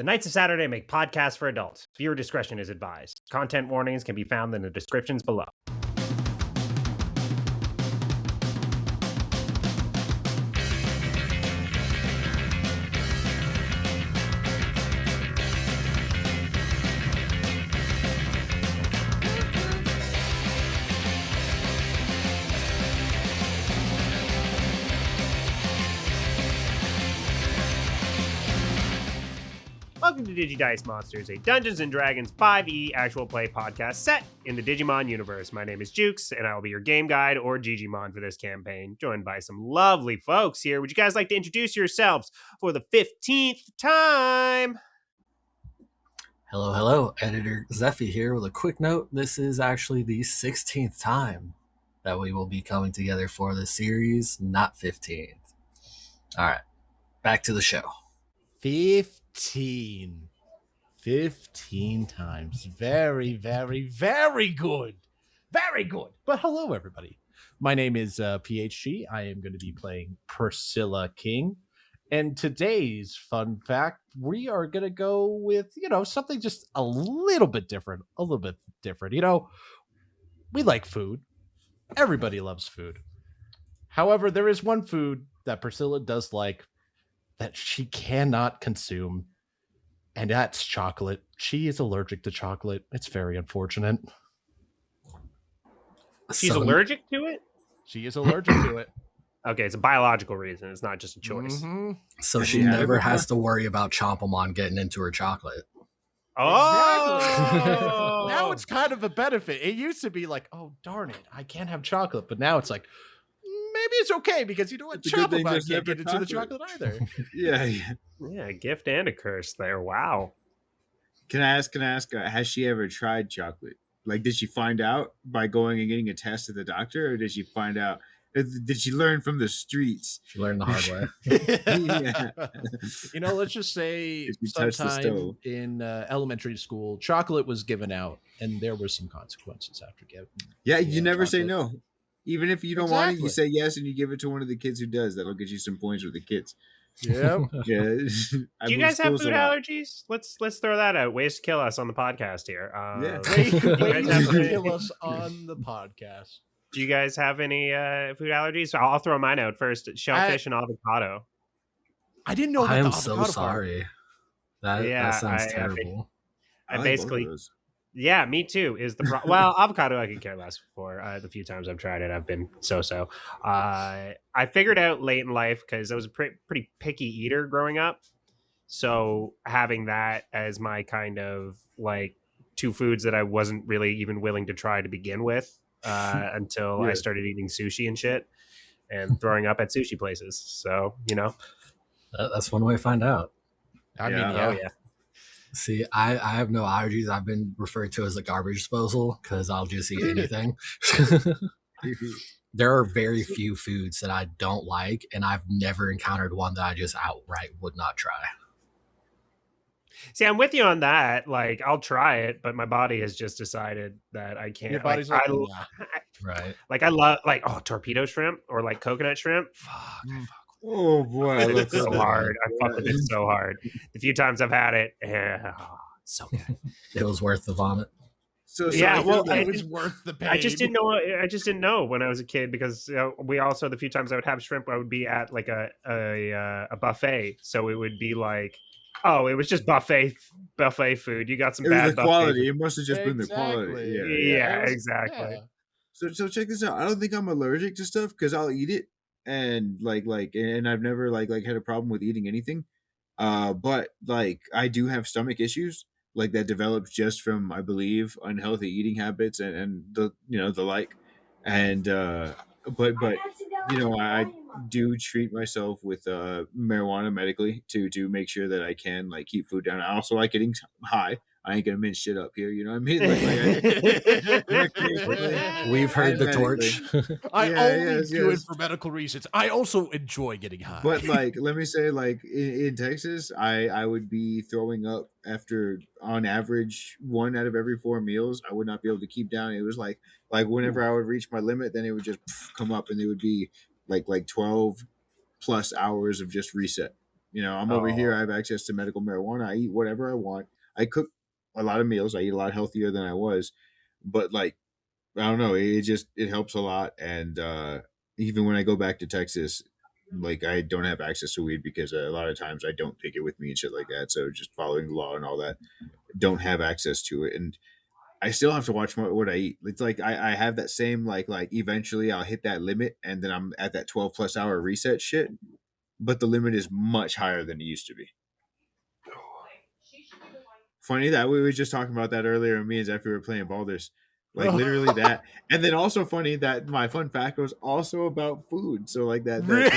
The Nights of Saturday make podcasts for adults. Viewer discretion is advised. Content warnings can be found in the descriptions below. Welcome to Dice Monsters, a Dungeons & Dragons 5e actual play podcast set in the Digimon universe. My name is Jukes, and I will be your game guide or Digimon for this campaign, joined by some lovely folks here. Would you guys like to introduce yourselves for the 15th time? Hello, Editor Zephy here with a quick note. This is actually the 16th time that we will be coming together for the series, not 15th. All right, back to the show. 15 times. Very, very, very good. Very good. But hello, everybody. My name is PHG. I am going to be playing Priscilla King. And today's fun fact, we are going to go with, something just a little bit different. We like food. Everybody loves food. However, there is one food that Priscilla does like that she cannot consume, and that's chocolate. She is allergic to chocolate. It's very unfortunate. She's allergic to it? She is allergic to it. Okay, it's a biological reason. It's not just a choice. Mm-hmm. So she never has to worry about Scoutmon getting into her chocolate. Oh! Exactly. Now it's kind of a benefit. It used to be like, oh, darn it, I can't have chocolate. But now it's like, maybe it's okay because you know what? Scoutmon can't get into the chocolate either. Yeah, a gift and a curse there. Wow. Can I ask, has she ever tried chocolate? Like, did she find out by going and getting a test at the doctor, or did she find out? Did she learn from the streets? She learned the hard way. Let's just say sometime in elementary school, chocolate was given out, and there were some consequences after getting. Yeah, you never say no. Even if you don't want it, you say yes, and you give it to one of the kids who does. That'll get you some points with the kids. Yep. Yeah. Do you guys have food allergies? Let's throw that out. Ways to kill us on the podcast here. Ways to kill us on the podcast. Do you guys have any food allergies? I'll throw mine out first. Shellfish and avocado. I didn't know. I am so sorry. That sounds terrible. I basically. Yeah, me too. Is the well, avocado I could care less for. The few times I've tried it, I've been so. I figured out late in life because I was a pretty picky eater growing up. So having that as my kind of like two foods that I wasn't really even willing to try to begin with until I started eating sushi and shit and throwing up at sushi places. So that's one way to find out. I mean, yeah. See, I have no allergies. I've been referred to as a garbage disposal because I'll just eat anything. There are very few foods that I don't like, and I've never encountered one that I just outright would not try. See, I'm with you on that. Like, I'll try it, but my body has just decided that I can't. Your body's right. Like, I love torpedo shrimp or like coconut shrimp. Fuck. Oh boy, it's so hard. I fuck with it so hard. The few times I've had it, so good. It was worth the vomit. It was worth the pain. I just didn't know when I was a kid because we also the few times I would have shrimp, I would be at like a buffet, so it would be like, oh, it was just buffet food. You got some bad quality. Food. It must have just been the quality. Yeah, exactly. Yeah. So check this out. I don't think I'm allergic to stuff because I'll eat it. And and I've never had a problem with eating anything, but I do have stomach issues that develops just from, I believe, unhealthy eating habits and the the like, and but I do treat myself with marijuana medically to make sure that I can keep food down. I also like getting high. I ain't gonna mince shit up here, you know what I mean? We've heard the torch. I only do it for medical reasons. I also enjoy getting high. But let me say, in Texas, I would be throwing up after, on average, 1 out of every 4 meals. I would not be able to keep down. It was like whenever I would reach my limit, then it would just come up, and it would be like 12 plus hours of just reset. You know, I'm over here. I have access to medical marijuana. I eat whatever I want. I cook a lot of meals. I eat a lot healthier than I was, but like I don't know. It helps a lot. And even when I go back to Texas, like I don't have access to weed because a lot of times I don't take it with me and shit like that. So just following the law and all that, don't have access to it. And I still have to watch what I eat. It's like I have that same like eventually I'll hit that limit and then I'm at that 12+ hour reset shit. But the limit is much higher than it used to be. Funny that we were just talking about that earlier, and me and Zephyr were playing Baldur's. Like literally that. And then also funny that my fun fact was also about food. So like that we're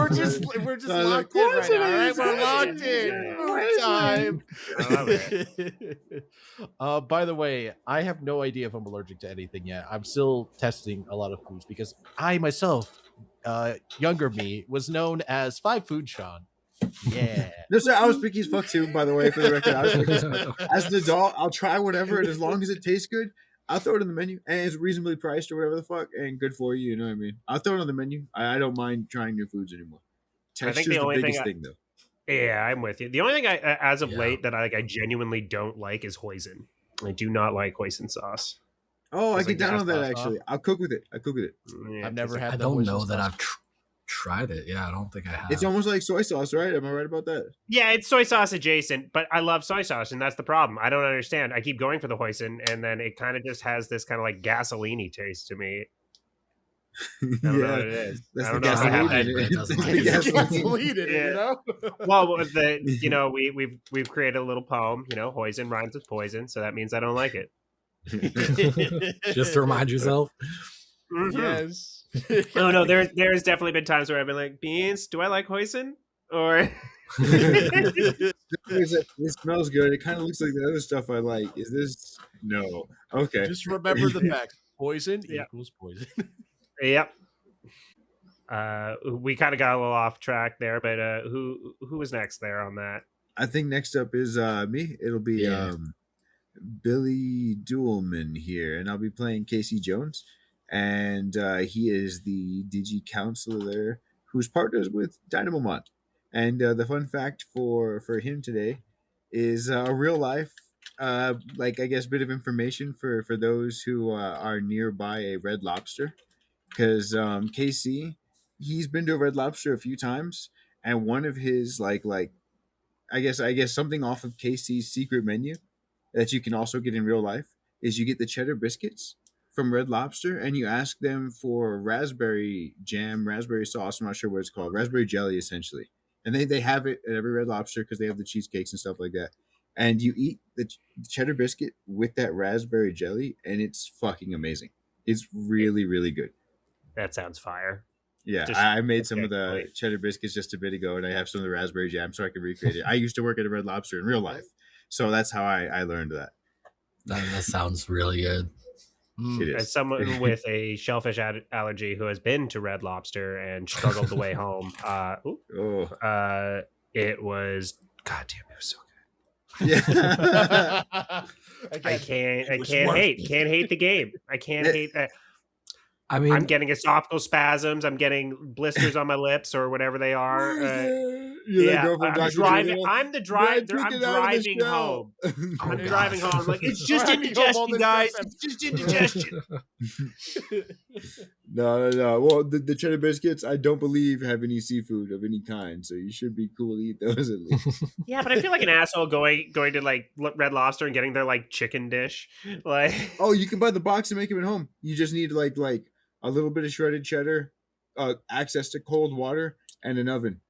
just locked in right now. All right, we're locked in. Food time. I love it. By the way, I have no idea if I'm allergic to anything yet. I'm still testing a lot of foods because I myself, younger me, was known as 5 Food Sean. Yeah. No, sir, I was picky as fuck too, by the way, for the record. I was picky as fuck. As an adult, I'll try whatever, and as long as it tastes good, I'll throw it on the menu, and it's reasonably priced or whatever the fuck, and good for you, you know what I mean? I'll throw it on the menu. I don't mind trying new foods anymore. Texture's the biggest thing, though. Yeah, I'm with you. The only thing as of late that I genuinely don't like is hoisin. I do not like hoisin sauce. Oh, I get down on that, actually. I'll cook with it. Yeah, I've never had. I don't know that I've tried it. Yeah, I don't think I have. It's almost like soy sauce, right? Am I right about that? Yeah, it's soy sauce adjacent, but I love soy sauce, and that's the problem. I don't understand. I keep going for the hoisin, and then it kind of just has this kind of like gasoline-y taste to me. I don't know what it is. That's I don't the know if I have that. gasoline. It doesn't It's taste gasoline in it, you know? Well, we've created a little poem. You know, hoisin rhymes with poison, so that means I don't like it. Just to remind yourself. Mm-hmm. Yes. Oh no, there's definitely been times where I've been like, beans, do I like hoisin? Or It smells good. It kind of looks like the other stuff I like. Is this no? Okay. Just remember the fact: poison equals poison. Yep. We kind of got a little off track there, but who was next there on that? I think next up is me. It'll be Billy Duelman here, and I'll be playing Casey Jones, and he is the Digi Counselor who's partners with DynamoMon. And the fun fact for him today is a real life, like I guess, bit of information for those who are nearby a Red Lobster, because KC, he's been to a Red Lobster a few times, and one of his like I guess something off of KC's secret menu that you can also get in real life is you get the cheddar biscuits from Red Lobster, and you ask them for raspberry jam, raspberry sauce. I'm not sure what it's called, raspberry jelly essentially. And they have it at every Red Lobster because they have the cheesecakes and stuff like that. And you eat the cheddar biscuit with that raspberry jelly, and it's fucking amazing. It's really, really good. That sounds fire. Yeah, I made some of the cheddar biscuits just a bit ago, and I have some of the raspberry jam so I can recreate it. I used to work at a Red Lobster in real life, so that's how I learned that. That sounds really good. It is. As someone with a shellfish allergy who has been to Red Lobster and struggled the way home, it was goddamn. It was so good. Yeah. I can't hate the game. I can't hate that. I mean, I'm getting esophageal spasms. I'm getting blisters on my lips or whatever they are. I'm driving. I'm driving home. I'm driving home. Like, it's just indigestion, guys. It's just indigestion. No. Well, the cheddar biscuits, I don't believe have any seafood of any kind, so you should be cool to eat those at least. Yeah, but I feel like an asshole going to like Red Lobster and getting their like chicken dish. Like, oh, you can buy the box and make them at home. You just need like a little bit of shredded cheddar, access to cold water, and an oven.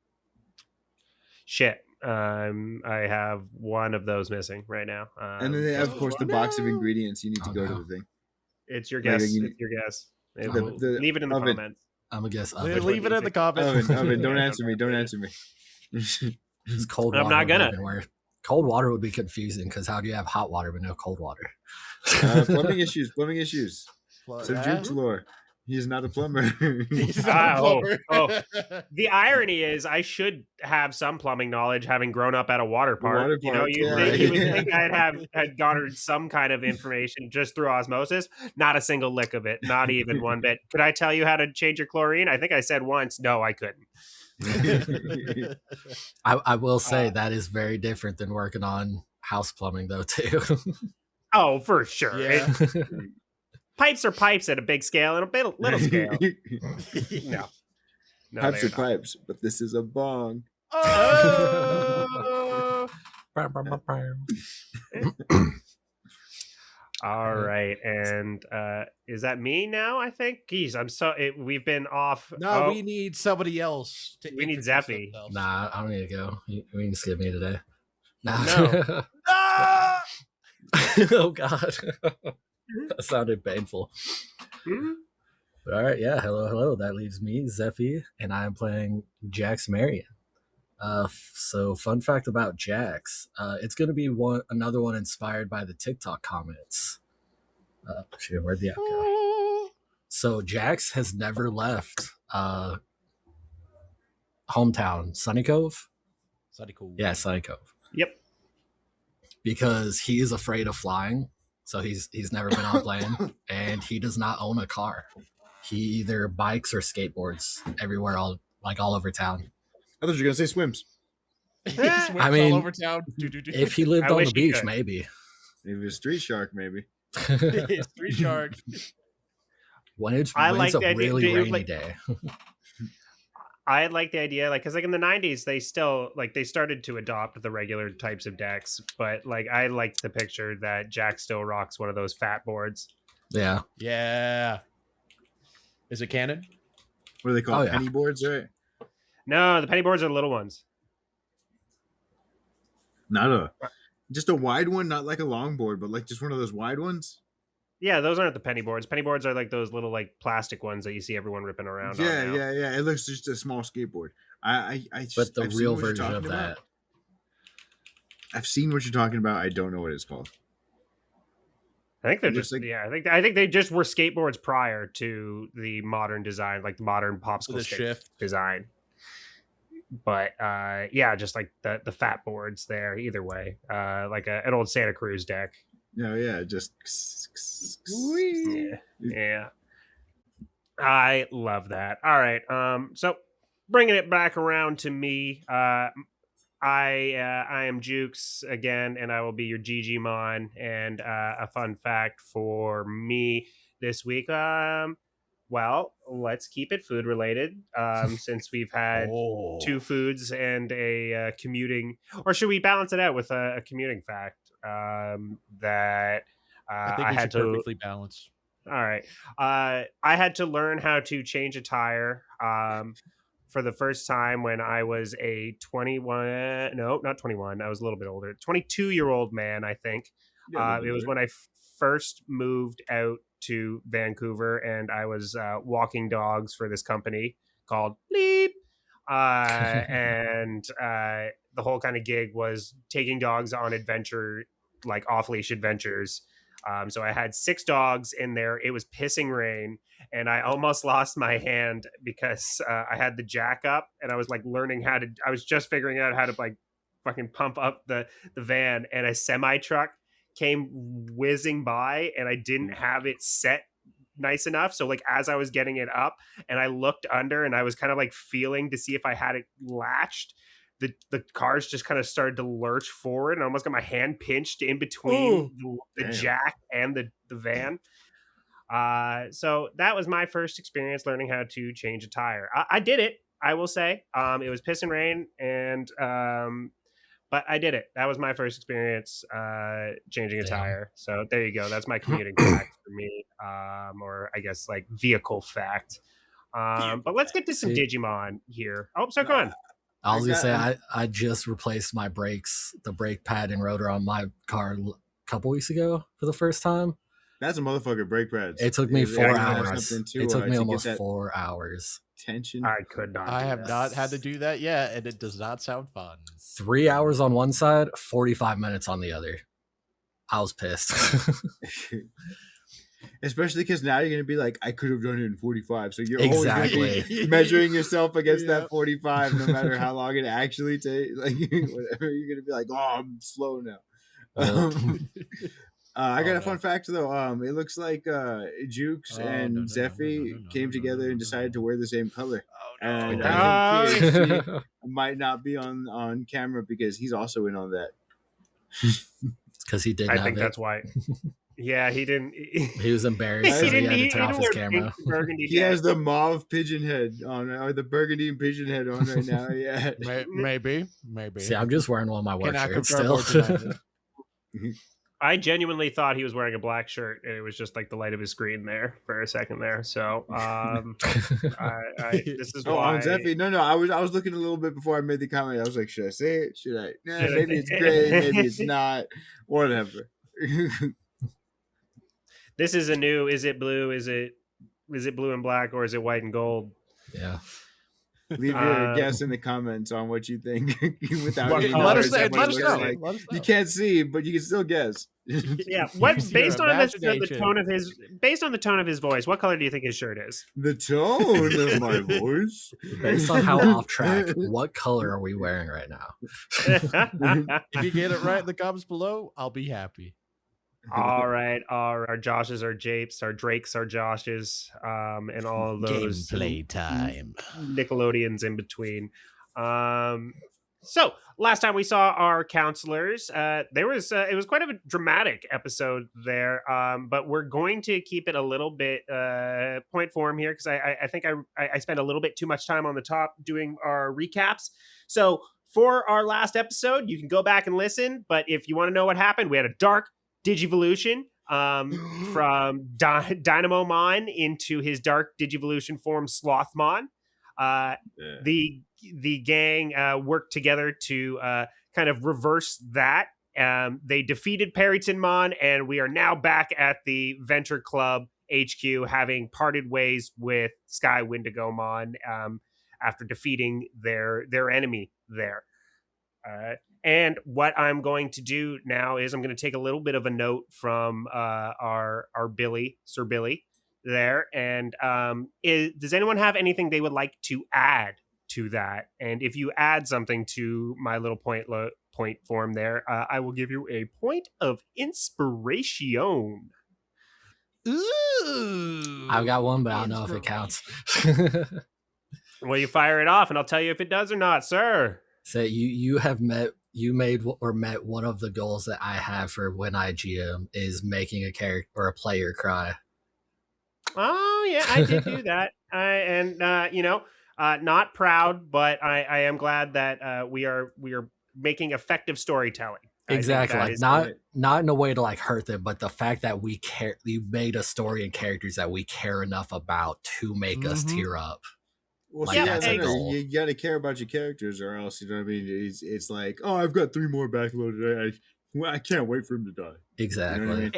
Shit. I have one of those missing right now. And then they have, of course, the box of ingredients. You need to go to the thing. It's your guess. It's your guess. Leave it in the oven. comments. I'm a guess. Leave it in the comments. Oven. Don't answer me. Don't answer me. It's cold water. I'm not gonna. Cold water would be confusing because how do you have hot water but no cold water? Plumbing issues. Some Juke's lore. He is not a plumber. The irony is, I should have some plumbing knowledge, having grown up at a water park. You would think I'd had garnered some kind of information just through osmosis. Not a single lick of it. Not even one bit. Could I tell you how to change your chlorine? I think I said once. No, I couldn't. I will say that is very different than working on house plumbing, though, too. Oh, for sure. Yeah. Pipes are pipes at a big scale and a little scale. No, Pipes they're are not. pipes, but this is a bong. Oh! All right, and is that me now? I think. Geez, we've been off. No, we need somebody else. We need introduce Zeffy. themselves. Nah, I don't need to go. We can skip me today. Nah. No. Ah! Oh God, that sounded painful. Hmm? All right, yeah. Hello. That leaves me, Zeffy, and I am playing Jax Marion. So fun fact about Jax, it's going to be another one inspired by the TikTok comments. Where'd the app go? So Jax has never left hometown, Sunny Cove. Sunny Cove. Yeah, Sunny Cove. Yep. Because he is afraid of flying, so he's never been on a plane, and he does not own a car. He either bikes or skateboards everywhere, all over town. I thought you were gonna say swims. He swims I mean, all over town. If he lived I on wish the he beach, could. maybe. Maybe a street shark, maybe. Street shark. When it's I like a the idea- really dude, rainy like- day. I like the idea, because in the 90s they still they started to adopt the regular types of decks, but I liked the picture that Jack still rocks one of those fat boards. Yeah. Yeah. Is it canon? What are they called? Oh, yeah. Penny boards, right? No, the penny boards are the little ones. Just a wide one, not like a long board, but just one of those wide ones. Yeah, those aren't the penny boards. Penny boards are those little plastic ones that you see everyone ripping around on now. Yeah. It looks just a small skateboard. But the I've real seen what you're version of talking that. about. I've seen what you're talking about. I don't know what it's called. I think they're It looks just like- I think they just were skateboards prior to the modern design, like the modern popsicle The stick shift. design. But just the fat boards there. Either way, an old Santa Cruz deck. No, yeah, just. Yeah. I love that. All right. So bringing it back around to me, I am Jukes again, and I will be your Digimon. And a fun fact for me this week. Well, let's keep it food related. Since we've had two foods and a commuting, or should we balance it out with a commuting fact? That I think we had should to perfectly balance. All right. I had to learn how to change a tire for the first time when I was a 21. No, not 21. I was a little bit older. 22-year-old man, I think. It was when I first moved out to Vancouver, and I was walking dogs for this company called Bleep. And the whole kind of gig was taking dogs on adventure, off-leash adventures. So I had 6 dogs in there. It was pissing rain, and I almost lost my hand because I had the jack up, and I was learning how to. I was just figuring out how to fucking pump up the van, and a semi truck came whizzing by, and I didn't have it set nice enough. So as I was getting it up, and I looked under, and I was kind of feeling to see if I had it latched. The cars just kind of started to lurch forward, and I almost got my hand pinched in between the jack and the van. So that was my first experience learning how to change a tire. I did it, I will say. It was piss and rain, and but I did it. That was my first experience changing a tire. So there you go. That's my commuting fact for me, or I guess vehicle fact. But let's get to some Digimon here. Oh, so go on. I was gonna say I just replaced my brakes, the brake pad and rotor on my car a couple weeks ago for the first time. That's a motherfucker brake pads. It took me 4 hours. To, it took me to almost get that 4 hours. tension. I could not. I have not had to do that yet, and it does not sound fun. 3 hours on one side, 45 minutes on the other. I was pissed. Especially because now you're gonna be like, I could have done it in 45. So you're Exactly. always gonna be measuring yourself against that 45, no matter how long it actually takes. Whatever, you're gonna be like, oh, I'm slow now. I got Oh, a fun no. fact though. It looks like Jukes and Zeffy came together and decided to wear the same color. And I think PhD might not be on camera because he's also in on that. Because he didn't I have think it. that's why. Yeah, he didn't. He was embarrassed, so he had to turn off his wear camera. pink burgundy. He has the mauve pigeon head on, or the burgundy and pigeon head on right now. Yeah. Maybe. See, I'm just wearing one of my work Can I shirts confirm still. or deny this? I genuinely thought he was wearing a black shirt, and it was just like the light of his screen there for a second there. So, this is Oh, why. on Zeffy. No, I was looking a little bit before I made the comment. I was like, should I say it? Should I? Nah, Should I? maybe it's gray, maybe it's not. Whatever. This is a new. Is it blue? Is it blue and black, or is it white and gold? Yeah. Leave your guess in the comments on what you think without What any color Let knowledge us is know. of what Let it us looks know. like. Let us know. You can't see, but you can still guess. Yeah. What Use based your on the imagination. tone of his voice? What color do you think his shirt is? The tone of my voice. Based on how off track, what color are we wearing right now? If you get it right in the comments below, I'll be happy. All right, our Joshes are Japes, our Drakes are Joshes, and all of those time. Nickelodeons in between. So last time we saw our counselors, it was quite a dramatic episode there, but we're going to keep it a little bit point form here because I think I spent a little bit too much time on the top doing our recaps. So for our last episode, you can go back and listen, but if you want to know what happened, we had a dark Digivolution from DynamoMon into his dark Digivolution form Slothmon. The gang worked together to kind of reverse that. They defeated Perrytonmon, and we are now back at the Venture Club HQ, having parted ways with Sky Wendigomon after defeating their enemy there. And what I'm going to do now is I'm going to take a little bit of a note from our Sir Billy there. And does anyone have anything they would like to add to that? And if you add something to my little point form there, I will give you a point of inspiration. Ooh. I've got one, but I don't know if it counts. Well, you fire it off, and I'll tell you if it does or not, sir. So you made one of the goals that I have for when I GM is making a character or a player cry. Oh yeah, I did do that. Not proud, but I am glad that we are making effective storytelling. Exactly, like not in a way to like hurt them, but the fact that we made a story and characters that we care enough about to make us tear up. Well, Like, that's a goal. You got to care about your characters, or else, you know what I mean? It's like, oh, I've got 3 more backloaded. I can't wait for him to die. Exactly. You know what I mean?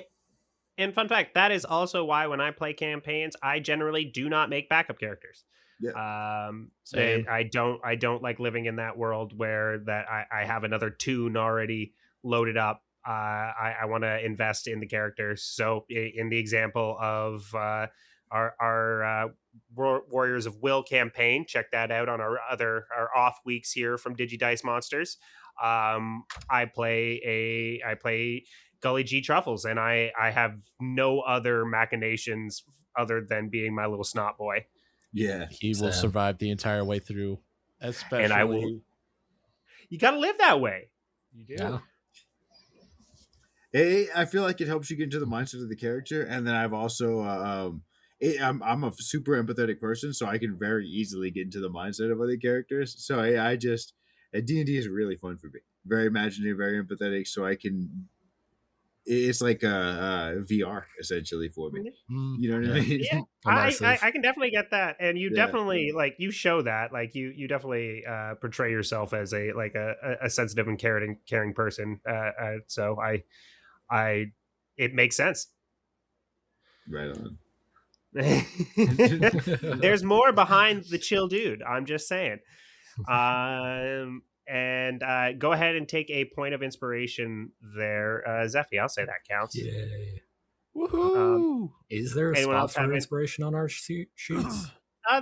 And fun fact, that is also why when I play campaigns, I generally do not make backup characters. Yeah. I don't like living in that world where that I have another tune already loaded up. I want to invest in the characters. So in the example of our Warriors of Will campaign, check that out on our off weeks here from DigiDice Monsters. I play Gully G Truffles, and I have no other machinations other than being my little snot boy. Yeah, he will survive the entire way through. Especially, and I will. You got to live that way. You do. Yeah. I feel like it helps you get into the mindset of the character, and then I've also I'm a super empathetic person, so I can very easily get into the mindset of other characters. So I just D&D is really fun for me. Very imaginative, very empathetic. So I can. It's like a VR essentially for me. You know what I mean? Yeah, I can definitely get that, and you definitely you show that you definitely portray yourself as a sensitive and caring person. So it makes sense. Right on. There's more behind the chill dude. I'm just saying. And go ahead and take a point of inspiration there, Zeffy. I'll say that counts. Yay! Woohoo! Is there a spot for inspiration on our sheets?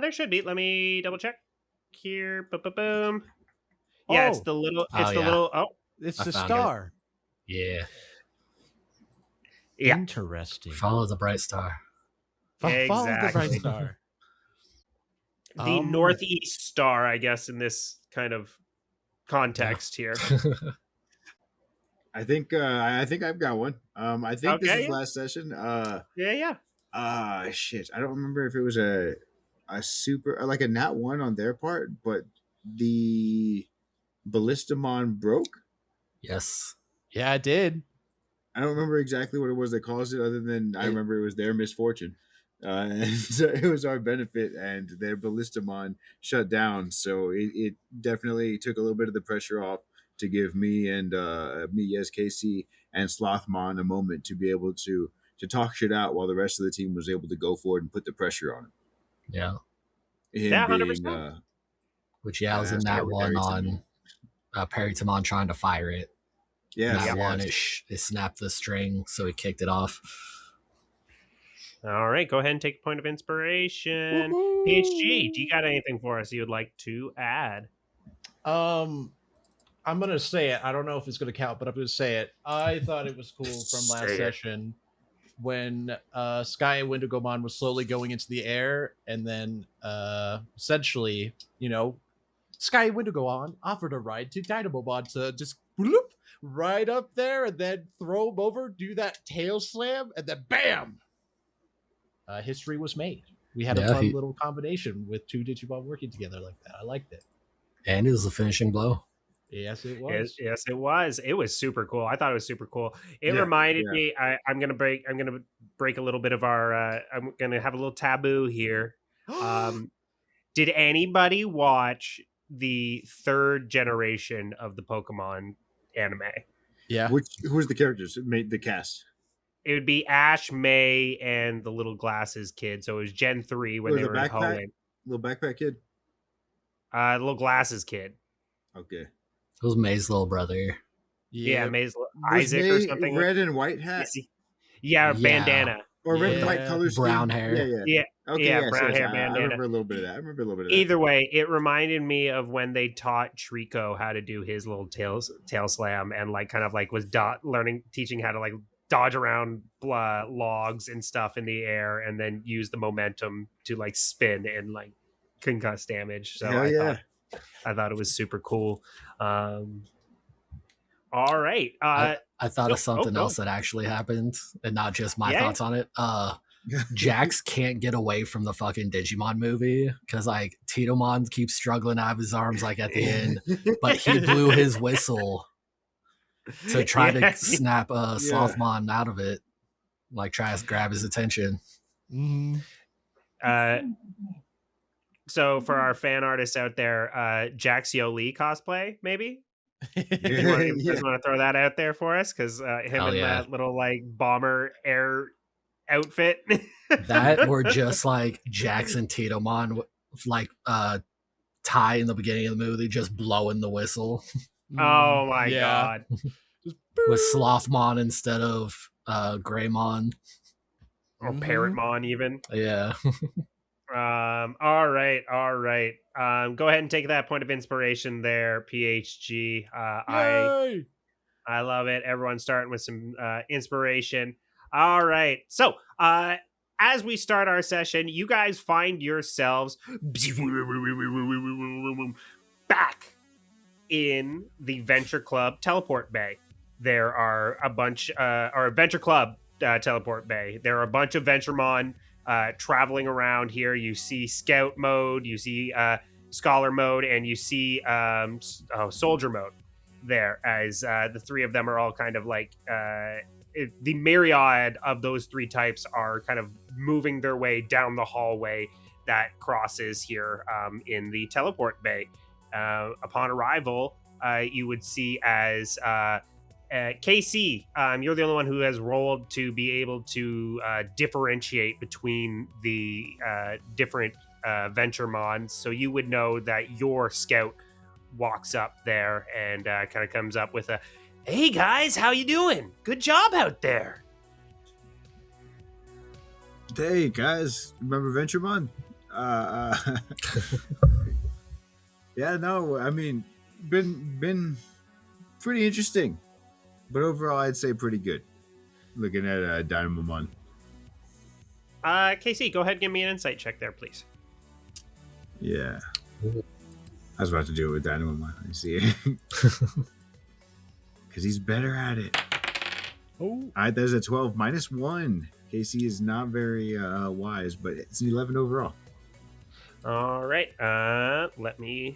There should be. Let me double check here. Boom. Yeah, it's the little. It's the little. Oh, it's the star. Yeah. Yeah. Interesting. Follow the bright star. Follow the bright Exactly. star. The northeast star, I guess, in this kind of context here. I think I've got one. I think this Okay, is yeah. last session. Yeah. Shit. I don't remember if it was a super like a nat one on their part, but the Ballistamon broke. Yes. Yeah, I did. I don't remember exactly what it was that caused it, other than I remember it was their misfortune. And so it was our benefit, and their Ballistamon shut down. So it definitely took a little bit of the pressure off to give me and Casey and Slothmon a moment to be able to talk shit out while the rest of the team was able to go forward and put the pressure on him. Yeah. Him Yeah, being 100%. Which I was in that one on Perrytonmon trying to fire it. Yeah, that one it snapped the string, so he kicked it off. All right, go ahead and take a point of inspiration. Woo-hoo! PHG, do you got anything for us you would like to add? I'm gonna say it. I don't know if it's gonna count, but I'm gonna say it. I thought it was cool from last session when Sky and Wendigomon was slowly going into the air, and then essentially, Sky and Wendigomon offered a ride to Dynamomon to just bloop right up there and then throw him over, do that tail slam, and then bam! History was made. We had a fun little combination with two Digimon working together like that. I liked it. And it was a finishing blow. Yes, it was. Yes, it was. It was super cool. I thought it was super cool. It reminded me. I'm gonna break a little bit of our. I'm gonna have a little taboo here. Did anybody watch the third generation of the Pokemon anime? Yeah. Who was the characters that made the cast? It would be Ash, May, and the little glasses kid. So it was Gen 3 when they were in Hoenn. Little backpack kid? Little glasses kid. Okay. It was May's little brother. Yeah, May's Isaac or something. Red and white hat? Yeah, bandana. Or red and white colors. Brown hair. Yeah. Okay, brown hair, bandana. I remember a little bit of that. Either way, it reminded me of when they taught Trico how to do his little tail slam, and was teaching how to dodge around logs and stuff in the air, and then use the momentum to spin and concuss damage. So I thought it was super cool. All right. I thought of something else that actually happened, and not just my thoughts on it. Jax can't get away from the fucking Digimon movie because Titomon keeps struggling out of his arms at the end, but he blew his whistle to try to snap Slothmon out of it, try to grab his attention. So for our fan artists out there, Jax Yoli cosplay, maybe? You guys want to throw that out there for us? Because him in that little bomber air outfit. That or just Jax and Titomon Ty in the beginning of the movie just blowing the whistle. Oh my god. With Slothmon instead of Greymon. Or Perrytonmon even. Yeah. All right. Go ahead and take that point of inspiration there, PHG. I love it. Everyone's starting with some inspiration. All right. So, as we start our session, you guys find yourselves back in the Venture Club teleport bay. There are a bunch, or Venture Club teleport bay. There are a bunch of Venturemon traveling around here. You see Scout mode, you see Scholar mode, and you see Soldier mode there, as the three of them are all kind of the myriad of those three types are kind of moving their way down the hallway that crosses here in the teleport bay. Upon arrival, you would see as KC, you're the only one who has rolled to be able to differentiate between the different Venturemons. So you would know that your scout walks up there and kind of comes up with a, "Hey guys, how you doing? Good job out there." Hey guys, remember Venturemon? Yeah, no, I mean, been pretty interesting, but overall I'd say pretty good. looking at Dynamomon. Casey, go ahead and give me an insight check there, please. Yeah. I was about to do it with Dynamomon. I see. Because he's better at it. Oh. All right, there's a 12 -1. Casey is not very wise, but it's an 11 overall. All right. Let me.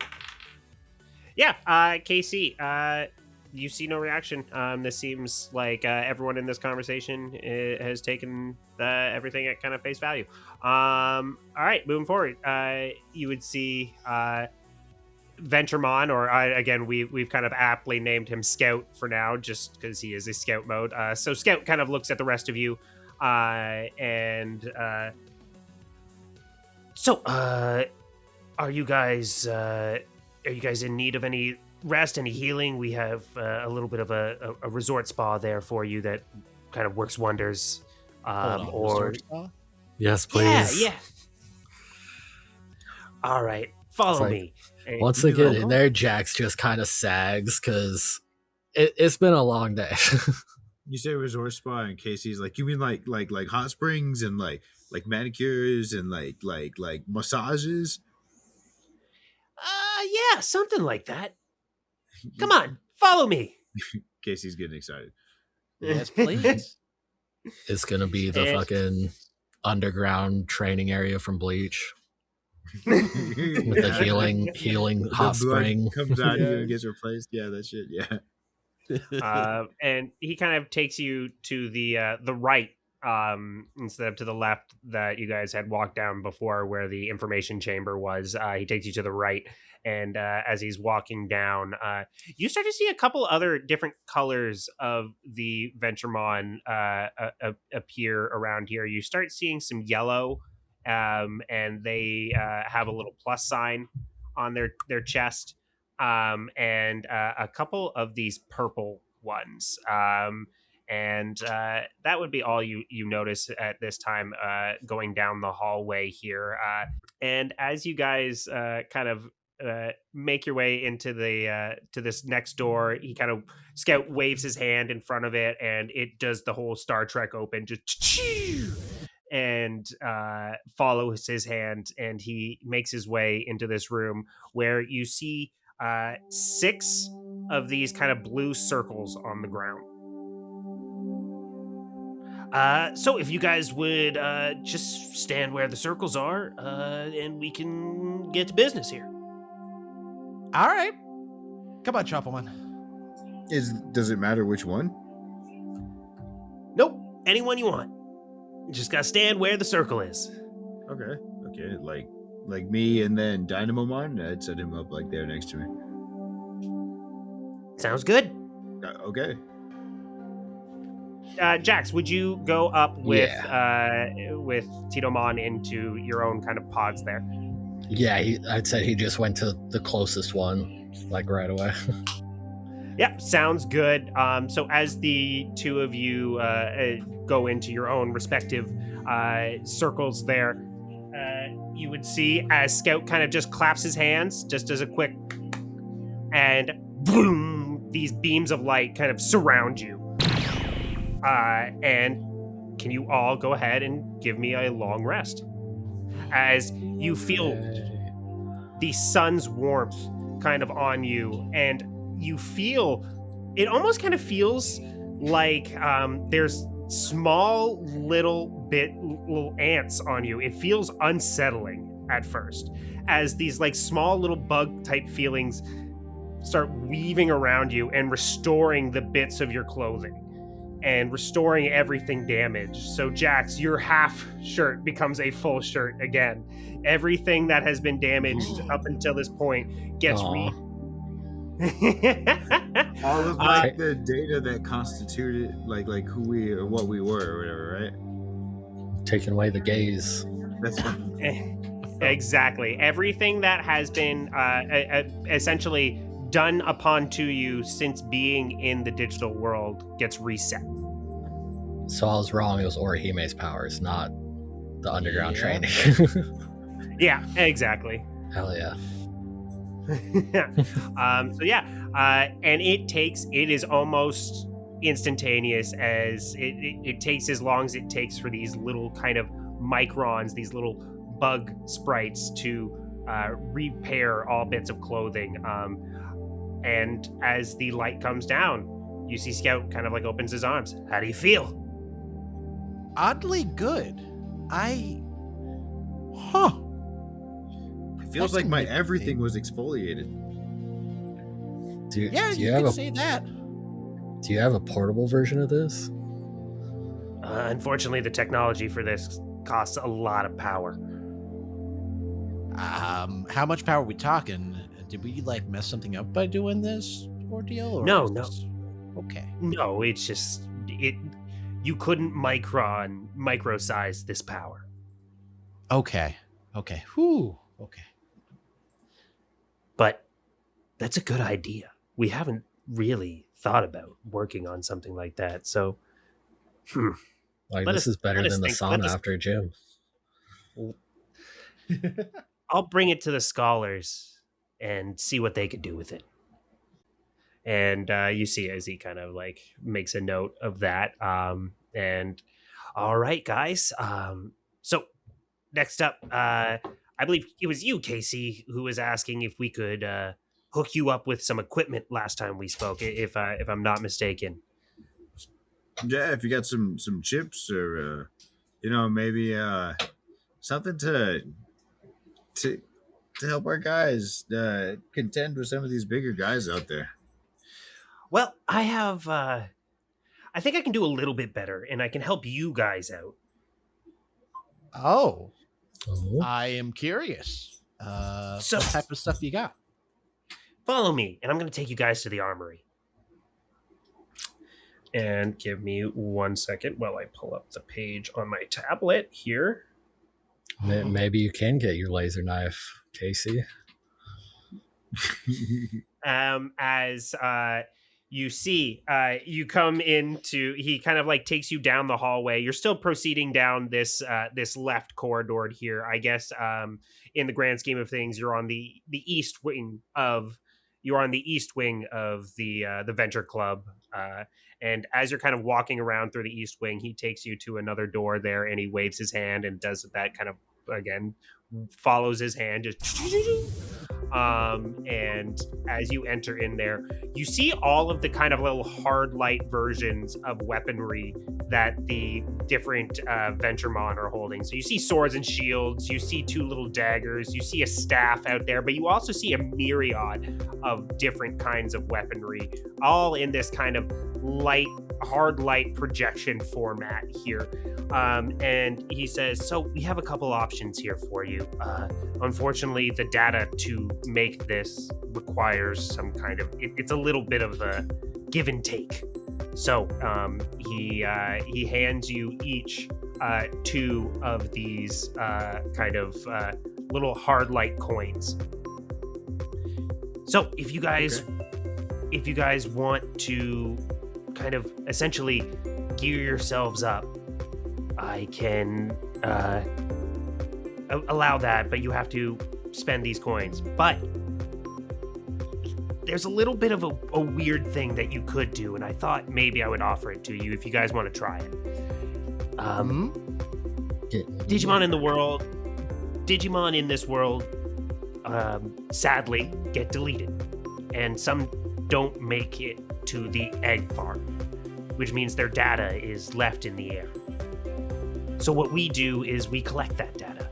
Yeah, Casey. You see no reaction. This seems like everyone in this conversation has taken everything at kind of face value. All right, moving forward, you would see Venturemon, or again, we've kind of aptly named him Scout for now, just because he is a Scout mode. So Scout kind of looks at the rest of you, and so are you guys in need of any rest, any healing? We have a little bit of a resort spa there for you that kind of works wonders. Resort spa? Yes, please. Yeah. All right, follow like, me. And Once they get in there, Jax just kind of sags because it's been a long day. You say resort spa, and Casey's like, you mean like hot springs and like manicures and like massages? Yeah, something like that. Come on, follow me. Casey's getting excited. Yes, please. It's gonna be the fucking underground training area from Bleach with the healing hot spring comes out here and gets replaced. Yeah, that shit. Yeah. And he kind of takes you to the right instead of to the left that you guys had walked down before, where the information chamber was. He takes you to the right, and as he's walking down, you start to see a couple other different colors of the Venturemon appear around here. You start seeing some yellow, and they have a little plus sign on their chest, and a couple of these purple ones. And that would be all you notice at this time going down the hallway here. And as you guys kind of make your way into the to this next door, he kind of Scout waves his hand in front of it, and it does the whole Star Trek open, just and follows his hand, and he makes his way into this room where you see 6 of these kind of blue circles on the ground. So if you guys would just stand where the circles are, and we can get to business here. All right. Come on, Shuffleman. Does it matter which one? Nope. Anyone you want. You just gotta stand where the circle is. Okay. Like me and then Dynamomon, I'd set him up like there next to me. Sounds good. Okay. Jax, would you go up with Titomon into your own kind of pods there? Yeah, I'd say he just went to the closest one, like right away. Yep, sounds good. So as the two of you go into your own respective circles there, you would see as Scout kind of just claps his hands, just as a quick, and boom, these beams of light kind of surround you. And can you all go ahead and give me a long rest? As you feel the sun's warmth kind of on you, and you feel, it almost kind of feels like there's small little ants on you. It feels unsettling at first, as these like small little bug type feelings start weaving around you and restoring the bits of your clothing and restoring everything damaged. So Jax, your half shirt becomes a full shirt again. Everything that has been damaged up until this point gets all of like the data that constituted like who we or what we were or whatever, right? Taking away the gaze. That's fine. Exactly. Everything that has been essentially done upon to you since being in the digital world gets reset. So I was wrong. It was Orihime's powers, not the underground training. Yeah, exactly. Hell yeah. And it is almost instantaneous as it takes as long as it takes for these little kind of microns, these little bug sprites to repair all bits of clothing. And as the light comes down, you see Scout kind of like opens his arms. How do you feel? Oddly good. It feels That's like my amazing. everything was exfoliated. Do you You have could a say that. Do you have a portable version of this? Unfortunately, the technology for this costs a lot of power. How much power are we talking? Did we like mess something up by doing this ordeal? Or No, is no. this- Okay. No, it's just you couldn't micro-size this power. Okay. Whew. Okay. But that's a good idea. We haven't really thought about working on something like that. So, Like, Let this us- is better let us than the think, let sauna us- after gym. I'll bring it to the scholars and see what they could do with it. And you see as he kind of like makes a note of that. And all right, guys. So next up, I believe it was you, Casey, who was asking if we could hook you up with some equipment last time we spoke, if I'm not mistaken. Yeah, if you got some chips or maybe something to help our guys contend with some of these bigger guys out there. Well, I have. I think I can do a little bit better, and I can help you guys out. Oh, Oh. I am curious. So- What type of stuff you got? Follow me, and I'm going to take you guys to the armory. And give me 1 second while I pull up the page on my tablet here. Maybe you can get your laser knife, Casey. As you see, you come into, he kind of like takes you down the hallway. You're still proceeding down this left corridor here. I guess in the grand scheme of things, you're on the east wing of the Venture Club. And as you're kind of walking around through the east wing, he takes you to another door there, and he waves his hand and does that kind of, again, follows his hand, just and as you enter in there, you see all of the kind of little hard light versions of weaponry that the different VentureMon are holding. So you see swords and shields, you see 2 little daggers, you see a staff out there, but you also see a myriad of different kinds of weaponry, all in this kind of hard light projection format here. And he says, so we have a couple options here for you. Unfortunately, the data to make this requires some kind of, it's a little bit of a give and take. So he hands you each 2 of these kind of little hard light coins. So if you guys want to kind of essentially gear yourselves up, I can allow that, but you have to spend these coins. But there's a little bit of a weird thing that you could do, and I thought maybe I would offer it to you if you guys want to try it. Digimon in this world, sadly, get deleted, and some don't make it to the egg farm, which means their data is left in the air. So what we do is we collect that data,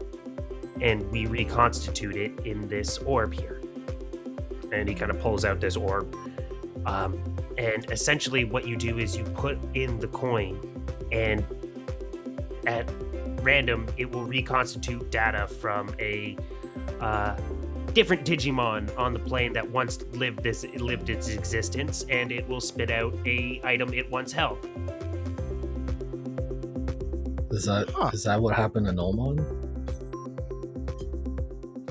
and we reconstitute it in this orb here. And he kind of pulls out this orb. And essentially what you do is you put in the coin, and at random, it will reconstitute data from a different Digimon on the plane that once lived its existence, and it will spit out a item it once held. Is that what happened to Nomon?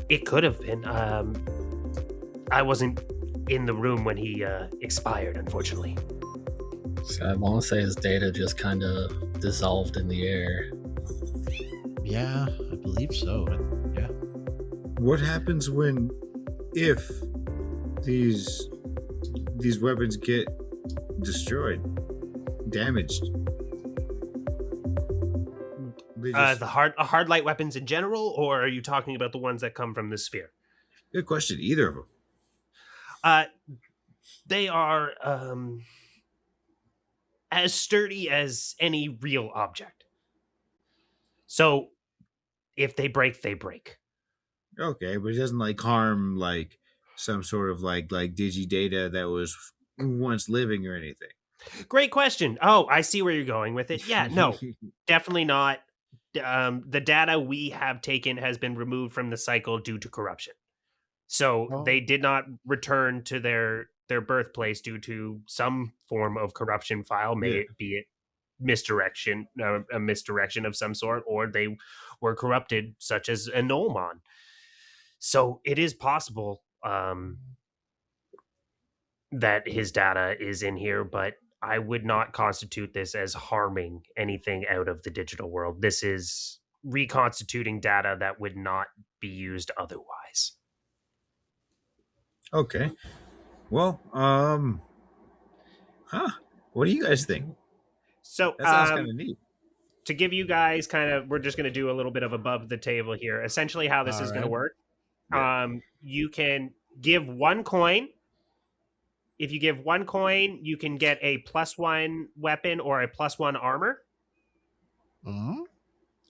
It could have been. I wasn't in the room when he expired, unfortunately. So I want to say his data just kind of dissolved in the air. Yeah, I believe so. Yeah. What happens if these weapons get destroyed? damaged? They just... The hard light weapons in general, or are you talking about the ones that come from the sphere? Good question. Either of them. They are as sturdy as any real object. So if they break, they break. Okay, but it doesn't like harm like some sort of like digi data that was once living or anything. Great question. Oh, I see where you're going with it. Yeah, no, definitely not. The data we have taken has been removed from the cycle due to corruption. So they did not return to their birthplace due to some form of corruption file, be it misdirection, a misdirection of some sort, or they were corrupted, such as a Nullmon. So it is possible that his data is in here, but I would not constitute this as harming anything out of the digital world. This is reconstituting data that would not be used otherwise. Okay. Well, what do you guys think? So That sounds kind of neat. To give you guys we're just going to do a little bit of above the table here. Essentially how this is going to work. Yeah. You can give 1 coin. If you give 1 coin, you can get a +1 weapon or a +1 armor. Mm-hmm.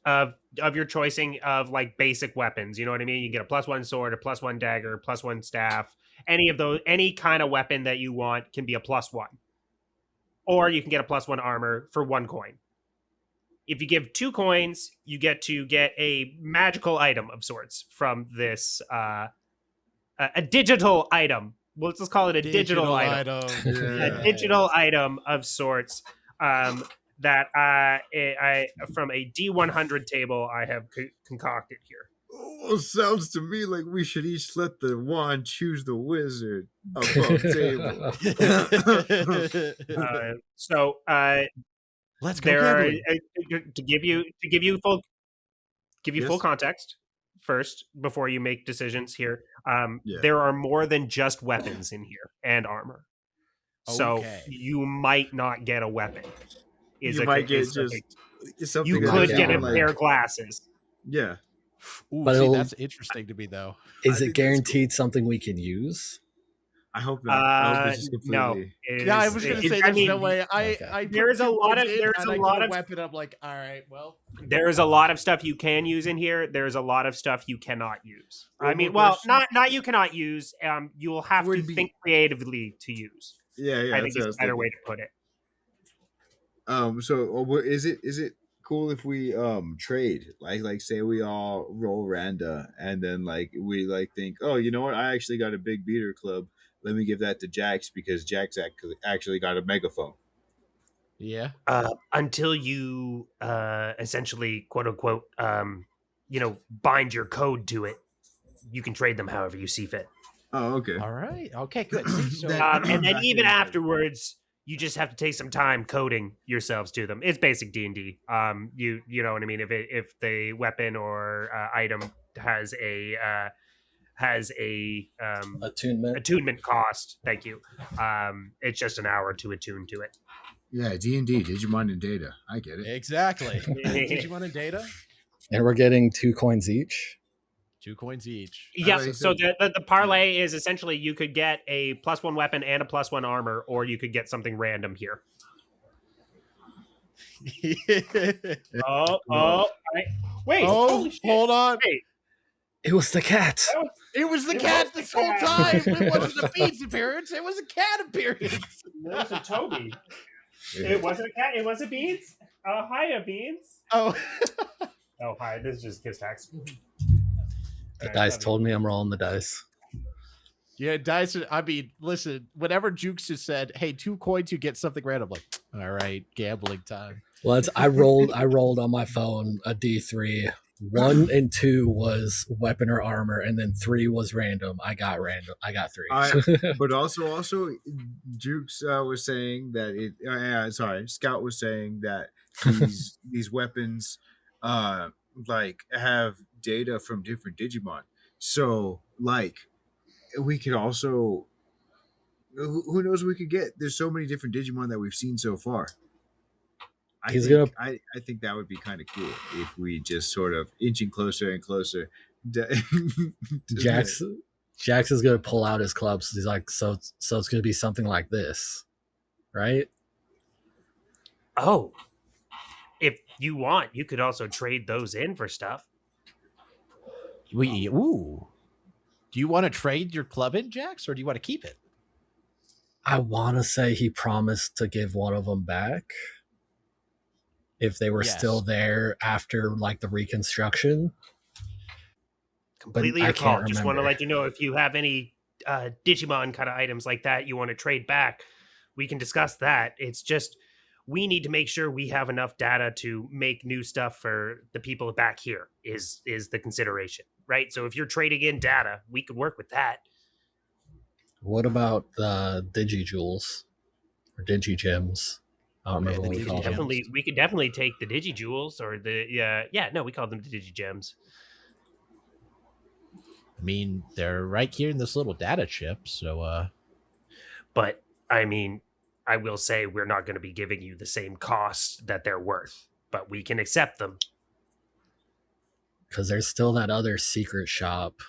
Of your choosing of like basic weapons. You know what I mean? You get a +1 sword, a +1 dagger, +1 staff. Any of those, any kind of weapon that you want can be a +1. Or you can get a +1 armor for 1 coin. If you give 2 coins, you get to get a magical item of sorts from this, a digital item. Well, let's just call it a digital item. Yeah. A digital item of sorts that I from a D100 table I have concocted here. Well, sounds to me like we should each let the wand choose the wizard above table. Let's go. There to give you full context first before you make decisions here. There are more than just weapons in here and armor. So you might not get a weapon. You might get something. You could get a pair of glasses. Yeah. Ooh, but see, that's interesting to me, though. Is it guaranteed something we can use? I hope not. I hope it's just completely... No. Yeah, I was going to say there's no way. There's a lot of weapon. I'm like, all right, well. There's a lot of stuff you can use in here. There's a lot of stuff you cannot use. Not you cannot use. You will have to think creatively to use. Yeah. I think it's a better way to put it. So is it cool if we trade, like say we all roll randa and then like we like think, oh, you know what, I actually got a big beater club, let me give that to Jax because Jax actually got a megaphone. Yeah. Until you essentially quote unquote bind your code to it, you can trade them however you see fit. Oh, okay. All right. Okay, good. So, and then even afterwards, you just have to take some time coding yourselves to them. It's basic D&D. You know what I mean. If the weapon or item has a attunement cost, thank you. It's just an hour to attune to it. Yeah, D&D, Digimon and data. I get it. Exactly. Digimon and data. And we're getting 2 coins each. 2 coins each. Yeah. So the parlay is essentially you could get a +1 weapon and a +1 armor, or you could get something random here. Wait. Hold on. Wait. It was the cat. It was the cat this whole time. It wasn't a Beans appearance. It was a cat appearance. It was a Toby. It wasn't a cat. It was a Beans. Oh, hiya, Beans. Oh. Oh, hi. This is just Kiss Tax. The dice told me I'm rolling the dice. Yeah, dice. I mean, listen, whenever Jukes just said, hey, 2 coins, you get something random. Like, all right, gambling time. Well, I rolled on my phone a D3. 1 and 2 was weapon or armor, and then 3 was random. I got 3. But also, Jukes was saying that Scout was saying that these weapons like have data from different Digimon. So like we could also, who knows, we could get, there's so many different Digimon that we've seen so far. I He's think gonna- I think that would be kind of cool if we just sort of inching closer and closer. Jax is gonna pull out his clubs. He's like, so it's gonna be something like this, right? Oh, if you want, you could also trade those in for stuff. Ooh. Do you want to trade your club in, Jax, or do you want to keep it? I want to say he promised to give one of them back if they were still there after like the reconstruction. Completely I your can't call. Just want to remember. let you know if you have any Digimon kind of items like that you want to trade back, we can discuss that. It's just we need to make sure we have enough data to make new stuff for the people back here is the consideration, right? So if you're trading in data, we could work with that. What about the Digijewels or Digigems? I don't remember what we call them. We could definitely take the Digijewels or the we call them the Digigems. I mean, they're right here in this little data chip, so but I mean, I will say we're not going to be giving you the same cost that they're worth, but we can accept them. Because there's still that other secret shop.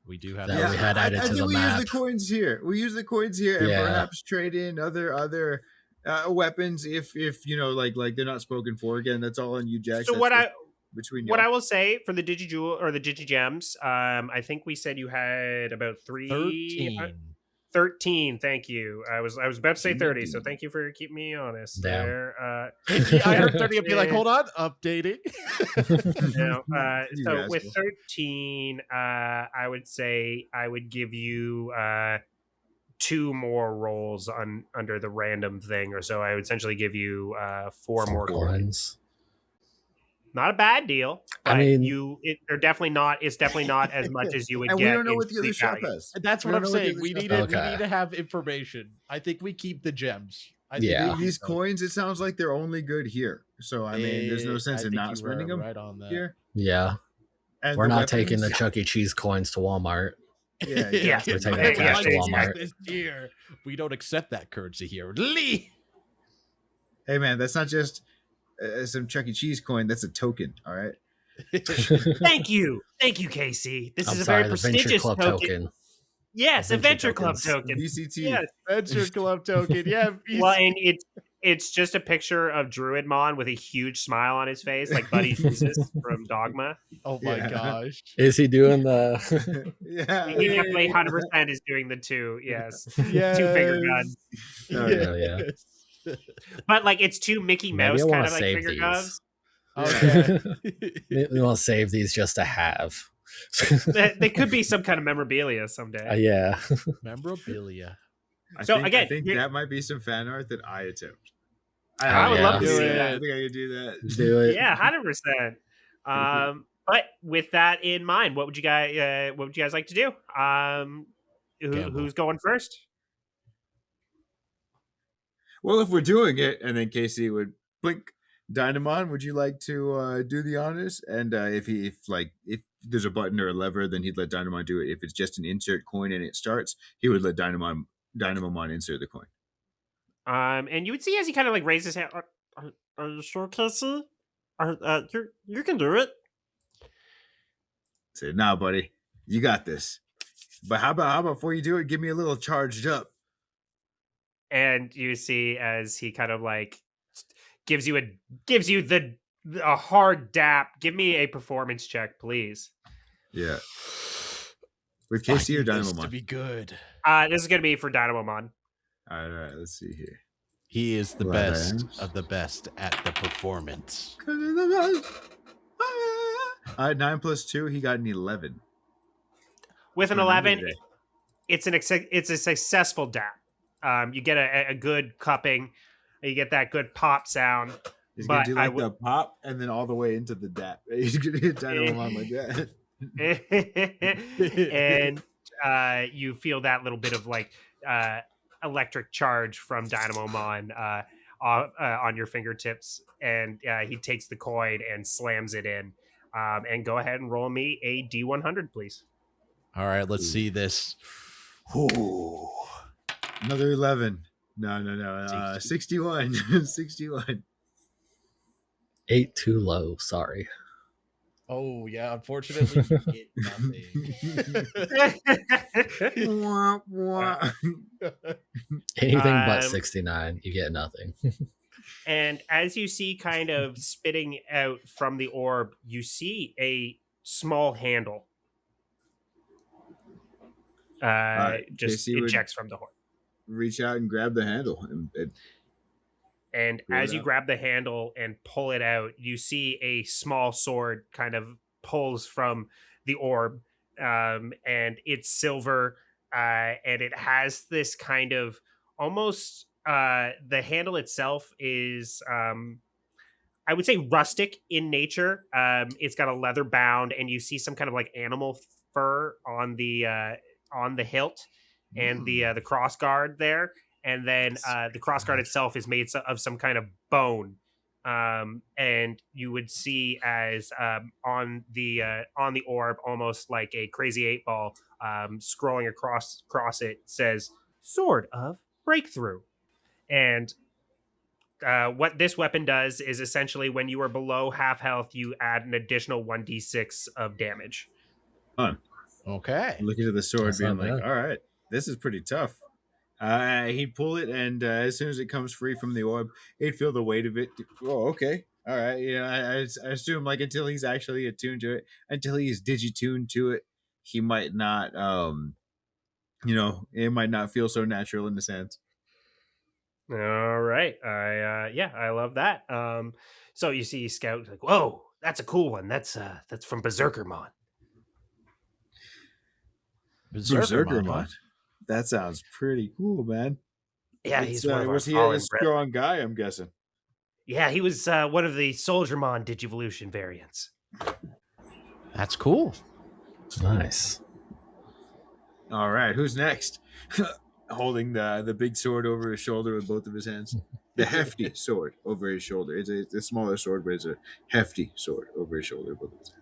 We do have that we had added to the we map. use the coins here. We use the coins here and perhaps trade in other weapons if you know like they're not spoken for. Again, that's all on you, Jax. So what I will say for the Digijewel or the Digigems, I think we said you had about 13. Thank you. I was about to say 30, so thank you for keeping me honest there. I heard 30. I'd be like, hold on, updating. So with 13, I would say I would give you 2 more rolls under the random thing, or so I would essentially give you 4 more coins. Not a bad deal. But I mean, it's definitely not as much as you would and get. We don't know what the other shop has. That's what I'm saying. We need to have information. I think we keep the gems. These coins, it sounds like they're only good here. So I mean, there's no sense in not spending them right on that. here. Yeah, and we're not taking the Chuck E. Cheese coins to Walmart. Yeah. We're taking that cash to Walmart. Here, we don't accept that currency here. Lee. Hey man, that's not just some Chuck E. Cheese coin. That's a token. All right. Thank you, Casey. This is a very prestigious token. Yes, a Venture Club token. VCT. Yes. Venture Club token. Yeah. Well, and it's just a picture of Druidmon with a huge smile on his face, like Buddy Jesus from Dogma. Oh my gosh. Is he doing the? Yeah. He definitely 100% is doing the 2. Yes. 2 finger guns. Oh yeah. But like it's 2 Mickey Mouse kind of like finger guns. Okay. We want to save these just to have. They could be some kind of memorabilia someday. Yeah. Memorabilia. I think that might be some fan art that I attempt. I would love to see that. I think I could do that. Do it. Yeah, 100%. But with that in mind, what would you guys like to do? Who's going first? Well, if we're doing it, and then Casey would blink. Dynamon, would you like to do the honors? And if there's a button or a lever, then he'd let Dynamon do it. If it's just an insert coin and it starts, he would let Dynamon insert the coin. And you would see as he kind of like raises his hand. Are you sure, Casey? You can do it. Say, nah, buddy, you got this. But how about before you do it, give me a little charged up. And you see as he kind of like gives you a hard dap. Give me a performance check, please. Yeah. With Casey or Dynamon? To be good. This is gonna be for Dynamon. All right. Let's see here. He is the best of the best at the performance. All right, 9 + 2. He got an 11. With an 11, it's a successful dap. You get a good cupping. You get that good pop sound. He's gonna do the pop and then all the way into the dap. He's gonna hit Dynamon like that. And you feel that little bit of like electric charge from Dynamon on your fingertips, and he takes the coin and slams it in. And go ahead and roll me a D100, please. All right, let's see this. Ooh. Another 11. No. 61. 61. 8 too low. Sorry. Oh yeah, unfortunately, you get nothing. Wah, wah. Anything but Um, 69, you get nothing. And as you see kind of spitting out from the orb, you see a small handle All right, just Casey would ejects from the horn. reach out and grab the handle and And pull it as you out. grab the handle and pull it out, you see a small sword kind of pulls from the orb. And it's silver. And it has this kind of almost the handle itself is I would say rustic in nature. It's got a leather bound, and you see some kind of like animal fur on the hilt and the cross guard there. And then the cross guard itself is made of some kind of bone. And you would see as on the orb, almost like a crazy 8-ball, scrolling across it says "Sword of Breakthrough," and what this weapon does is essentially when you are below half health, you add an additional 1d6 of damage. Fun. Okay. Looking at the sword, That's being not like, bad. "All right, this is pretty tough." He'd pull it, and as soon as it comes free from the orb, he'd feel the weight of it. Oh, okay, all right. You know, I assume like until he's actually attuned to it, until he's digituned to it, he might not. You know, it might not feel so natural in the sense. All right. I love that. So you see Scout like, whoa, that's a cool one. That's from BerserkerMon. Berserkermon, huh? Berserkermon. That sounds pretty cool, man. Yeah, he's one of our Was he a fallen brethren. strong guy? I'm guessing. Yeah, he was one of the Soldiermon Digivolution variants. That's cool. Nice. All right, who's next? Holding the big sword over his shoulder with both of his hands. The hefty sword over his shoulder. It's a smaller sword, but it's a hefty sword over his shoulder. Both of his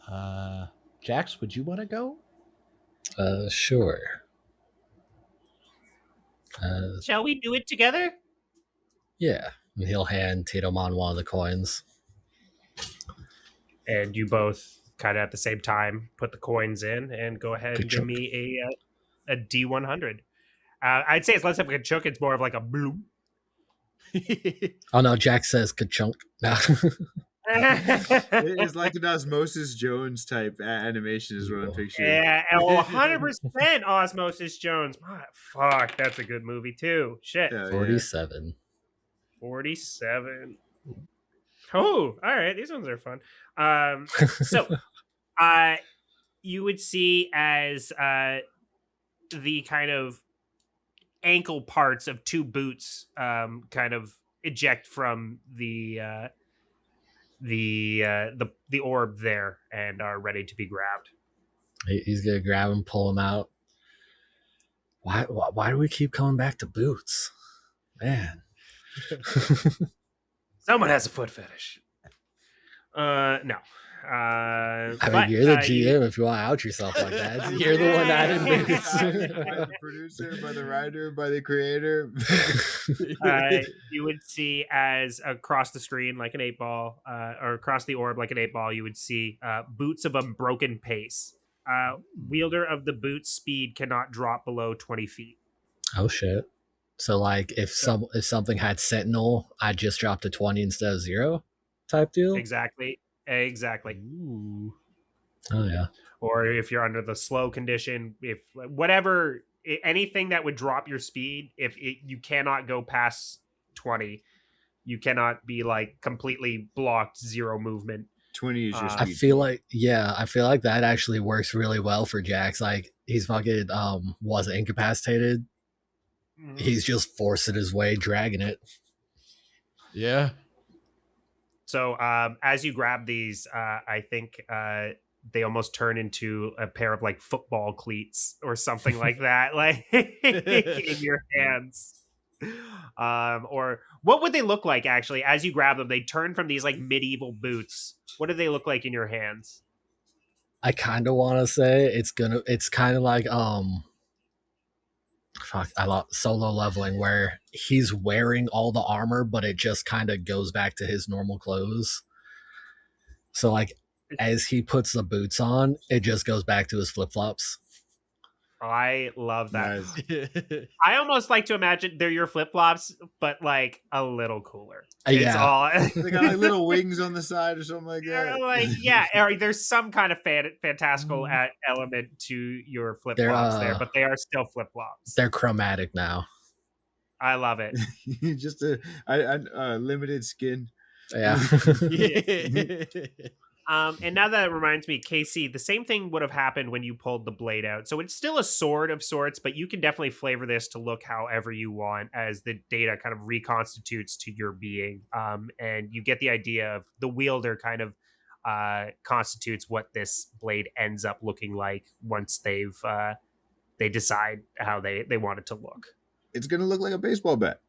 hands. Jax, would you want to go? Sure. Shall we do it together? Yeah. And he'll hand Titomon one of the coins. And you both kind of at the same time put the coins in and go ahead and give Ka-chunk. me a D100. I'd say it's less of a chook; it's more of like a bloom. Oh no, Jack says ka-chunk. No. It's like an Osmosis Jones type animation is what I'm picturing. Yeah, 100% Osmosis Jones. Fuck, that's a good movie too. Shit. Yeah, 47. 47. Oh, all right. These ones are fun. So, you would see as the kind of ankle parts of two boots kind of eject from the orb there and are ready to be grabbed. He's gonna grab him, pull him out. Why do we keep coming back to boots? Man. Someone has a foot fetish. No. I mean, you're the GM if you want to out yourself like that. You're the one adding boots. By the producer, by the writer, by the creator. You would see as across the screen like an 8-ball, or across the orb like an 8-ball, you would see boots of unbroken pace. Wielder of the boot speed cannot drop below 20 feet. Oh shit! So like, if something had Sentinel, I'd just drop to 20 instead of 0, type deal. Exactly. Ooh. Oh yeah. Or if you're under the slow condition, if whatever, anything that would drop your speed, you cannot go past 20, you cannot be like completely blocked, 0 movement. 20 is your speed. I feel like that actually works really well for Jax. Like, he's fucking wasn't incapacitated. Mm-hmm. He's just forcing his way, dragging it. Yeah. So as you grab these, I think they almost turn into a pair of like football cleats or something like that, like in your hands. Or what would they look like actually as you grab them? They turn from these like medieval boots. What do they look like in your hands? I kind of want to say it's kind of like Fuck, I love solo leveling where he's wearing all the armor, but it just kind of goes back to his normal clothes. So like as he puts the boots on, it just goes back to his flip flops. I love that. Nice. I almost like to imagine they're your flip flops, but like a little cooler. It's Yeah. all They got like little wings on the side or something like that. like or there's some kind of fantastical element to your flip flops there, but they are still flip flops. They're chromatic now. I love it. Just a limited skin. Yeah. And now that reminds me, KC, the same thing would have happened when you pulled the blade out. So it's still a sword of sorts, but you can definitely flavor this to look however you want as the data kind of reconstitutes to your being. And you get the idea of the wielder kind of constitutes what this blade ends up looking like once they decide how they want it to look. It's gonna look like a baseball bat.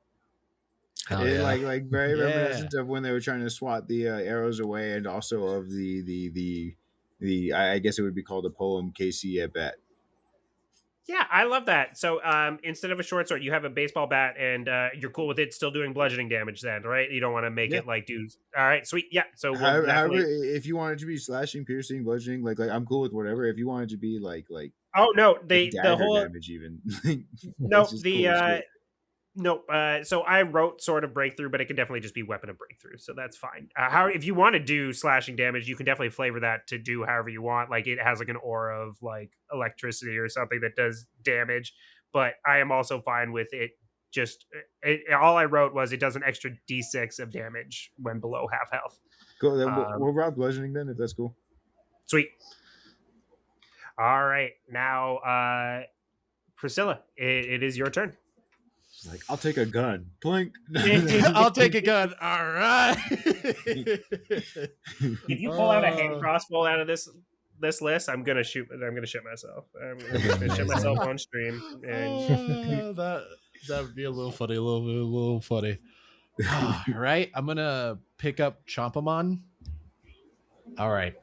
Yeah. Like very reminiscent of when they were trying to swat the arrows away, and also of the I guess it would be called a poem KC at bat. Yeah, I love that. So instead of a short sword, you have a baseball bat, and you're cool with it still doing bludgeoning damage then, right? You don't want to make it like do... All right, sweet. Yeah, so however, if you want it to be slashing, piercing, bludgeoning, like I'm cool with whatever. If you want it to be like oh no, the whole damage even. No, so I wrote sword of breakthrough, but it can definitely just be weapon of breakthrough, so that's fine. If you want to do slashing damage, you can definitely flavor that to do however you want. Like it has like an aura of like electricity or something that does damage, but I am also fine with it. All I wrote was it does an extra d6 of damage when below half health. Cool. Then we'll rob bludgeoning then, if that's cool. Sweet. All right, now Priscilla, it is your turn. Like, I'll take a gun. Blink. I'll take a gun. All right. If you pull out a hand crossbow out of this list, I'm gonna shoot myself. I'm gonna shoot myself on stream. And... that would be a little funny. All right, I'm gonna pick up Chompamon. All right,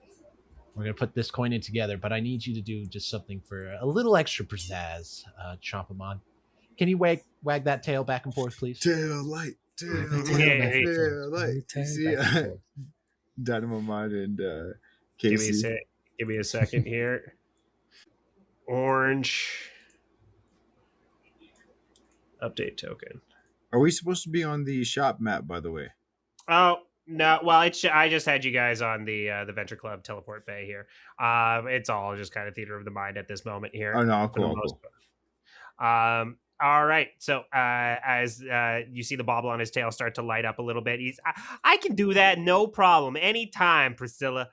we're gonna put this coin in together, but I need you to do just something for a little extra pizzazz, Chompamon. Can you wag that tail back and forth, please? Tail light. See, Digimon and Casey. Give me a second here. Orange. Update token. Are we supposed to be on the shop map, by the way? Oh, no. Well, I just had you guys on the Venture Club Teleport Bay here. It's all just kind of theater of the mind at this moment here. Oh, no, cool. All right. So as you see the bauble on his tail start to light up a little bit, I can do that. No problem. Anytime, Priscilla.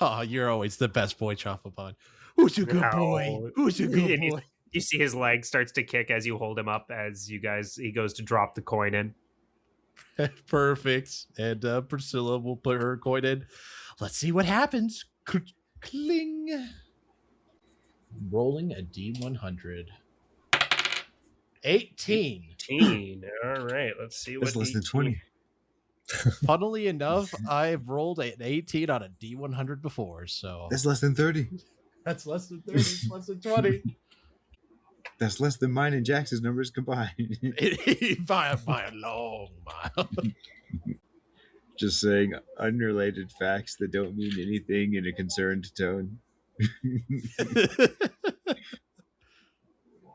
Oh, you're always the best boy, Chompamon. Who's a good boy? Who's a good boy? You see his leg starts to kick as you hold him up as he goes to drop the coin in. Perfect. And Priscilla will put her coin in. Let's see what happens. Cling. Rolling a D100. 18. All right, let's see what. That's less than 20. Funnily enough, I've rolled an 18 on a D100 before, so that's less than 30. That's less than 30. Less than 20. That's less than mine and Jax's numbers combined. by a long mile. Just saying unrelated facts that don't mean anything in a concerned tone.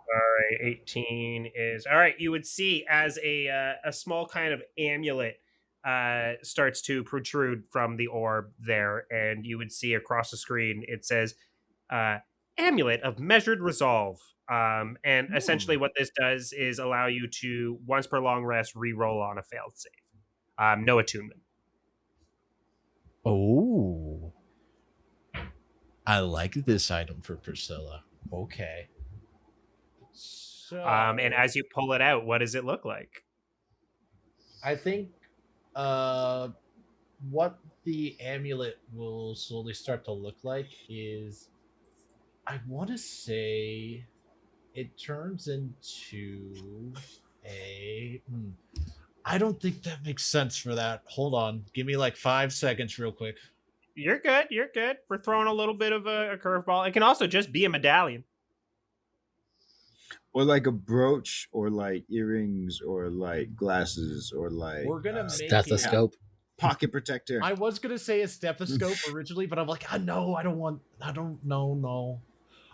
All right, 18 is all right. You would see as a small kind of amulet starts to protrude from the orb there, and you would see across the screen it says "Amulet of Measured Resolve." And essentially, what this does is allow you to once per long rest re-roll on a failed save. No attunement. Oh, I like this item for Priscilla. Okay. So, and as you pull it out, what does it look like? I think what the amulet will slowly start to look like is, I want to say it turns into a... I don't think that makes sense for that. Hold on. Give me like 5 seconds real quick. You're good. We're throwing a little bit of a curveball. It can also just be a medallion. or like a brooch, or like earrings, or like glasses, or like We're gonna make it. Stethoscope. pocket protector. I was gonna say a stethoscope originally, but I'm like, no, I don't know.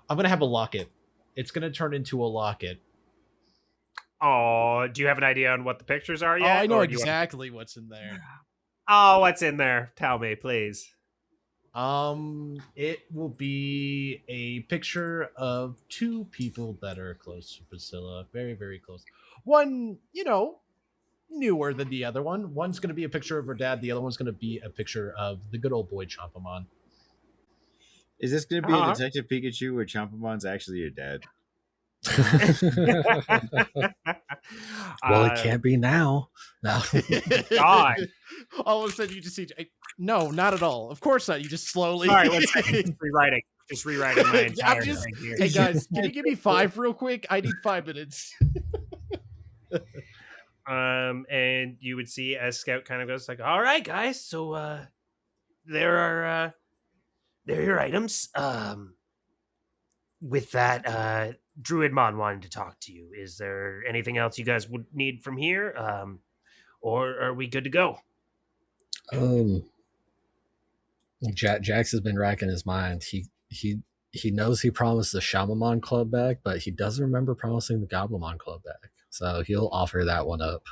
I'm gonna have a locket. It's gonna turn into a locket. Oh, do you have an idea on what the pictures are yet? Oh, I know or do you want- exactly what's in there. Oh, what's in there? Tell me, please. It will be a picture of two people that are close to Priscilla, very, very close. One, newer than the other one. One's going to be a picture of her dad. The other one's going to be a picture of the good old boy Chompamon. Is this going to be a Detective Pikachu where Chompamon's actually your dad? Well, it can't be now. No. God. All of a sudden, you just see. No, not at all. Of course not. You just slowly. All right, let's rewriting. Just rewriting my entire thing here. Hey guys, can you give me 5 real quick? I need 5 minutes. And you would see as Scout kind of goes like, "All right, guys, so there are your items. With that, Druidmon wanted to talk to you. Is there anything else you guys would need from here? Or are we good to go?" Jax has been racking his mind. He knows he promised the Shamamon Club back, but he doesn't remember promising the Goblimon Club back. So he'll offer that one up.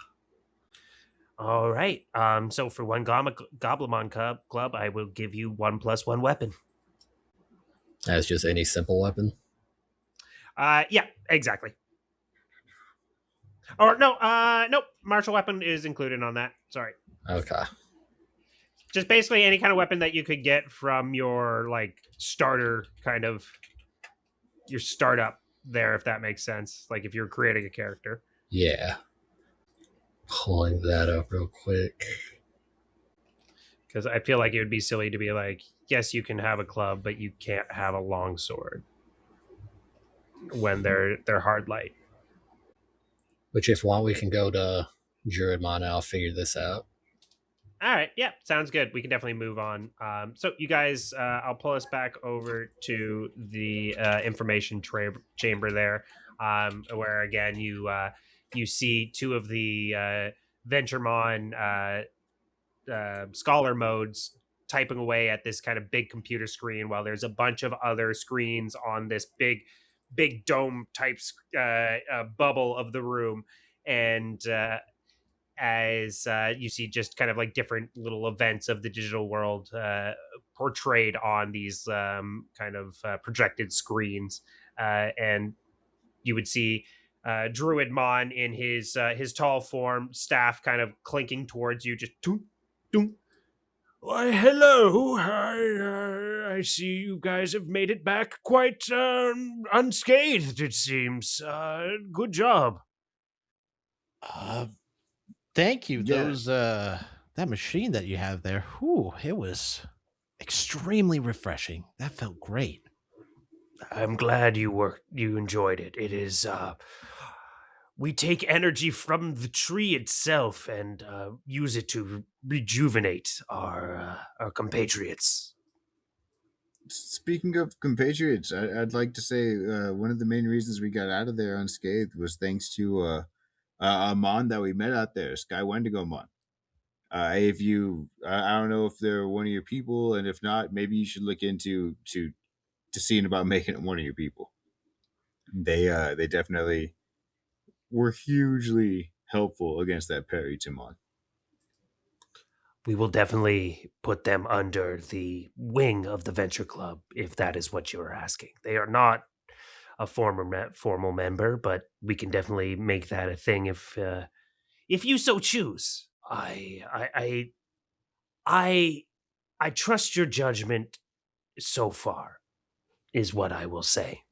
All right. So for one Goblimon club, I will give you 1+1 weapon. That's just any simple weapon. Yeah, exactly. Or no, nope. Martial weapon is included on that. Sorry. Okay. Just basically any kind of weapon that you could get from your like starter kind of your startup there, if that makes sense. Like if you're creating a character. Yeah. Pulling that up real quick. Because I feel like it would be silly to be like, yes, you can have a club, but you can't have a long sword when they're hard light. Which, if want, we can go to Druidmon and I'll figure this out. All right, yeah, sounds good. We can definitely move on. So you guys, I'll pull us back over to the information chamber there, where again you see two of the VentureMon scholar modes typing away at this kind of big computer screen, while there's a bunch of other screens on this big dome type bubble of the room, and as you see just kind of like different little events of the digital world portrayed on these kind of projected screens, and you would see Druidmon in his tall form, staff kind of clinking towards you, just doom, doom. Why, hello. I see you guys have made it back quite unscathed, it seems. Good job. Thank you. Yeah. Those that machine that you have there, it was extremely refreshing. That felt great. I'm glad you enjoyed it. It is we take energy from the tree itself and use it to rejuvenate our compatriots. Speaking of compatriots, I'd like to say one of the main reasons we got out of there unscathed was thanks to a mon that we met out there, Sky Wendigomon. If you, I don't know if they're one of your people, and if not, maybe you should look into to seeing about making it one of your people. They definitely were hugely helpful against that Perrytonmon. We will definitely put them under the wing of the Venture Club, if that is what you're asking. They are not a formal member, but we can definitely make that a thing if you so choose. I trust your judgment so far, is what I will say.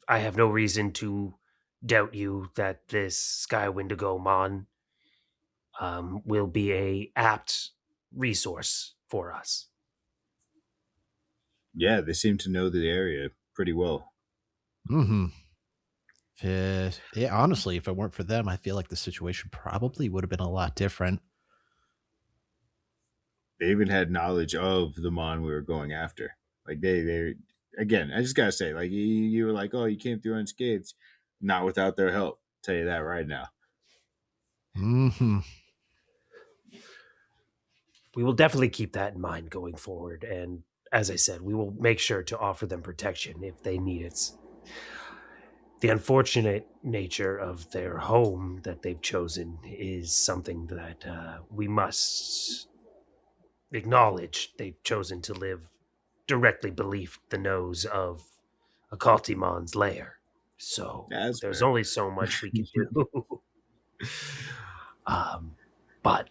I have no reason to doubt you that this Sky Wendigomon will be a apt resource for us. Yeah, they seem to know the area pretty well. Mm-hmm. Yeah, honestly, if it weren't for them, I feel like the situation probably would have been a lot different. They even had knowledge of the mon we were going after. Like they again, I just gotta say, like you were like, oh, you came through unscathed, not without their help. Tell you that right now. Mm-hmm. We will definitely keep that in mind going forward. And as I said, we will make sure to offer them protection if they need it. The unfortunate nature of their home that they've chosen is something that we must acknowledge. They've chosen to live directly beneath the nose of AcoutreMon's lair. So That's there's fair. only so much we can do. But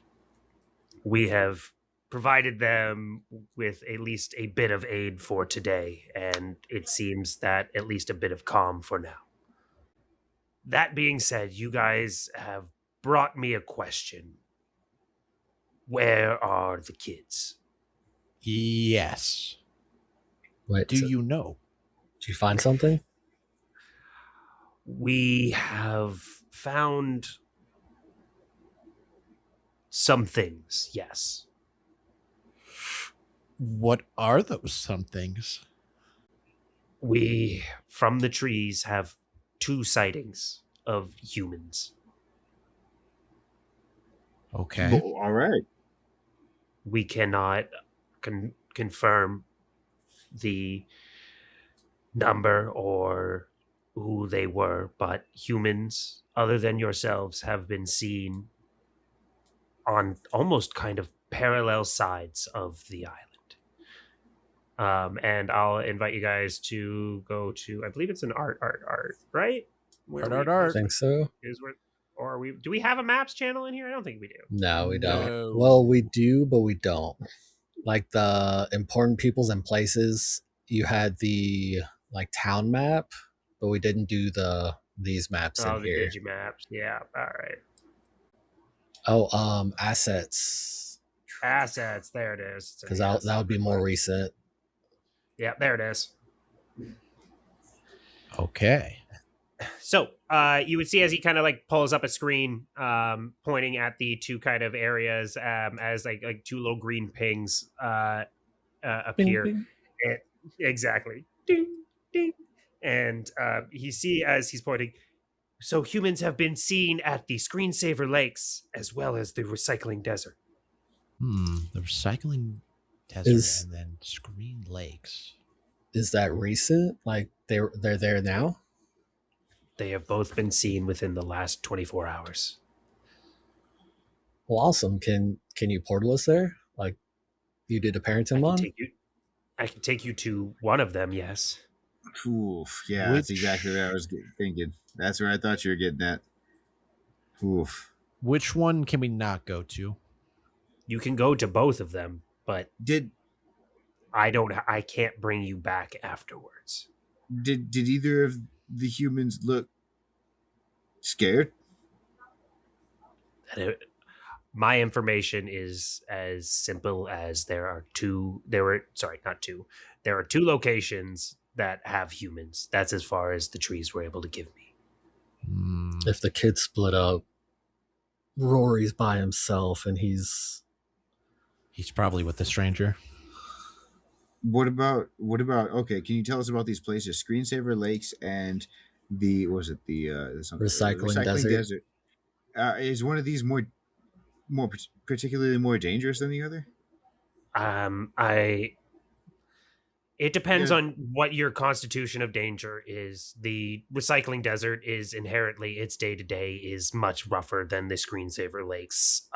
we have provided them with at least a bit of aid for today, and it seems that at least a bit of calm for now. That being said, you guys have brought me a question. Where are the kids? Yes. Wait, Do you know? did you find something? We have found some things, yes. What are those some things? We, from the trees, have 2 sightings of humans. Okay. Well, all right. We cannot confirm the number or who they were, but humans other than yourselves have been seen on almost kind of parallel sides of the island. And I'll invite you guys to go to, I believe it's an art, right? Art. I think so. Is where, or are we? Do we have a maps channel in here? I don't think we do. No, we don't. No. Well, we do, but we don't. Like the important peoples and places, you had the like town map, but we didn't do these maps Oh, in the here. Digimaps. Yeah. All right. Oh, assets. Assets. There it is. Because that would be more recent. Yeah, there it is. Okay. So you would see as he kind of like pulls up a screen, pointing at the 2 kind of areas as like 2 little green pings appear. Bing, bing. Exactly. Ding, ding. And he see as he's pointing. So humans have been seen at the screensaver lakes as well as the recycling desert. The recycling desert Is- and then Screen Lakes. Is that recent? Like they're there now? They have both been seen within the last 24 hours. Well, awesome. Can you portal us there? Like you did a Perrytonmon? I can take you to one of them, yes. Oof. Yeah, that's exactly what I was thinking. That's where I thought you were getting at. Oof. Which one can we not go to? You can go to both of them, but Did I can't bring you back afterwards. either of the humans look scared? My information is as simple as there are 2 locations that have humans. That's as far as the trees were able to give me. If the kids split up, Rory's by himself and he's probably with the stranger. What about okay, can you tell us about these places? Screensaver Lakes and the Recycling desert. Is one of these more particularly more dangerous than the other? It depends Yeah. on what your constitution of danger is. The recycling desert is inherently, its day-to-day is much rougher than the screensaver lakes.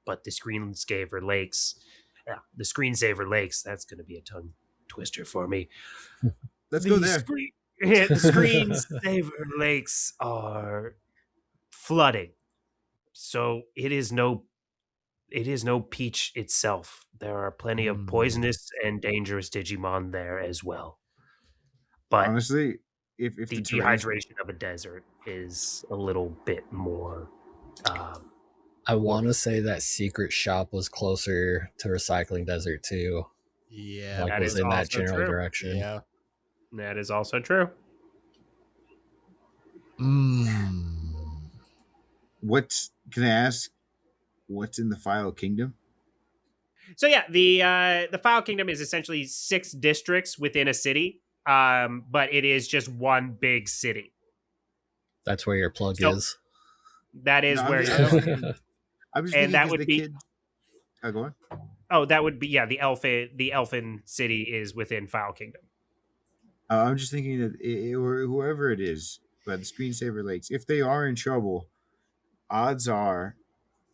But the screensaver lakes, that's going to be a tongue twister for me. Let's go there. The screensaver lakes are flooding. So it is no peach itself. There are plenty of poisonous and dangerous Digimon there as well. But Honestly, if the terrain's- dehydration of a desert is a little bit more. I want to say that secret shop was closer to recycling desert too. Yeah. Like That was is in that also general true. direction. Yeah. That is also true. Can I ask what's in the File Kingdom? So yeah, the File Kingdom is essentially 6 districts within a city. but it is just one big city. That's where your plug So- is. That is No, where I'm you're just going. thinking, I'm just And thinking that 'cause would the be- kid. Oh, go on. Oh, that would be the elfin city is within Foul Kingdom. I'm just thinking that or whoever it is, but the Screensaver Lakes, if they are in trouble, odds are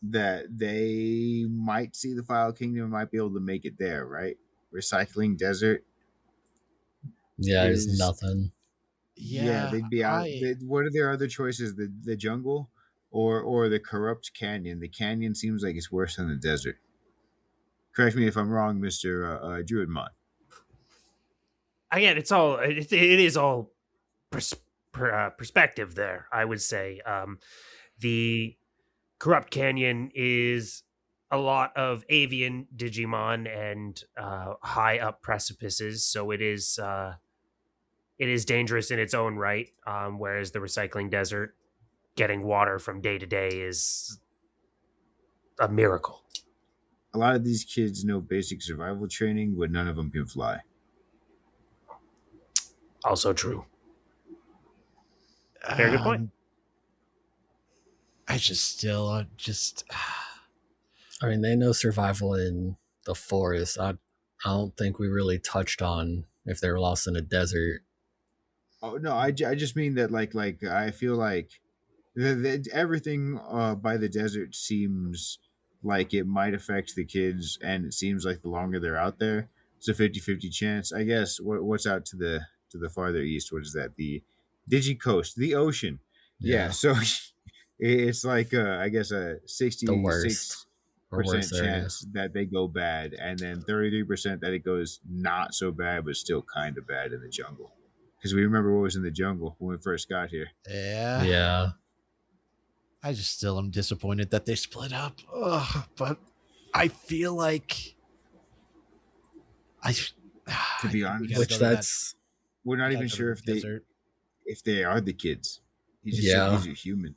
that they might see the File Kingdom, might be able to make it there, right? Recycling Desert. Yeah, there's is- nothing. Yeah, they'd be out. What are their other choices? The jungle or the corrupt canyon? The canyon seems like it's worse than the desert. Correct me if I'm wrong, Mr. Druidmon. Again, it is all perspective there, I would say. The Corrupt Canyon is a lot of avian Digimon and high up precipices, so it is dangerous in its own right. Whereas the Recycling Desert, getting water from day to day is a miracle. A lot of these kids know basic survival training, but none of them can fly. Also true. Very good point. I just I mean, they know survival in the forest. I don't think we really touched on if they were lost in a desert. Oh no, I just mean that like I feel like everything by the desert seems like it might affect the kids, and it seems like the longer they're out there, it's a 50-50 chance. I guess what's out to the farther east? What is that? The Digi Coast, the ocean. Yeah, so it's like I guess a 66% chance that they go bad, and then 33% that it goes not so bad, but still kind of bad in the jungle. Because we remember what was in the jungle when we first got here. Yeah. I just still am disappointed that they split up. Ugh, but I feel like To be honest, which we're not even sure if they are the kids. He just said these are human.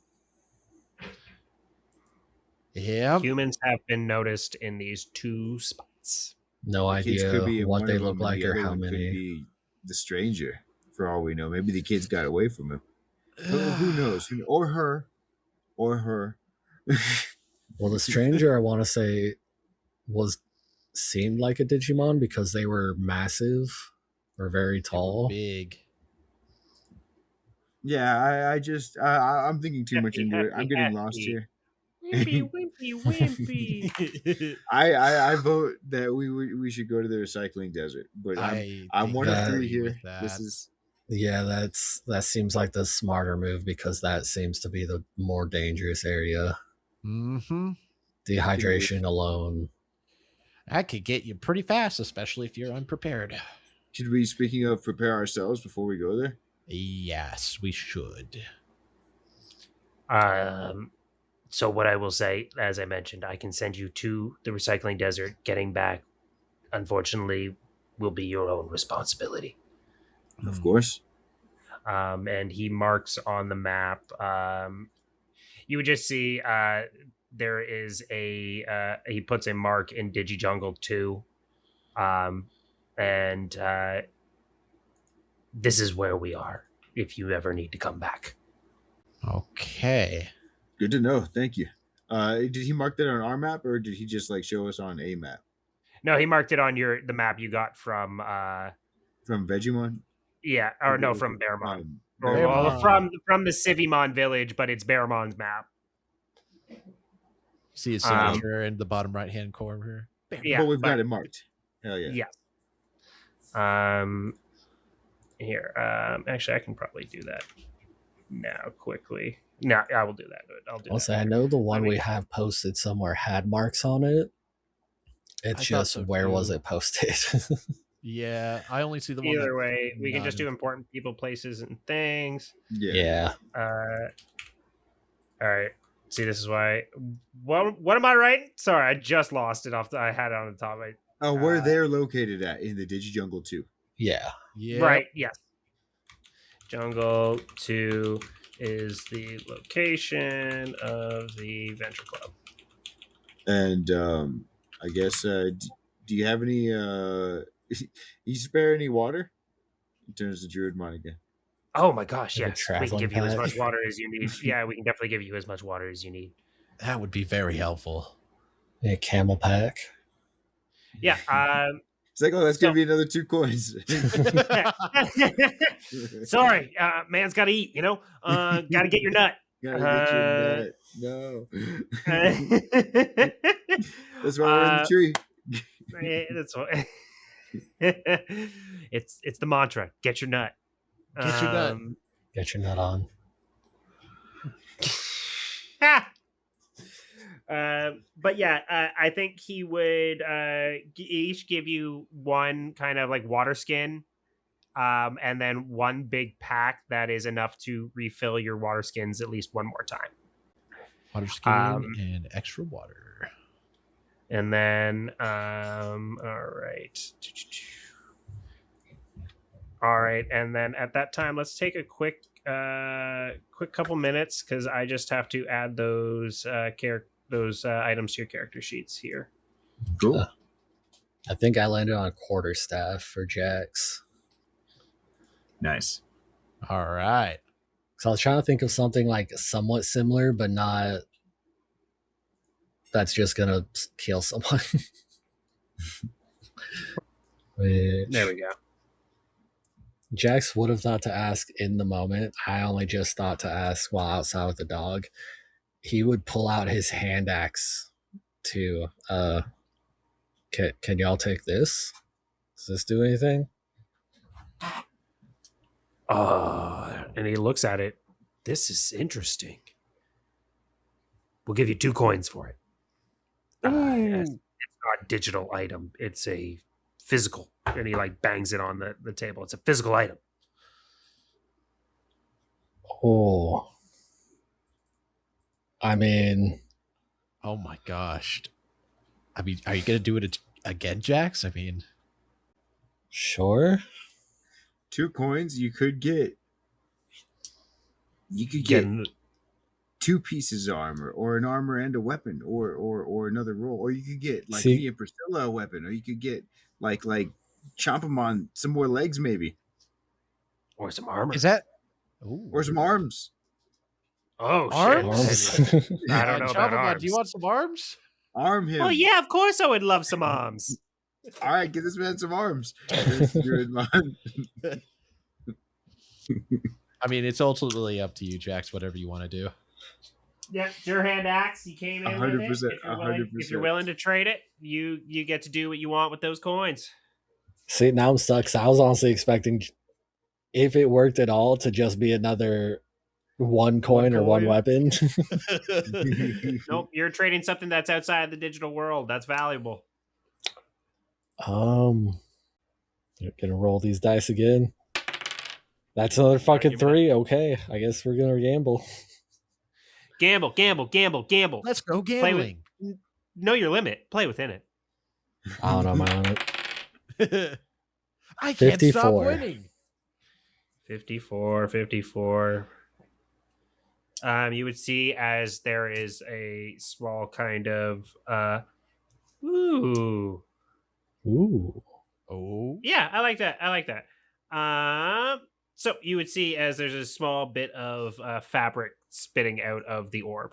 Yeah, Humans have been noticed in these two spots. No idea what they look like or how many. Could be the stranger, for all we know. Maybe the kids got away from him. Who knows? Or her. Well, the stranger, I want to say, seemed like a Digimon because they were massive or very tall. Big. Yeah, I'm thinking too much into it. I'm getting lost here. Wimpy. I vote that we should go to the Recycling Desert, but I'm one of three here. This is that seems like the smarter move because that seems to be the more dangerous area. Mm-hmm. Dehydration alone. That could get you pretty fast, especially if you're unprepared. Should we, speaking of, prepare ourselves before we go there? Yes, we should. So what I will say, as I mentioned, I can send you to the Recycling Desert. Getting back, unfortunately, will be your own responsibility. Of course. And he marks on the map. You would just see there is he puts a mark in DigiJungle 2. And this is where we are if you ever need to come back. Okay. Good to know. Thank you. Did he mark that on our map, or did he just like show us on a map? No, he marked it on the map you got from Vegemon. Yeah, or no, from Bearmon. Bearmon. From the Civimon village, but it's Bearmon's map. See his signature in the bottom right hand corner. Yeah, but we've got it marked. Hell yeah. Yes. Here. Actually, I can probably do that now quickly. No, I will do that. I'll say I know the one we have posted somewhere had marks on it. It's just where was it posted? Yeah, I only see the one. Either way, we can just do important people, places, and things. Yeah. All right. See, this is why. What am I writing? Sorry, I just lost it I had it on the top. Where they're located at in the DigiJungle 2. Yeah. Right. Yes. Jungle 2 is the location of the Venture Club. And I guess do you have any you spare any water? It turns to Druidmon again. Oh my gosh, Like a yes. We can traveling give you as pack. much water as you need. Yeah, we can definitely give you as much water as you need. That would be very helpful. A camel pack. Yeah. It's like, oh, that's gonna be another 2 coins. Sorry, man's got to eat. You know, got to get your nut. Gotta get your nut. No. That's why we're in the tree. That's what. It's the mantra. Get your nut. Get your nut. Get your nut on. But yeah, I think he would each give you one kind of like water skin, and then one big pack that is enough to refill your water skins at least one more time. Water skin and extra water. And then, all right. All right, and then at that time, let's take a quick couple minutes because I just have to add those items to your character sheets here. Cool. I think I landed on a quarterstaff for Jax. Nice. All right. So I was trying to think of something like somewhat similar, but not that's just gonna kill someone. There we go. Jax would have thought to ask in the moment. I only just thought to ask while outside with the dog. He would pull out his hand axe to can y'all take this? Does this do anything? And he looks at it. This is interesting. We'll give you 2 coins for it. It's not a digital item. It's a physical. And he like bangs it on the table. It's a physical item. Oh. I mean... Oh my gosh. I mean, are you going to do it again, Jax? I mean... Sure. 2 coins, you could get 2 pieces of armor, or an armor and a weapon, or another roll, or you could get like me and Priscilla a weapon, or you could get like Scoutmon some more legs maybe, or some armor. Is that? Ooh. Or some arms. Oh, arms? Shit. I don't know about arms. Do you want some arms? Arm him. Oh yeah, of course I would love some arms. All right, give this man some arms. I mean, it's ultimately up to you, Jax. Whatever you want to do. Yeah, your hand axe. You came in 100%. with it. If you're willing to trade it, you get to do what you want with those coins. See, now I'm stuck. I was honestly expecting, if it worked at all, to just be another 1 coin or 1 weapon. Nope, you're trading something that's outside the digital world. That's valuable. You're gonna roll these dice again. That's another fucking 3. Okay, I guess we're gonna gamble. Gamble. Let's go gambling. Know your limit. Play within it. I don't know my limit. I can't 54. stop winning. 54. You would see as there is a small kind of ooh. Oh. Yeah, I like that. So you would see as there's a small bit of fabric spitting out of the orb.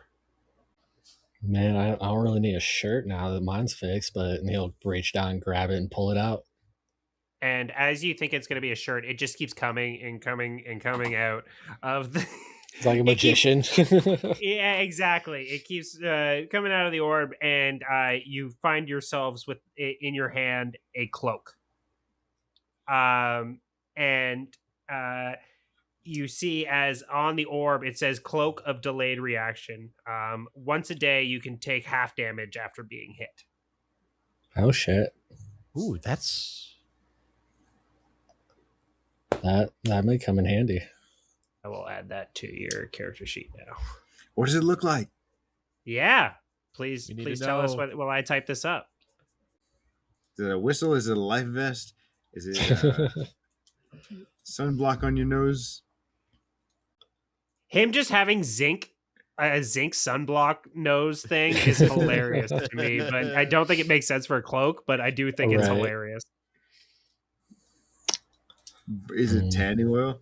Man, I don't really need a shirt now that mine's fixed, but he'll reach down and grab it and pull it out. And as you think it's going to be a shirt, it just keeps coming and coming out of the... It's like a magician. Yeah, exactly. It keeps coming out of the orb, and you find yourselves with in your hand a cloak. And you see as on the orb it says cloak of delayed reaction. Once a day you can take half damage after being hit. Oh shit. Ooh, that's that may come in handy. I will add that to your character sheet now. What does it look like? Yeah, please tell us while I type this up. Is it a whistle? Is it a life vest? Is it sunblock on your nose? Him just having a zinc sunblock nose thing is hilarious to me, but I don't think it makes sense for a cloak, but I do think it's hilarious. Is it tanning oil?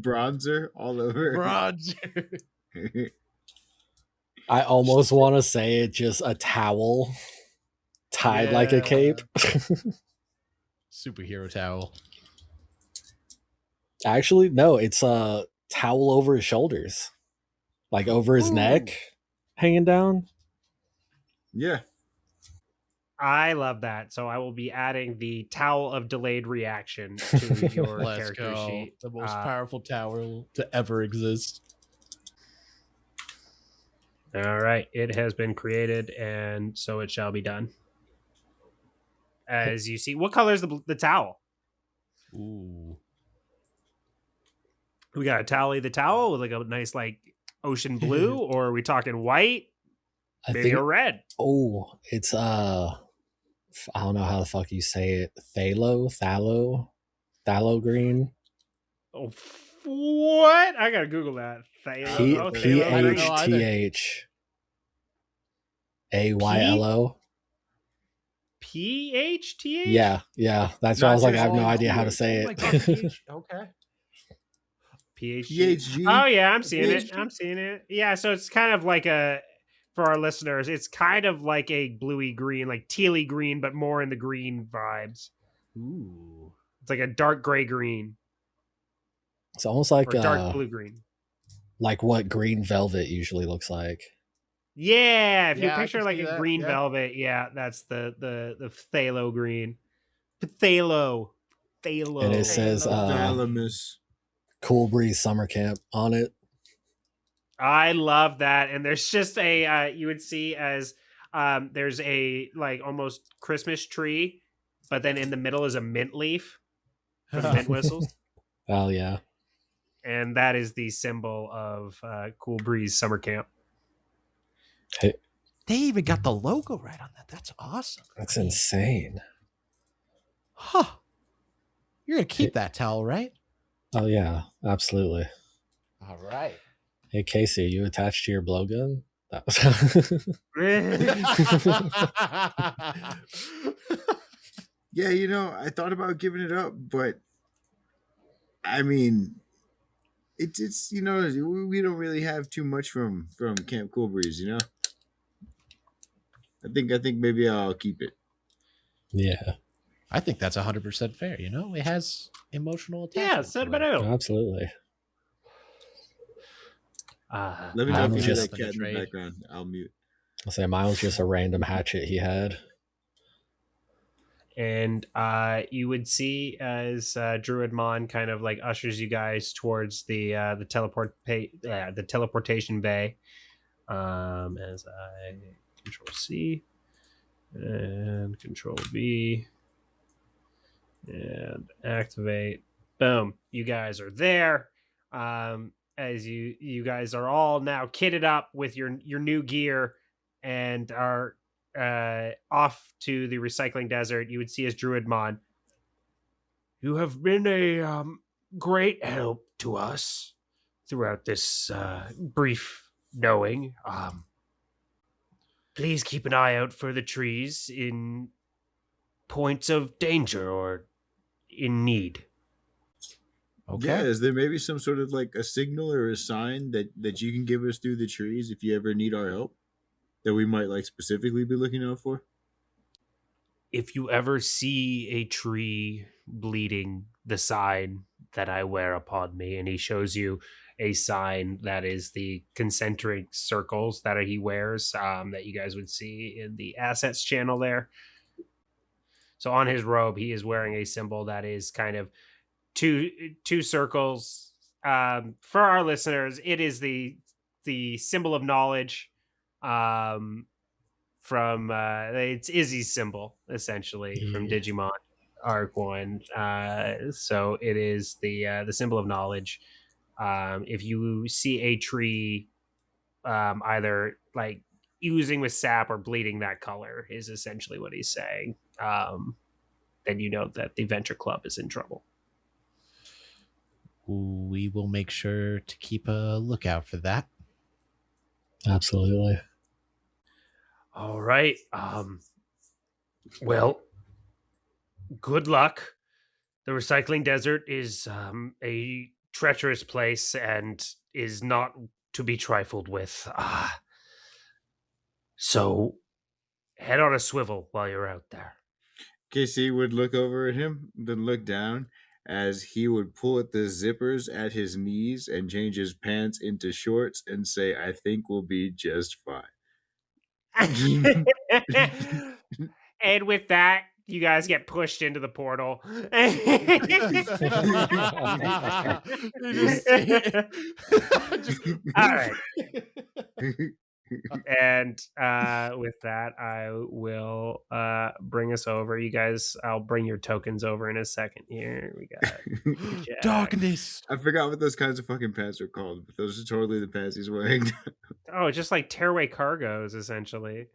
Bronzer all over. Bronzer. I almost want to say it just a towel tied like a cape. Superhero towel. Actually, no, it's a towel over his shoulders, like over his neck, hanging down. Yeah. I love that. So I will be adding the towel of delayed reaction to your Let's character go. sheet. The most powerful towel to ever exist. All right. It has been created, and so it shall be done. As you see, what color is the towel? Ooh. We got a towel the towel with like a nice like ocean blue, or are we talking white? Maybe a red. Oh, it's I don't know how the fuck you say it. Phthalo green. Oh, what? I gotta Google that. Phthalo. PHTHAYLO. PHTH? Yeah. That's why I was like, I have no idea how to say it. Okay. PHG. Oh yeah, I'm seeing it. Yeah, so it's kind of like for our listeners, it's kind of like a bluey green, like tealy green, but more in the green vibes. Ooh. It's like a dark gray green. It's almost like or dark blue green. Like what green velvet usually looks like. Yeah, if you picture like a green velvet, that's the phthalo green. Phthalo. And it says Thalamus. Cool Breeze Summer Camp on it. I love that. And there's just a you would see as there's a like almost Christmas tree, but then in the middle is a mint leaf for the mint whistles. Oh yeah. And that is the symbol of Cool Breeze Summer Camp. Hey. They even got the logo right on that. That's awesome. That's insane. Huh. You're going to keep that towel, right? Oh, yeah. Absolutely. All right. Hey, Casey, you attached to your blowgun? Yeah, I thought about giving it up, but I mean, it's we don't really have too much from Camp Cool Breeze, I think maybe I'll keep it. Yeah. I think that's 100% fair. It has emotional attachment. Yeah, sentimental. Absolutely. Let me know if you hear that cat in the background. I'll mute. I'll say mine was just a random hatchet he had. And you would see as Druidmon kind of like ushers you guys towards the teleportation bay. As I Control C and Control V and activate. Boom! You guys are there. As you guys are all now kitted up with your new gear and are off to the recycling desert. You would see as Druidmon. You have been a great help to us throughout this brief knowing. Please keep an eye out for the trees in points of danger or in need. Okay. Yeah, is there maybe some sort of like a signal or a sign that you can give us through the trees if you ever need our help that we might like specifically be looking out for? If you ever see a tree bleeding, the sign that I wear upon me, and he shows you a sign that is the concentric circles that he wears, that you guys would see in the assets channel there. So on his robe, he is wearing a symbol that is kind of two circles. For our listeners, it is the symbol of knowledge. From it's Izzy's symbol essentially from Digimon Arc 1. So it is the symbol of knowledge. If you see a tree either like oozing with sap or bleeding that color is essentially what he's saying. Then you know that the Venture Club is in trouble. We will make sure to keep a lookout for that. Absolutely. All right. Well, good luck. The recycling desert is a treacherous place and is not to be trifled with. So head on a swivel while you're out there. KC would look over at him, then look down as he would pull at the zippers at his knees and change his pants into shorts and say, I think we'll be just fine. And with that, you guys get pushed into the portal. All right. And with that, I will bring us over. You guys, I'll bring your tokens over in a second here. We got Jack. Darkness. I forgot what those kinds of fucking pants are called, but those are totally the pants he's wearing. Oh, just like tearaway cargos, essentially.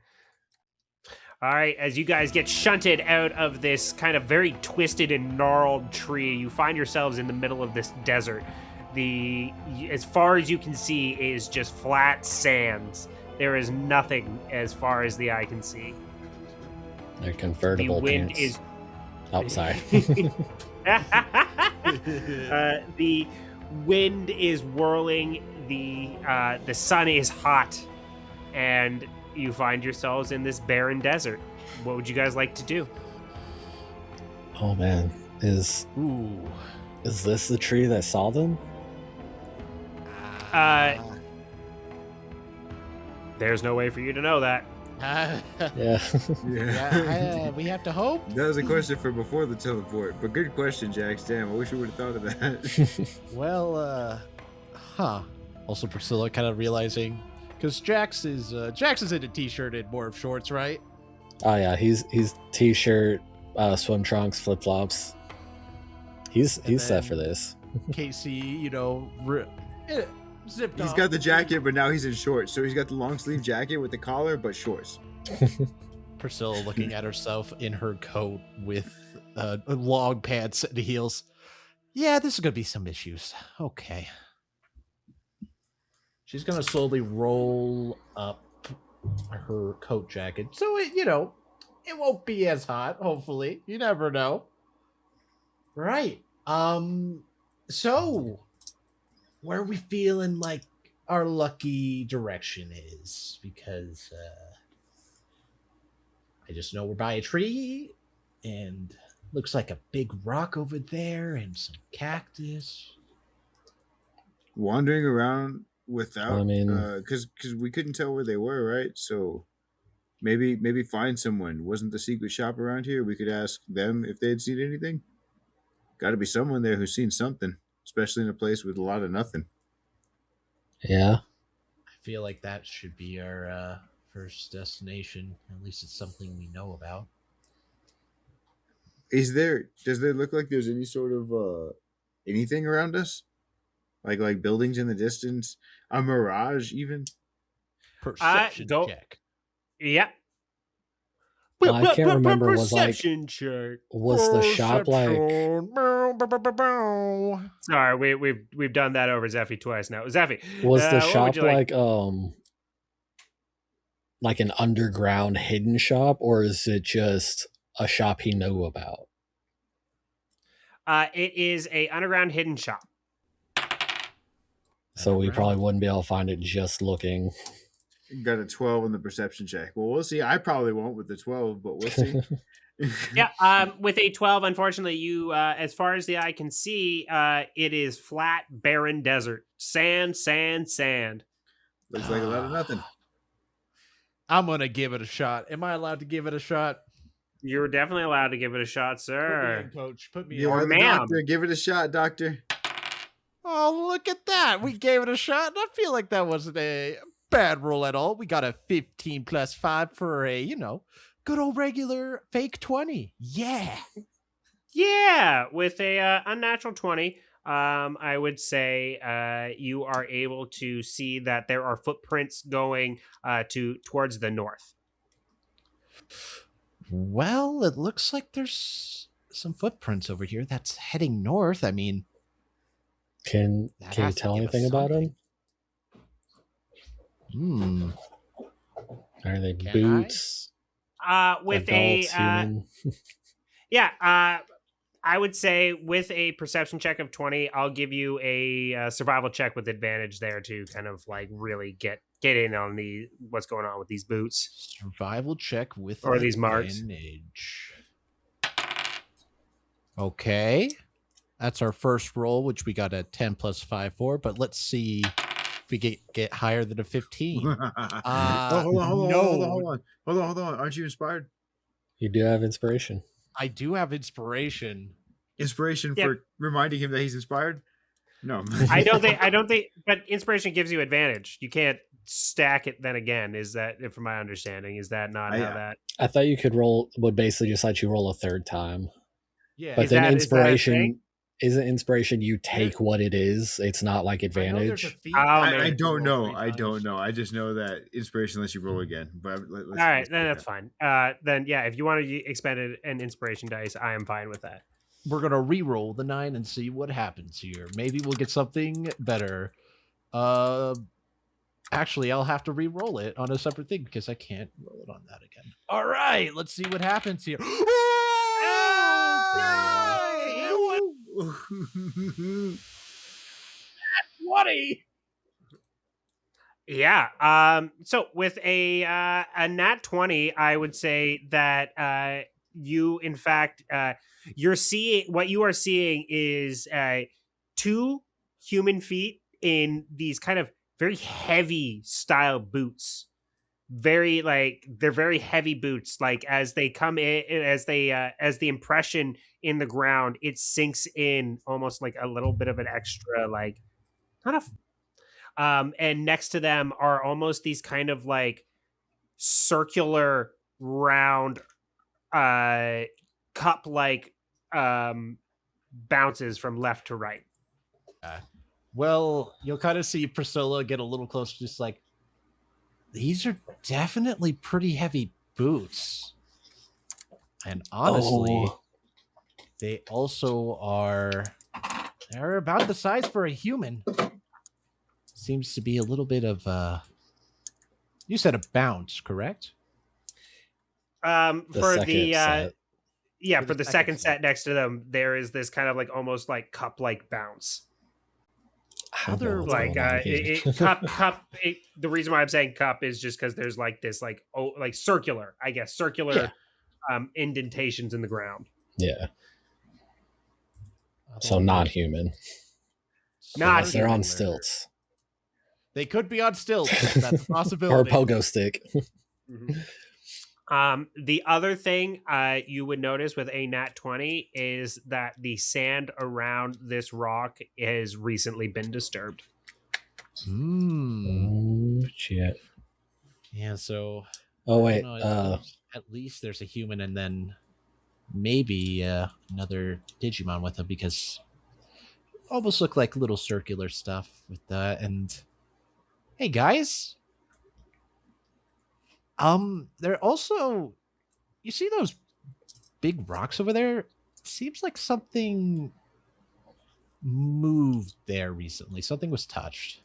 All right, as you guys get shunted out of this kind of very twisted and gnarled tree, you find yourselves in the middle of this desert. As far as you can see is just flat sands. There is nothing as far as the eye can see. They're convertible The wind pants. is. Oh, sorry. The wind is whirling. The sun is hot, and you find yourselves in this barren desert. What would you guys like to do? Oh man, is this the tree that saw them? There's no way for you to know that. Yeah. We have to hope. That was a question for before the teleport, but good question, Jax. Damn, I wish we would have thought of that. Well, Also, Priscilla kind of realizing, because Jax is in a t-shirt and more of shorts, right? Oh yeah, he's t-shirt, swim trunks, flip flops. He's set for this. Casey, zipped He's off. got the jacket, but now he's in shorts. So he's got the long sleeve jacket with the collar, but shorts. Priscilla looking at herself in her coat with long pants and heels. Yeah, this is gonna be some issues. Okay. She's gonna slowly roll up her coat jacket, so it won't be as hot. Hopefully, you never know. Right. So where are we feeling like our lucky direction is? Because I just know we're by a tree, and looks like a big rock over there, and some cactus. Wandering around without, I mean- because we couldn't tell where they were, right? So maybe find someone. Wasn't the secret shop around here? We could ask them if they had seen anything. Got to be someone there who's seen something, especially in a place with a lot of nothing. Yeah. I feel like that should be our first destination. At least it's something we know about. Does there look like there's any sort of anything around us? Like buildings in the distance? A mirage even? Perception go- check. Yep. I can't remember, was like- Perception check. Was the shop like Sorry, we've done that over Zeffy twice now. Zeffy, was the what shop would you like? like an underground hidden shop, or is it just a shop he knew about? It is a underground hidden shop. So we probably wouldn't be able to find it just looking. Got a 12 on the perception check. Well, we'll see. I probably won't with the 12, but we'll see. Yeah, with a 12, unfortunately, you, as far as the eye can see, it is flat, barren desert. Sand, sand, sand. Looks like a lot of nothing. I'm gonna give it a shot. Am I allowed to give it a shot? You're definitely allowed to give it a shot, Put me sir. in, coach. Put me You in. are the ma'am. doctor. Give it a shot, doctor. Oh, look at that. We gave it a shot, and I feel like that wasn't a bad roll at all. We got a 15 plus 5 for a, good old regular fake 20. Yeah. Yeah, with a unnatural 20, I would say you are able to see that there are footprints going towards the north. Well, it looks like there's some footprints over here that's heading north. I mean, Can That you has to tell give us anything about something. him? Are they Can I? boots? With adults, a human? Yeah, I would say with a perception check of 20, I'll give you a survival check with advantage there to kind of like really get in on what's going on with these boots Survival check with or these marks. advantage. Okay. That's our first roll, which we got a 10 plus 5 for, but let's see if we get higher than a 15. Hold on. Aren't you inspired? You do have inspiration. I do have inspiration. Inspiration for reminding him that he's inspired? No. I don't think, but inspiration gives you advantage. You can't stack it then again. Is that, from my understanding, is that not how that? I thought you would basically just let you roll a third time. Yeah. But then inspiration isn't inspiration. You take what it is. It's not like advantage. I don't know. I just know that inspiration lets you roll again. But all right, then that's fine. Then yeah, if you want to expend an inspiration dice, I am fine with that. We're gonna re-roll the 9 and see what happens here. Maybe we'll get something better. Actually, I'll have to re-roll it on a separate thing because I can't roll it on that again. All right, let's see what happens here. 20. Yeah. So with a nat 20, I would say that you, in fact, what you are seeing is 2 human feet in these kind of very heavy style boots. They're very heavy boots. Like as they come in, as the impression in the ground, it sinks in almost like a little bit of an extra, like, kind of. And next to them are almost these kind of like circular round cup like bounces from left to right. Well, you'll kind of see Priscilla get a little closer, just like, these are definitely pretty heavy boots. And honestly, they also they're about the size for a human. Seems to be a little bit of you said a bounce, correct? For the second set next to them, there is this kind of like almost like cup like bounce. The reason why I'm saying cup is just because there's like this like circular indentations in the ground. Yeah. So not human. Not they're on stilts. They could be on stilts. That's a possibility. Or a pogo stick. The other thing you would notice with a nat 20 is that the sand around this rock has recently been disturbed. Oh, shit. Yeah, so... Oh, wait. At least there's a human and then maybe another Digimon with him, because almost look like little circular stuff with that. And hey, guys... They're also, you see those big rocks over there? It seems like something moved there recently. Something was touched.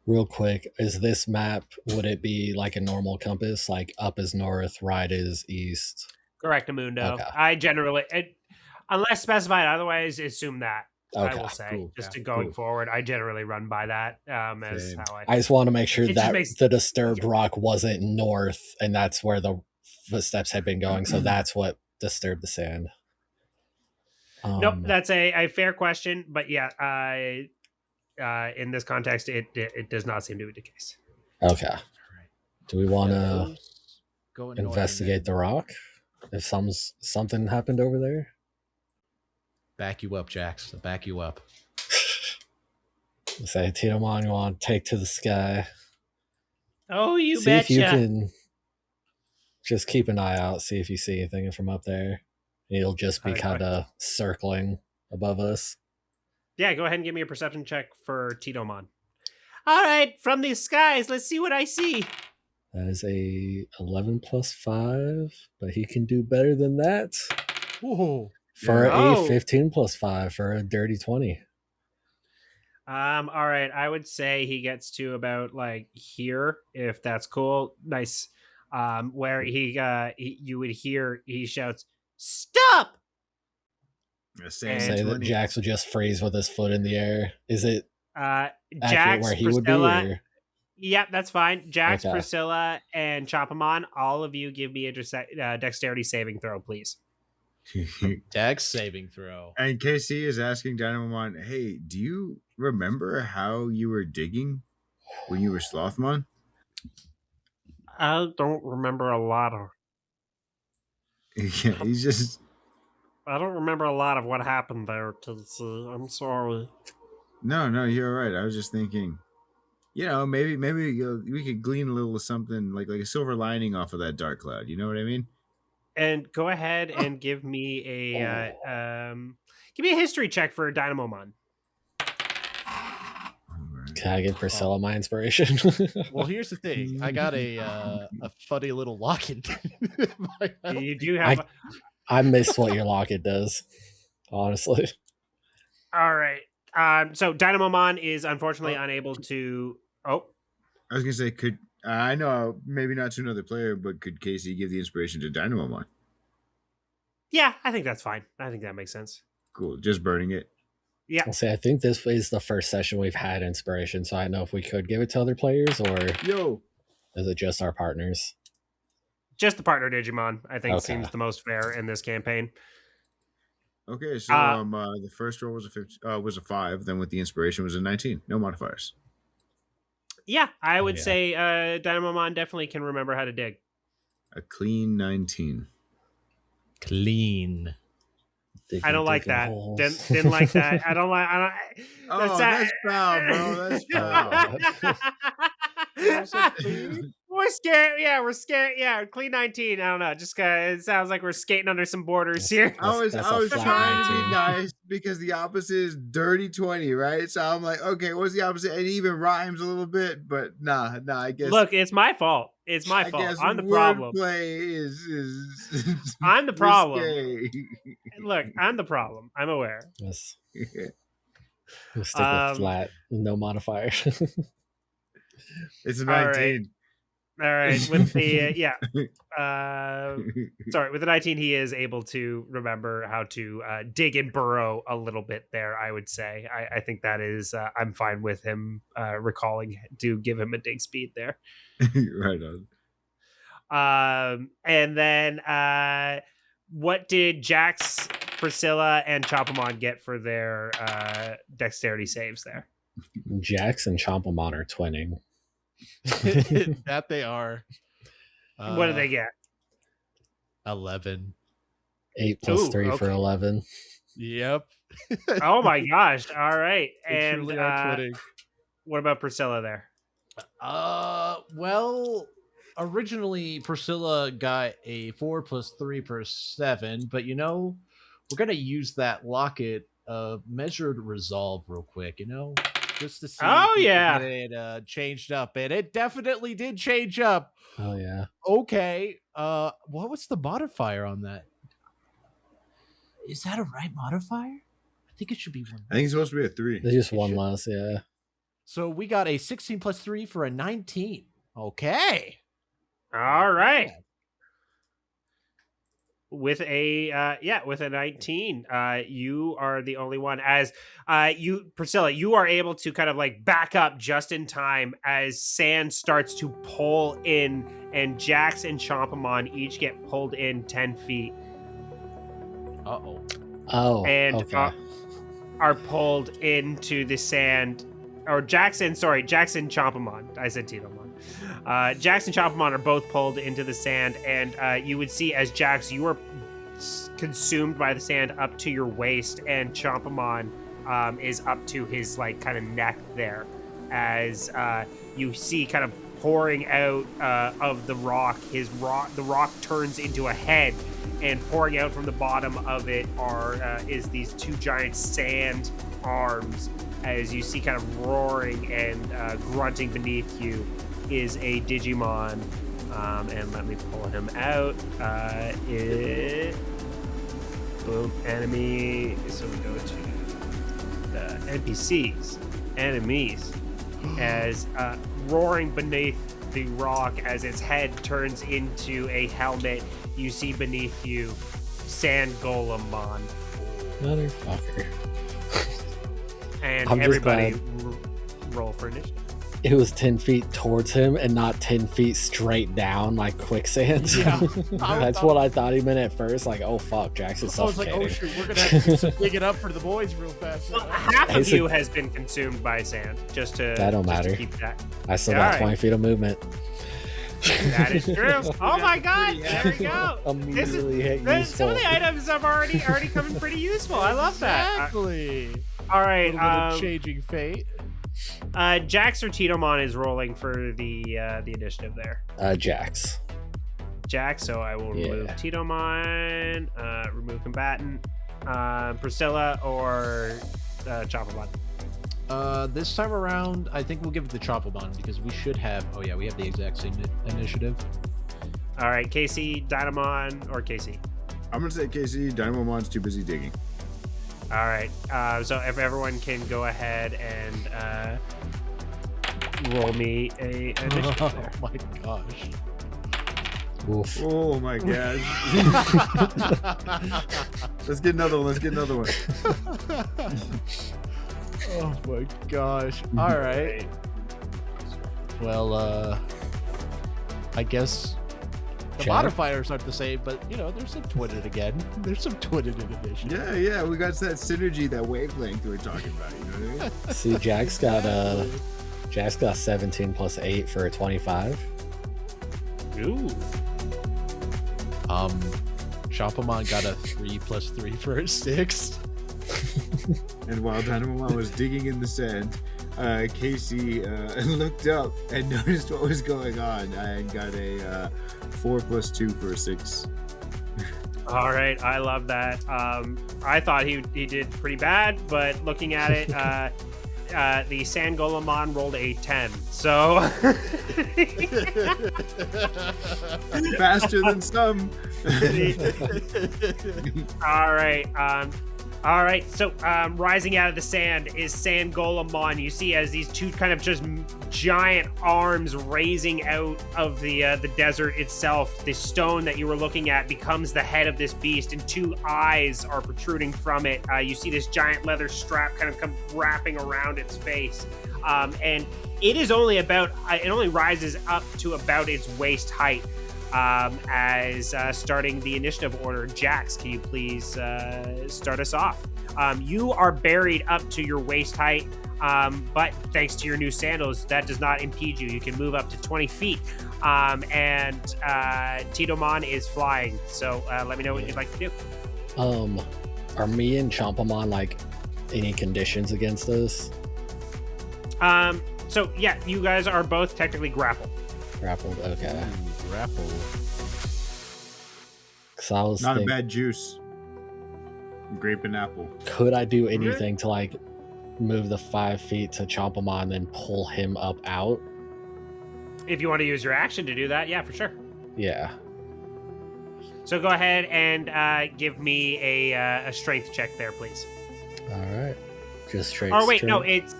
Real quick, is this map, would it be like a normal compass? Like up is north, right is east? Correct, Amundo. Okay. I generally, unless specified otherwise, assume that. Okay, I will say, cool. Going forward, I generally run by that as Same. how I just want to make sure It just that makes- the disturbed rock wasn't north, and that's where the footsteps had been going. So that's what disturbed the sand. Nope, that's a fair question, but yeah, in this context, it does not seem to be the case. Okay. Do we want to Go investigate the rock? If something happened over there? Back you up, Jax. I'll back you up. Say, Titomon, you want to take to the sky? Oh, you See betcha. if you can just keep an eye out, see if you see anything from up there. It'll just be kind of circling above us. Yeah, go ahead and give me a perception check for Titomon. All right, from the skies, let's see what I see. That is a 11 plus 5, but he can do better than that. Whoa. For Oh. a 15 plus 5 for a dirty 20. All right, I would say he gets to about like here, if that's cool. Nice. Where you would hear he shouts, Stop! Say Say that Jax would just freeze with his foot in the air. Is it accurate Jax, where he Priscilla, would be? Or? Yeah, that's fine. Jax, Okay. Priscilla, and Chopamon, all of you give me a dexterity saving throw, please. Dex saving throw. And KC is asking Dynamomon, hey, do you remember how you were digging when you were Slothmon? I don't remember a lot of. Yeah, he's just. I don't remember a lot of what happened there. I'm sorry. No, you're right. I was just thinking, maybe we could glean a little something like a silver lining off of that dark cloud. You know what I mean? And go ahead and give me a history check for Dynamomon. Can I give Priscilla my inspiration? Well, here's the thing. I got a funny little locket. You do have. I missed what your locket does, honestly. All right. So Dynamomon is unfortunately unable to. Oh, I was gonna say, could I know maybe not to another player, but could Casey give the inspiration to Dynamomon? yeah, I think that's fine. I think that makes sense. Cool, just burning it. Yeah. I'll say I think this is the first session we've had inspiration, so I don't know if we could give it to other players or is it just our partners? Just the partner Digimon, I think, Okay. seems the most fair in this campaign. Okay, so the first roll was a 5, then with the inspiration was a 19. No modifiers. Yeah, I would say Dynamomon definitely can remember how to dig. A clean 19. Clean. I don't like that. Didn't like that. I don't like. That's foul, bro. That's foul. We're scared. Yeah, we're scared. Yeah, clean 19. I don't know. Just it sounds like we're skating under some borders here. I was trying to be nice because the opposite is dirty 20, right? So I'm like, okay, what's the opposite? It even rhymes a little bit, but nah. I guess. Look, it's my fault. It's my fault. I'm the problem. Wordplay is I'm the problem. risque. Look, I'm the problem. I'm aware. Yes. We'll stick with flat, no modifier. It's a 19. All right. With the with the 19, he is able to remember how to dig and burrow a little bit there, I would say. I think that is, I'm fine with him recalling to give him a dig speed there. Right on. And then what did Jax, Priscilla, and Chopamon get for their dexterity saves there? Jax and Chopamon are twinning. That they are. What do they get? 11. 8 plus 3 for 11. Yep. Oh my gosh! All right, They and truly are twinning. what about Priscilla there? Well, originally Priscilla got a 4 plus 3 per 7, but we're gonna use that locket of measured resolve real quick, just to see if we can get it changed up, and it definitely did change up. Oh yeah. Okay. What was the modifier on that? Is that a right modifier? I think it should be 1. I think it's supposed to be a 3. There's just one less, yeah. So we got a 16 plus 3 for a 19. Okay. All right. With a 19, you are the only one. As Priscilla, you are able to kind of like back up just in time as sand starts to pull in, and Jax and Chopamon each get pulled in 10 feet. And okay. Are pulled into the sand. Or Jackson Chopamon. I said Titomon. Jax and Chopamon are both pulled into the sand, and you would see as Jax, you are consumed by the sand up to your waist, and Chopamon is up to his like kind of neck there, as you see kind of pouring out of the rock. The rock turns into a head, and pouring out from the bottom of it is these 2 giant sand arms. As you see kind of roaring and grunting beneath you is a Digimon. And let me pull him out. Boom, enemy. So we go to the NPCs, enemies, as roaring beneath the rock as its head turns into a helmet. You see beneath you Sand Golemon. Motherfucker. And I'm just everybody glad. Roll for initiative. It was 10 feet towards him and not 10 feet straight down like quicksand. Yeah. That's what I thought he meant at first. Like, oh fuck, Jackson's I was like, suffocating. oh shoot, we're gonna have to do some digging up for the boys real fast. Well, half Hey, of so- you has been consumed by sand. Just to That don't just to matter. keep that. I still Yeah, got alright. 20 feet of movement. That is true. Oh my god! There we go. Immediately hit Some useful. of the items have already come in pretty useful. I love that. Exactly. All A right. little bit of changing fate. Jax or Titomon is rolling for the initiative there. Jax. Jax, so I will remove Yeah. Titomon, remove combatant, Priscilla or Choppermon. This time around, I think we'll give it the Choppermon because we should have. Oh yeah, we have the exact same initiative. All right, Casey, Dynamon, or Casey. I'm gonna say KC. Dynamomon's too busy digging. All right, so if everyone can go ahead and roll me a initiative Oh there. my gosh. Oof. Oh my gosh. Let's get another one. Oh my gosh. All right. Well, I guess the Chad? modifiers aren't the same, but you know, there's some twinning again. There's some twinning in addition. Yeah, we got that synergy, that wavelength we were talking about. You know what I mean? See, Jax got 17 plus 8 for a 25. Ooh. Choppermon got a 3 plus 3 for a 6. And while Dynamon was digging in the sand, Casey looked up and noticed what was going on and got a 4 plus 2 for a 6. All right, I love that. I thought he did pretty bad, but looking at it, the Sand Golemon rolled a 10. So Faster than some. all right. All right, so rising out of the sand is Sand Golemon. You see as these two kind of just giant arms raising out of the desert itself. The stone that you were looking at becomes the head of this beast, and two eyes are protruding from it. You see this giant leather strap kind of come wrapping around its face, and it is only about it only rises up to about its waist height. As starting the initiative order, Jax, can you please start us off? You are buried up to your waist height, but thanks to your new sandals, that does not impede you. You can move up to 20 feet, and Titomon is flying. So let me know what you'd like to do. Are me and Chompamon like any conditions against us? So yeah, you guys are both technically grappled. Grappled, okay. Grapple. Because I was Not a thinking, bad juice. Grape and apple. could I do anything to like move the 5 feet to Chompamon and then pull him up out? If you want to use your action to do that, yeah, for sure. Yeah. So go ahead and give me a strength check there, please. All right. Just straight. Or wait, no, straight. it's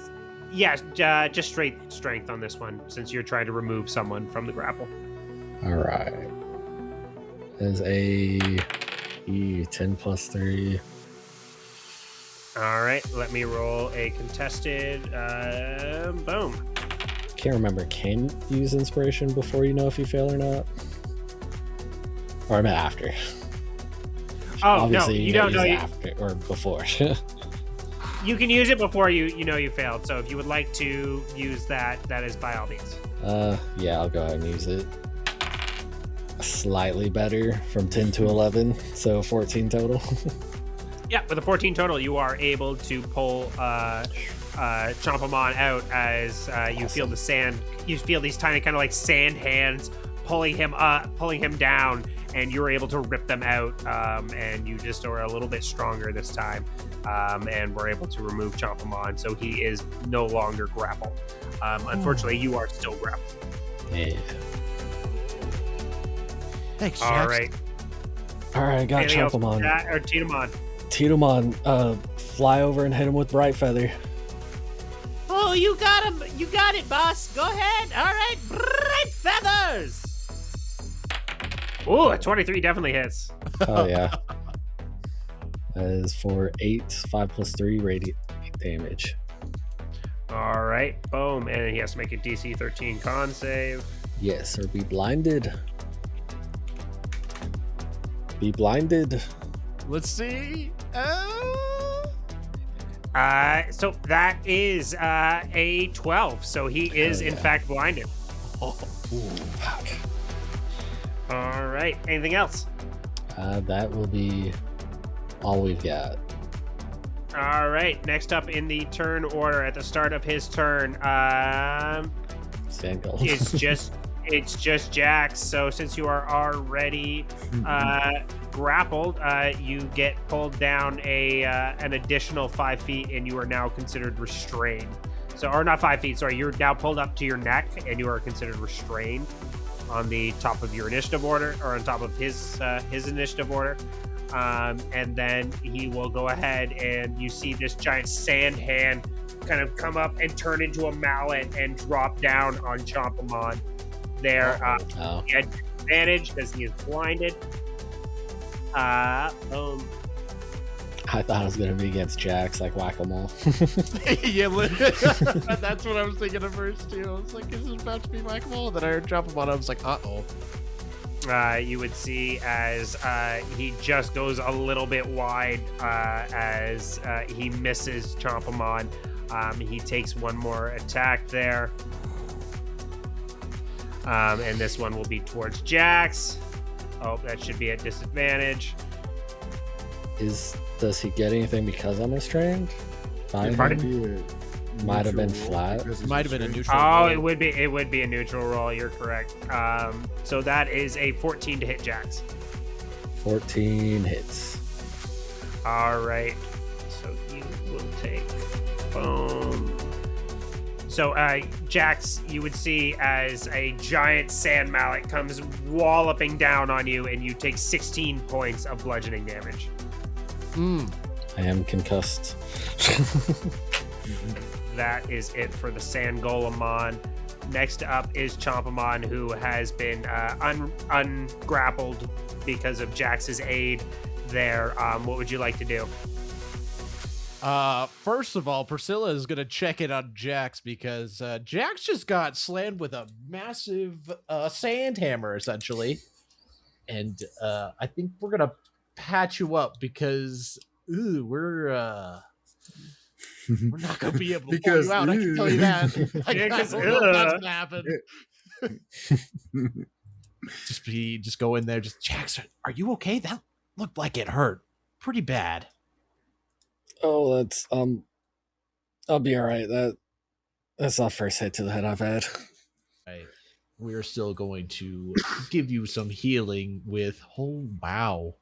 just straight strength on this one, since you're trying to remove someone from the grapple. All right. There's a 10 plus 3. All right, let me roll a contested. Boom. Can't remember. Can you use inspiration before you know if you fail or not? Or I meant after. Oh Obviously, no, you gotta don't know. use after or before. You can use it before you know you failed. So if you would like to use that, that is by all means. Yeah, I'll go ahead and use it. Slightly better from 10 to 11, so 14 total. Yeah, with a 14 total, you are able to pull Chompamon out as you feel the sand. You feel these tiny kind of like sand hands pulling him up, pulling him down, and you're able to rip them out. And you just are a little bit stronger this time, and we're able to remove Chompamon, so he is no longer grappled. Unfortunately, you are still grappled. Yeah. Thanks, All Jax. right. All right, got Anything else for Chompamon. Jack or Titomon? Titomon, fly over and hit him with Bright Feather. Oh, you got him! You got it, boss. Go ahead. All right, bright feathers. Ooh, a 23 definitely hits. Oh yeah. That is for 8, 5 plus 3 radiant damage. All right, boom, and he has to make a DC 13 con save. Yes, or be blinded. Be blinded. Let's see. So that is a 12. So he is in fact blinded. Fuck. All right. Anything else? That will be all we've got. All right. Next up in the turn order, at the start of his turn, Sand it's just Jax. So since you are already grappled, you get pulled down an additional 5 feet, and you are now considered restrained. So, or not 5 feet. Sorry, you're now pulled up to your neck, and you are considered restrained on the top of your initiative order, or on top of his initiative order. And then he will go ahead, and you see this giant sand hand kind of come up and turn into a mallet and drop down on Chompamon. There, he had advantage because he is blinded. Boom. I thought it was going to be against Jax, like whack-a-mole. Yeah, that's what I was thinking at first too. I was like, is this about to be whack-a-mole? Then I heard Chompamon. I was like, uh-oh. You would see as he just goes a little bit wide as he misses Chompamon. He takes one more attack there. And this one will be towards Jax. Oh, that should be at disadvantage. Does he get anything because I'm restrained? Pardon? Might have been flat. Might have been a neutral. Oh, it would be a neutral roll. You're correct. So that is a 14 to hit Jax. 14 hits. All right. So you will take boom. So Jax, you would see as a giant sand mallet comes walloping down on you, and you take 16 points of bludgeoning damage. I am concussed. That is it for the Sand Golemon. Next up is Chompamon, who has been ungrappled because of Jax's aid there. What would you like to do? First of all, Priscilla is going to check in on Jax because Jax just got slammed with a massive sand hammer, essentially. And I think we're going to patch you up because we're not going to be able to pull you out. I can tell you that. I don't know what's going to happen. Just go in there. Just, Jax, are you okay? That looked like it hurt pretty bad. Oh, that's I'll be all right. That's not first hit to the head I've had. Right. We're still going to give you some healing with wow.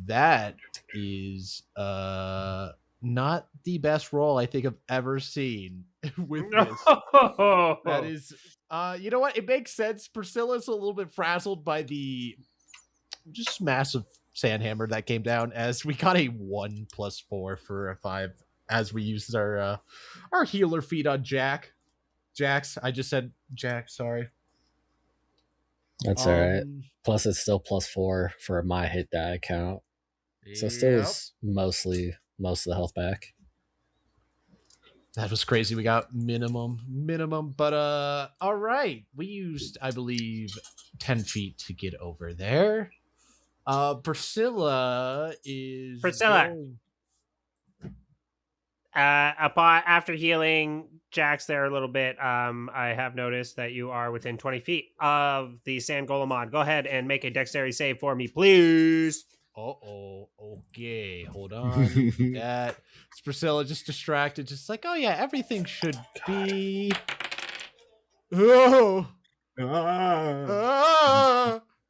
That is not the best roll I think I've ever seen with this. That is you know what? It makes sense. Priscilla's a little bit frazzled by the just massive sandhammer that came down, as we got a 1+4 for a 5 as we used our healer feat on Jax. I just said Jax, sorry. That's all right. Plus it's still +4 for my hit die count. So still is most of the health back. That was crazy. We got minimum, but all right. We used, I believe, 10 feet to get over there. Priscilla is after healing Jax there a little bit, I have noticed that you are within 20 feet of the Sand Golemon. Go ahead and make a dexterity save for me, please. Okay, hold on. That it's Priscilla just distracted, just like, oh yeah, everything should be.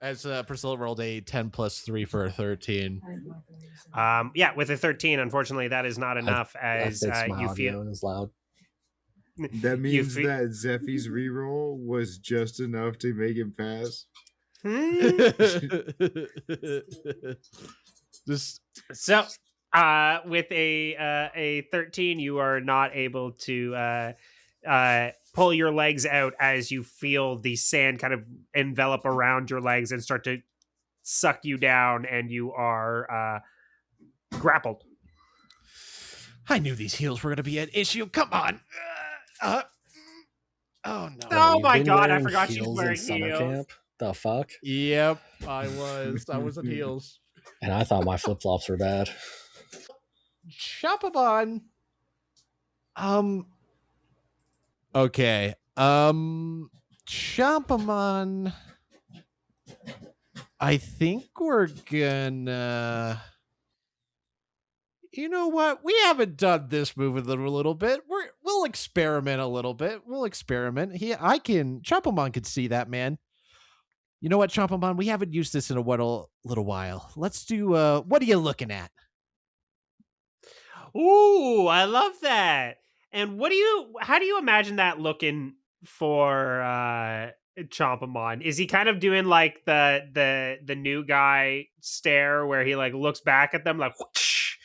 As Priscilla rolled a 10+3 for a 13. Yeah, with a 13, unfortunately, that is not enough. As you feel is loud. That means that Zeffy's reroll was just enough to make him pass. Just so with a 13, you are not able to pull your legs out as you feel the sand kind of envelop around your legs and start to suck you down, and you are grappled. I knew these heels were going to be an issue. Come on. Oh, no. Oh You've my been God, I wearing forgot she's heels wearing in summer heels. camp. The fuck? Yep, I was in heels. And I thought my flip flops were bad. Chopamon. Okay. Chopamon. I think we're gonna. You know what? We haven't done this move in a little bit. We'll experiment a little bit. We'll experiment. Chopamon can see that, man. You know what, Chopamon? We haven't used this in a little while. Let's do. What are you looking at? Ooh, I love that. And how do you imagine that looking for Chompamon? Is he kind of doing like the new guy stare where he like looks back at them like whoosh,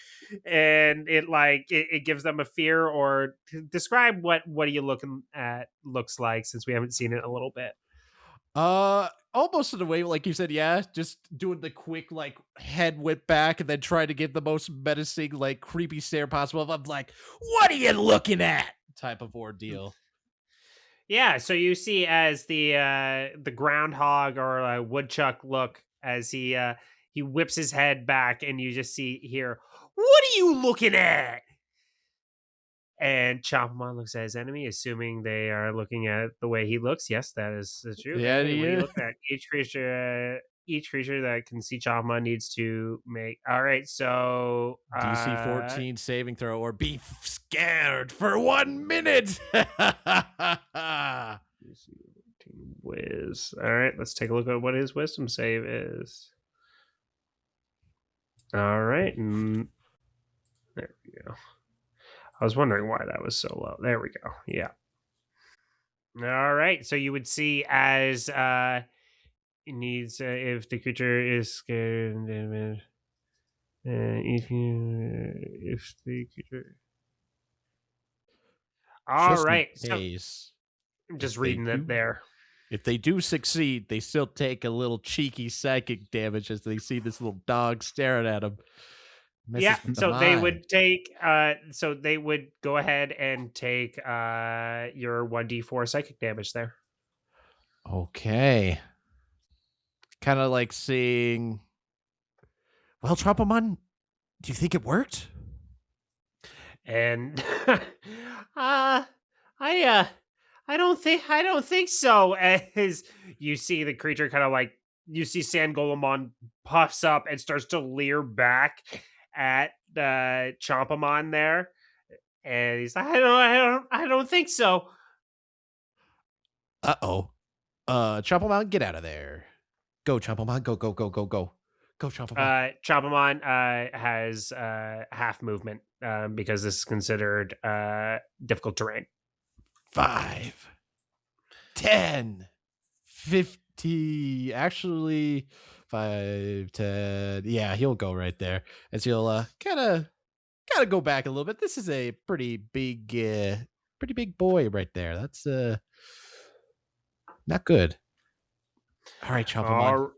and it gives them a fear? Or describe what are you looking at looks like, since we haven't seen it in a little bit. Almost in a way, like you said, yeah, just doing the quick, like, head whip back and then trying to give the most menacing, like, creepy stare possible. I'm like, what are you looking at? Type of ordeal. Yeah, so you see as the groundhog or woodchuck look as he whips his head back, and you just see here, what are you looking at? And Chompamon looks at his enemy, assuming they are looking at the way he looks. Yes, that is true. Yeah, Hey, what are you yeah. looking at? Each creature that can see Chompamon needs to make. All right, so DC 14 saving throw or be scared for 1 minute. DC 14 whiz. All right, let's take a look at what his wisdom save is. All right, and there we go. I was wondering why that was so low. There we go. Yeah. All right. So you would see as it needs if the creature is scared, if the creature. All right. So I'm just reading it there. If they do succeed, they still take a little cheeky psychic damage as they see this little dog staring at them. Yeah, so they would take so they would go ahead and take your 1d4 psychic damage there. Okay. Kind of like seeing, well, Chopamon, do you think it worked? And I don't think so. As you see the creature kind of like, you see Sangolemon puffs up and starts to leer back at Chompamon there, and he's like, I don't think so. Chompamon, get out of there. Go, Chompamon, go. Go, Chompamon. Chompamon has half movement because this is considered difficult terrain. 5, 10, 50, actually 5, 10. Yeah, he'll go right there. As he'll kind of go back a little bit. This is a pretty big boy right there. That's not good. All right, Chompamon.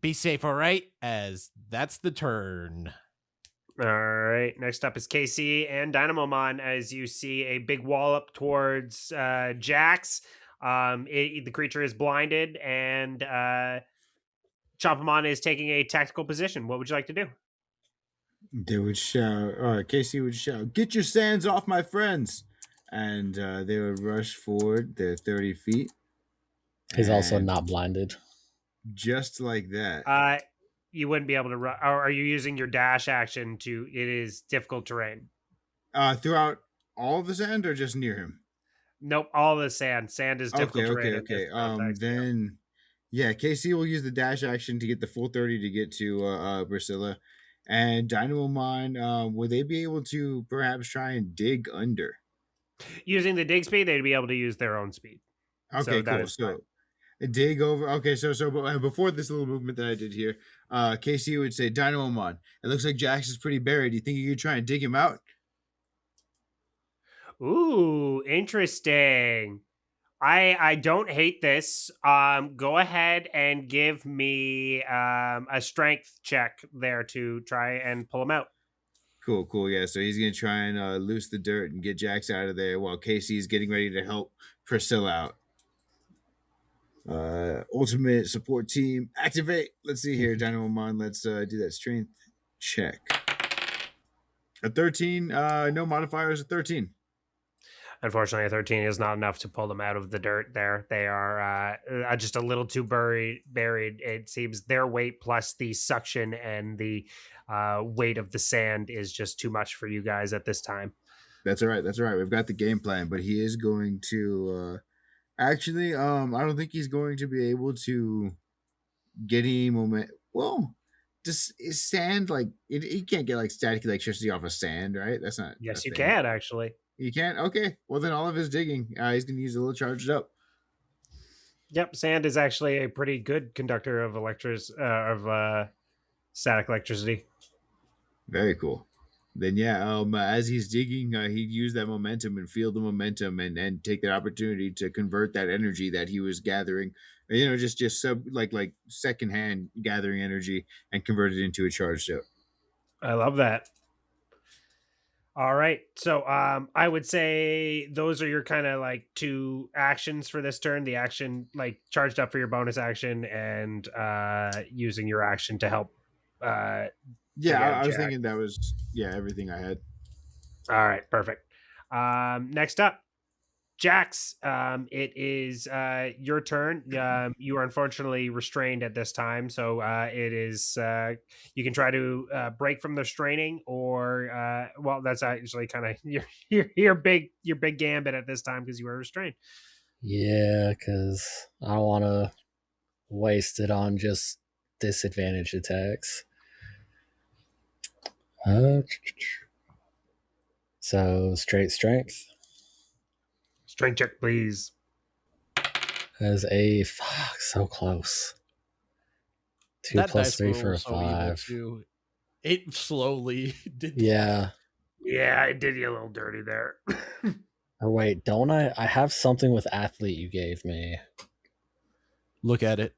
Be safe, all right? As that's the turn. All right. Next up is KC and Dynamomon. As you see a big wallop towards Jax. The creature is blinded, and Chompamon is taking a tactical position. What would you like to do? They would shout, or KC would shout, "Get your sands off my friends!" And they would rush forward their 30 feet. He's also not blinded. Just like that. You wouldn't be able to run. Or are you using your dash action to? It is difficult terrain. Throughout all of the sand, or just near him? Nope, all the sand. Sand is difficult terrain. Okay. Then, yeah, KC will use the dash action to get the full 30 to get to Priscilla. And Dynamomon, would they be able to perhaps try and dig under? Using the dig speed, they'd be able to use their own speed. Okay, cool. So dig over. Okay, so before this little movement that I did here, KC would say, Dynamomon, it looks like Jax is pretty buried. Do you think you could try and dig him out? Ooh, interesting. I don't hate this. Go ahead and give me a strength check there to try and pull him out. Cool. Yeah, so he's gonna try and loose the dirt and get Jax out of there while Casey's getting ready to help Priscilla out. Ultimate support team activate. Let's see here, DynamoMon. Let's do that strength check. A 13. No modifiers. A 13. Unfortunately, a 13 is not enough to pull them out of the dirt there. They are just a little too buried. It seems their weight plus the suction and the weight of the sand is just too much for you guys at this time. That's all right. We've got the game plan, but he is going to actually I don't think he's going to be able to get any moment. Well, just is sand like he can't get like static electricity off of sand, right? That's not. Yes, you can actually. You can? Okay. Well, then all of his digging, he's going to use a little charged up. Yep, sand is actually a pretty good conductor of static electricity. Very cool. Then as he's digging, he'd use that momentum and feel the momentum and take that opportunity to convert that energy that he was gathering, just like secondhand gathering energy and convert it into a charged up. I love that. All right. So I would say those are your kind of like two actions for this turn. The action like charged up for your bonus action and using your action to help. I was thinking that was everything I had. All right. Perfect. Next up, Jax, it is your turn. You are unfortunately restrained at this time, so it is you can try to break from the restraining, or that's actually kind of your big gambit at this time because you are restrained. Yeah, because I don't want to waste it on just disadvantage attacks. So straight strength. Strength check, please. As a so close. 2 plus 3 for a 5. It slowly did. Yeah, I did you a little dirty there. Or wait, don't I? I have something with athlete you gave me. Look at it.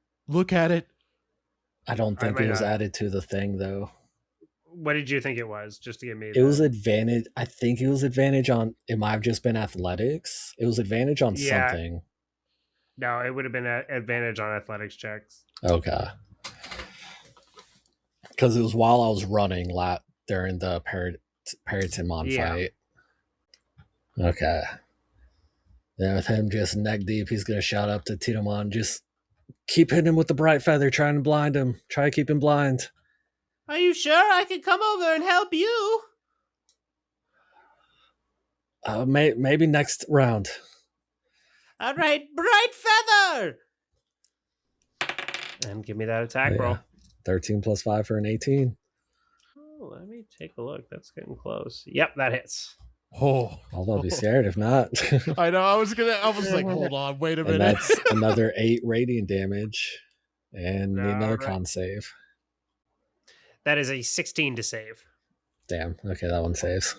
I don't think it was added to the thing though. What did you think it was? Just to give me. It was advantage. I think it was advantage on. It might have just been athletics. It was advantage on something. No, it would have been an advantage on athletics checks. Okay. Because it was while I was running during the Perrytonmon fight. Okay. Then with him just neck deep, he's going to shout up to Titomon, just keep hitting him with the bright feather, trying to blind him. Try to keep him blind. Are you sure I can come over and help you? Maybe next round. All right, bright feather! And give me that attack roll. 13 plus 5 for an 18. Oh, let me take a look. That's getting close. Yep, that hits. Oh, Although I'll be scared if not. I know. I was like, hold on, wait a minute. And that's another 8 radiant damage, and need another con save. That is a 16 to save. Damn. Okay, that one saves.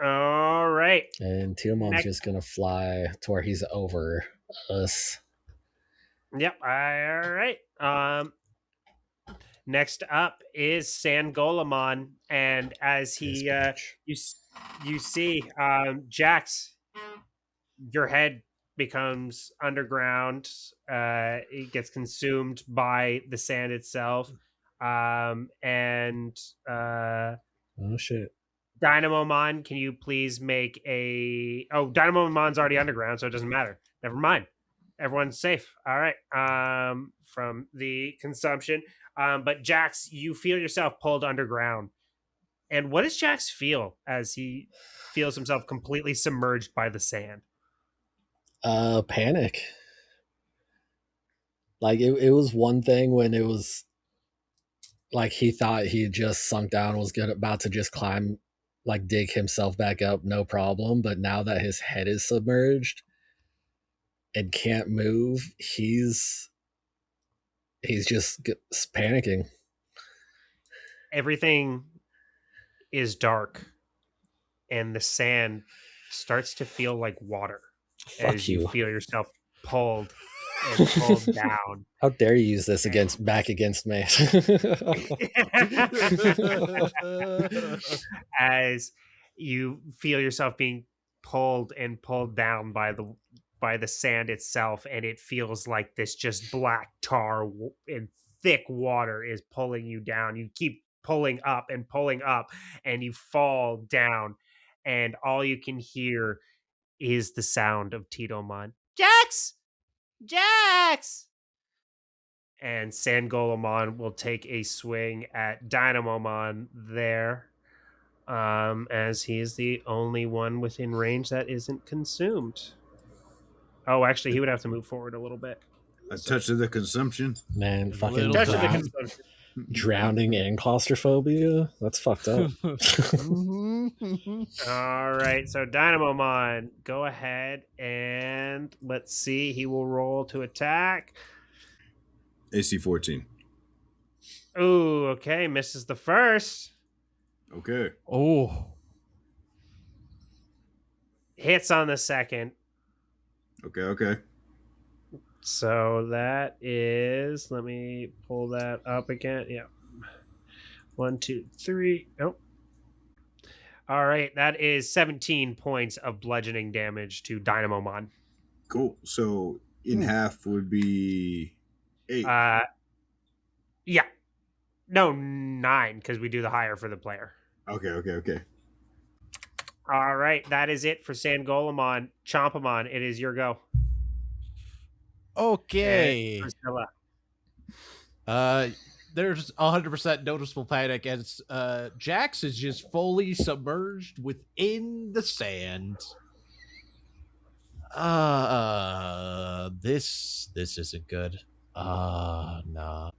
All right. And Tiamon's just gonna fly to where he's over us. Yep. All right. Next up is Sangolemon, and as he you see Jax, your head becomes underground. It gets consumed by the sand itself. Oh shit. DynamoMon, can you please make a... Oh, DynamoMon's already underground, so it doesn't matter. Never mind. Everyone's safe. All right. From the consumption. But Jax, you feel yourself pulled underground. And what does Jax feel as he feels himself completely submerged by the sand? Panic. Like, it was one thing when it was like he thought he had just sunk down, was about to just climb, like dig himself back up, no problem. But now that his head is submerged and can't move, he's just panicking. Everything is dark, and the sand starts to feel like water. Fuck as you feel yourself pulled and pulled down. How dare you use this back against me? As you feel yourself being pulled and pulled down by the sand itself, and it feels like this just black tar and thick water is pulling you down. You keep pulling up, and you fall down, and all you can hear is the sound of Titomon. Jax! Jax! And Sangolomon will take a swing at Dynamomon there, as he is the only one within range that isn't consumed. Oh, actually, he would have to move forward a little bit. A touch of the consumption. Man, A fucking little touch of the consumption. drowning and claustrophobia. That's fucked up. All right, so Dynamomon, go ahead and let's see. He will roll to attack. AC 14. Ooh, okay, misses the first. Okay. Oh. Hits on the second. Okay. So that is, let me pull that up again. Yeah. 1, 2, 3. Nope. All right, that is 17 points of bludgeoning damage to Dynamomon. Cool. So in half would be 8. Yeah. No, 9, because we do the higher for the player. Okay. All right, that is it for Sangolomon. Chompamon, it is your go. Okay. Priscilla. There's 100% noticeable panic as Jax is just fully submerged within the sand. This isn't good. No.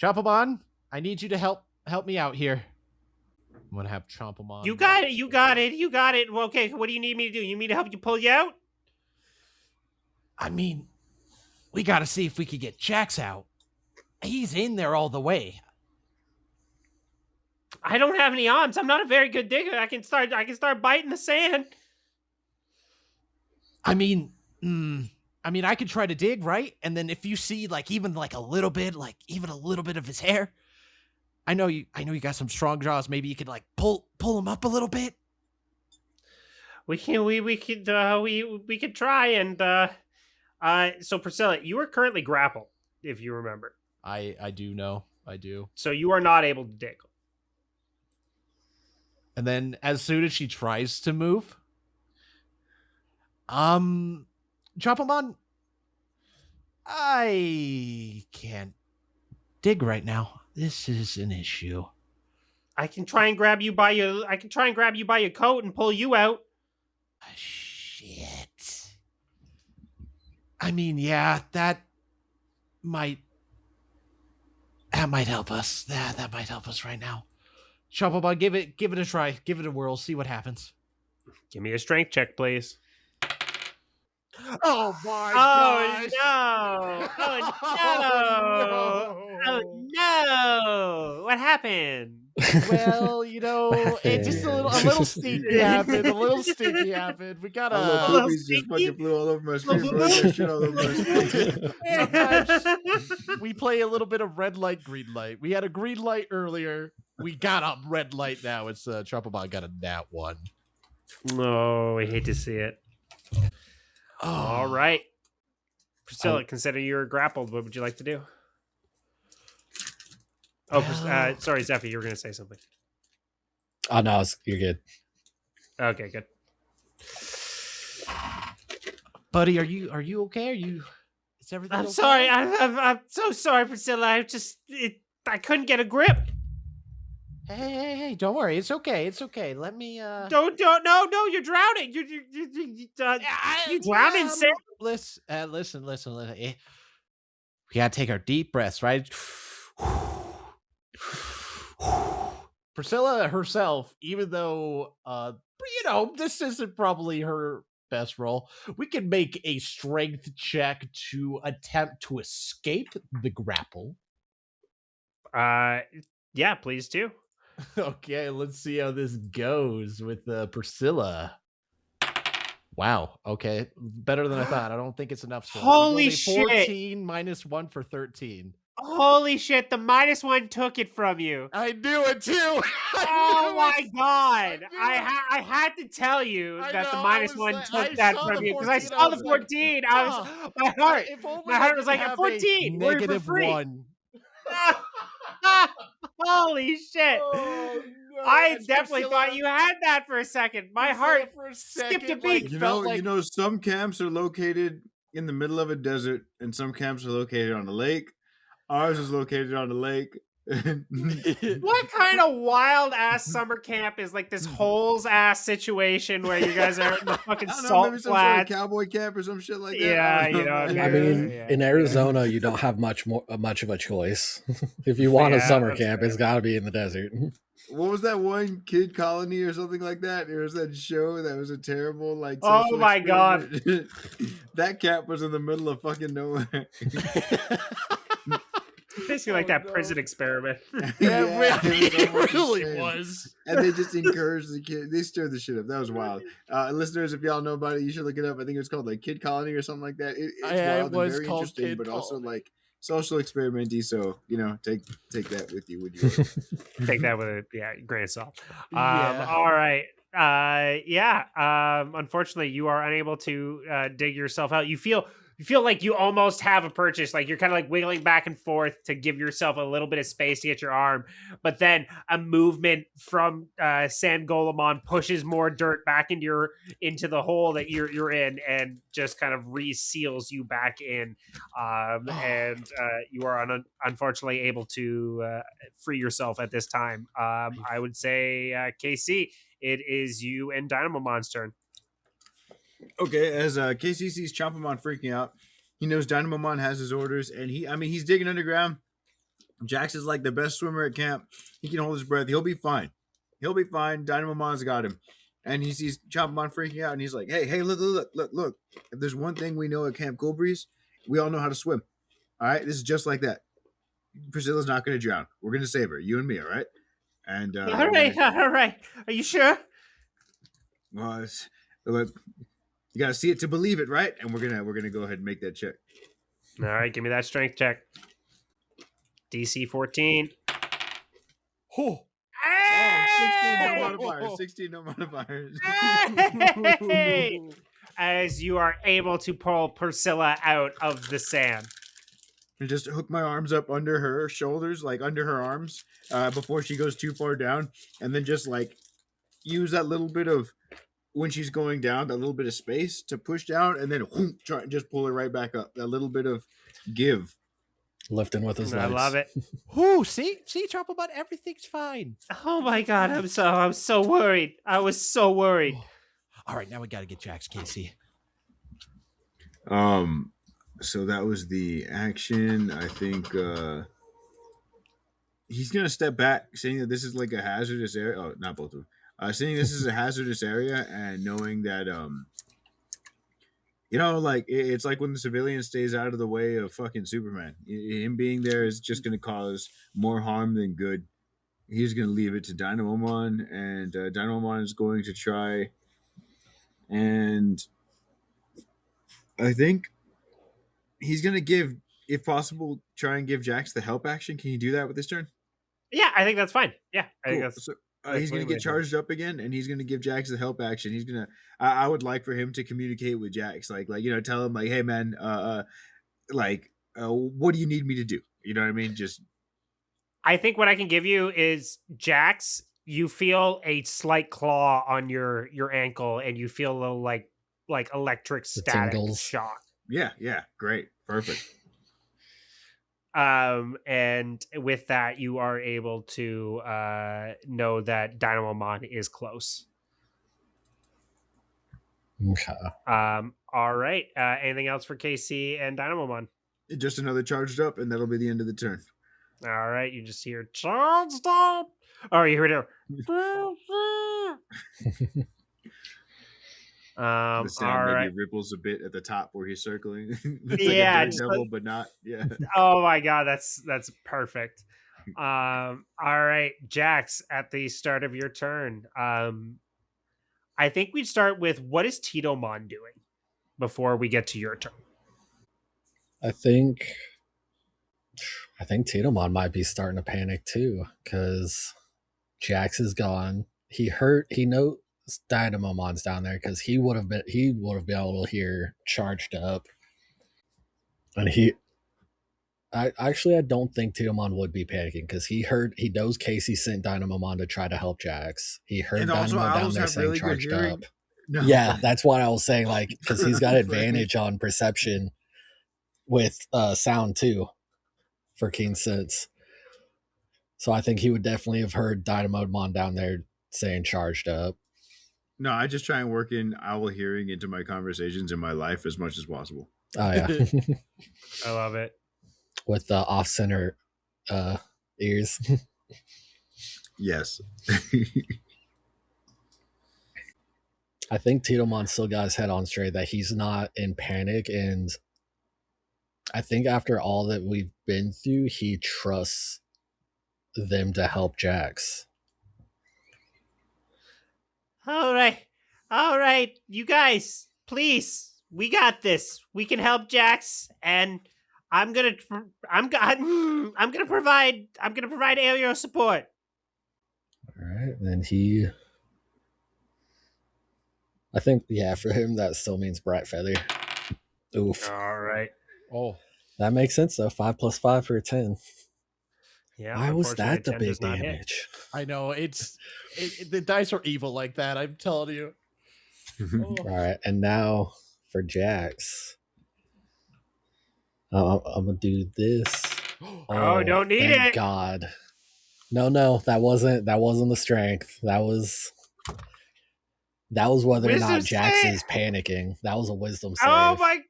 Chompamon, I need you to help me out here. I'm gonna have Chompamon. You got it. Well, okay, what do you need me to do? You need me to help you pull you out? I mean, we gotta see if we could get Jax out. He's in there all the way. I don't have any arms. I'm not a very good digger. I can start biting the sand. I mean, I could try to dig, right? And then if you see even a little bit of his hair, I know you got some strong jaws. Maybe you could pull him up a little bit. We could try and so Priscilla, you are currently grappled, if you remember. I do know. I do. So you are not able to dig. And then as soon as she tries to move, Chompamon, I can't dig right now. This is an issue. I can try and grab you by your coat and pull you out. Shit. I mean, yeah, that might help us. That might help us right now. Chompamon, give it a try. Give it a whirl. See what happens. Give me a strength check, please. Oh my gosh. No! Oh no! What happened? Well, it just a little stinky happened. We got a little poopies just fucking flew all over my screen, bro. Shit all over my screen. We play a little bit of red light, green light. We had a green light earlier. We got a red light now. It's Chompamon got a nat 1. No, I hate to see it. Oh. All right. Priscilla, consider you're grappled. What would you like to do? Oh, sorry, Zephy, you were going to say something. Oh, no, you're good. Okay, good. Buddy, are you okay? Is everything I'm okay? sorry. I'm so sorry, Priscilla. I couldn't get a grip. Hey, don't worry. It's okay. Let me, No, you're drowning. You drowning, Sam? Listen. We gotta take our deep breaths, right? Priscilla herself, even though, this isn't probably her best role, we can make a strength check to attempt to escape the grapple. Yeah, please do. Okay, let's see how this goes with Priscilla. Wow. Okay. Better than I thought. I don't think it's enough score. Holy It's only shit. 14 minus 1 for 13. Holy shit, the -1 took it from you. I knew it too. Oh my god. I had to tell you I that the know, I was -1 like- took I that saw from the you because I 14, saw I the was like, 14. "Ah." My heart was like, at have a 14, we're for negative free. 1. Holy shit. Oh, no. I And definitely thought Priscilla- you had that for a second. My Priscilla heart for a skipped a second, beat. like, You felt know, like some camps are located in the middle of a desert, and some camps are located on a lake. Ours is located on a lake. What kind of wild ass summer camp is like this holes ass situation where you guys are in the fucking I don't know, salt maybe some sort of flats? cowboy camp or some shit like that. Yeah, I don't you know, man. I mean, Yeah, in Arizona, you don't have much of a choice. If you want a Yeah, summer that's camp, fair. it's got to be in the desert. What was that one kid colony or something like that? There was that show that was a terrible like. Oh social my God. experiment. That camp was in the middle of fucking nowhere. Basically like that prison experiment. Yeah, it was it almost the really same. was. And they just encouraged the kid. They stirred the shit up. That was wild. Listeners, if y'all know about it, you should look it up. I think it was called like Kid Colony or something like that. It's Yeah, it wild was and very called interesting, Kid but also Colony. like social experimenty. So take that with you. Would you? Take that with a grain of salt. Yeah. All right. Unfortunately, you are unable to dig yourself out. You feel like you almost have a purchase. Like you're kind of like wiggling back and forth to give yourself a little bit of space to get your arm, but then a movement from Scoutmon pushes more dirt back into the hole that you're in, and just kind of reseals you back in. And you are unfortunately able to free yourself at this time. I would say, KC, it is you and Dynamomon's turn. Okay, as KC sees Chompamon freaking out, he knows Dynamomon has his orders, and he's digging underground. Jax is like the best swimmer at camp. He can hold his breath. He'll be fine. Dynamomon's got him. And he sees Chompamon freaking out, and he's like, hey, look. If there's one thing we know at Camp Cool Breeze, we all know how to swim. All right? This is just like that. Priscilla's not going to drown. We're going to save her, you and me, all right? And All right. Are you sure? Look, you got to see it to believe it, right? And we're gonna go ahead and make that check. All right, give me that strength check. DC 14. Oh. 16 no modifiers. Hey! As you are able to pull Priscilla out of the sand. And just hook my arms up under her shoulders, like under her arms, before she goes too far down, and then just like use that little bit of, when she's going down, that little bit of space to push down, and then try and just pull her right back up. That little bit of give. Lifting with his legs. I love it. Ooh, see, Chompamon, everything's fine. Oh my god, I'm so worried. I was so worried. All right, now we got to get Jax, Casey. So that was the action. I think he's gonna step back, saying that this is like a hazardous area. Oh, not both of them. Saying this is a hazardous area, and knowing that like it's like when the civilian stays out of the way of fucking Superman. Him being there is just gonna cause more harm than good. He's gonna leave it to Dynamomon, and Dynamomon is going to try, and I think he's gonna give, if possible, try and give Jax the help action. Can you do that with this turn? Yeah, I think that's fine. Yeah, I think Cool. that's. So, he's going to get charged up again, and he's going to give Jax the help action. He's going to. I would like for him to communicate with Jax, like tell him like, hey man, what do you need me to do? You know what I mean? Just. I think what I can give you is Jax. You feel a slight claw on your ankle, and you feel a little like electric static shock. Yeah, great, perfect. And with that, you are able to know that Dynamomon is close. Okay. All right. Anything else for KC and Dynamomon? Just another charged up, and that'll be the end of the turn. All right. You just hear charged up. Oh, you heard it. The sound all maybe right. ripples a bit at the top where he's circling. Yeah, like a devil, but not. Yeah. Oh my god, that's perfect. All right, Jax, at the start of your turn, I think we'd start with, what is Titomon doing before we get to your turn? I think Titomon might be starting to panic too, because Jax is gone. He knows Dynamomon's down there because he would have been able to hear charged up. And I don't think Titomon would be panicking because he knows Casey sent Dynamomon to try to help Jax. He heard Dynamo down there saying really charged up. No. Yeah, that's what I was saying, like, because he's got advantage on perception with sound too for keen sense. So I think he would definitely have heard Dynamomon down there saying charged up. No, I just try and work in owl hearing into my conversations in my life as much as possible. Oh yeah. I love it. With the off-center ears. Yes. I think Titomon still got his head on straight that he's not in panic, and I think after all that we've been through, he trusts them to help Jax. All right, you guys, please, we got this. We can help Jax, and I'm gonna provide aerial support. All right, then I think, yeah, for him that still means Bright Feather. Oof. All right. Oh, that makes sense though. 5 + 5 for a 10. Yeah. Why was that the big damage? I know the dice are evil like that. I'm telling you. All right, and now for Jax, I'm gonna do this. Oh, don't need it. God, no, that wasn't the strength. That was whether wisdom or not Jax is panicking. That was a wisdom save. Oh my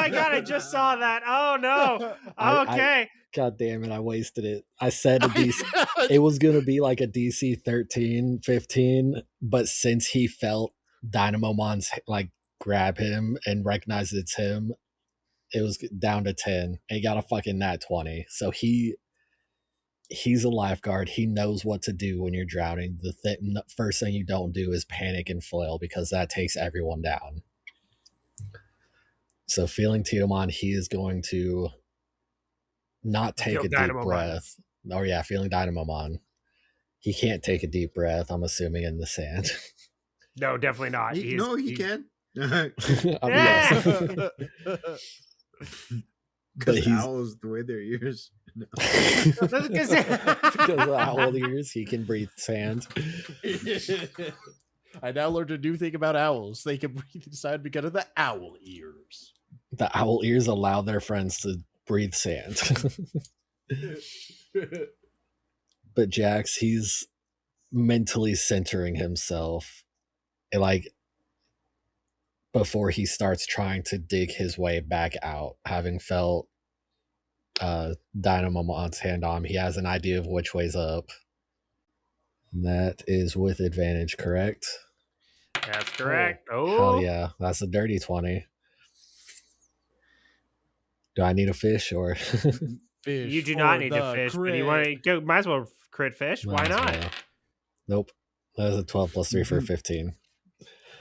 God! I just saw that. Oh no. Okay. God damn it! I wasted it. I said a DC. It was gonna be like a DC 13, 15, but since he felt Dynamomon's like grab him and recognize it's him, it was down to 10. And he got a fucking nat 20. So he's a lifeguard. He knows what to do when you're drowning. The first thing you don't do is panic and flail, because that takes everyone down. So feeling Titomon, he is going to not take a deep breath. Oh yeah, feeling Dynamomon. He can't take a deep breath, I'm assuming, in the sand. No, definitely not. He can. Because owls, the way their ears. No. Because of owl ears, he can breathe sand. I now learned a new thing about owls. They can breathe inside because of the owl ears. The owl ears allow their friends to breathe sand. But Jax, he's mentally centering himself, like, before he starts trying to dig his way back out, having felt Dynamomon's hand on him. He has an idea of which way's up. And that is with advantage, correct? That's correct. Oh, hell yeah. That's a dirty 20. Do I need a fish or? Fish. You do not need a fish, but you want to go, might as well crit fish. Why not? Well. Nope. That was a 12 + 3 for 15.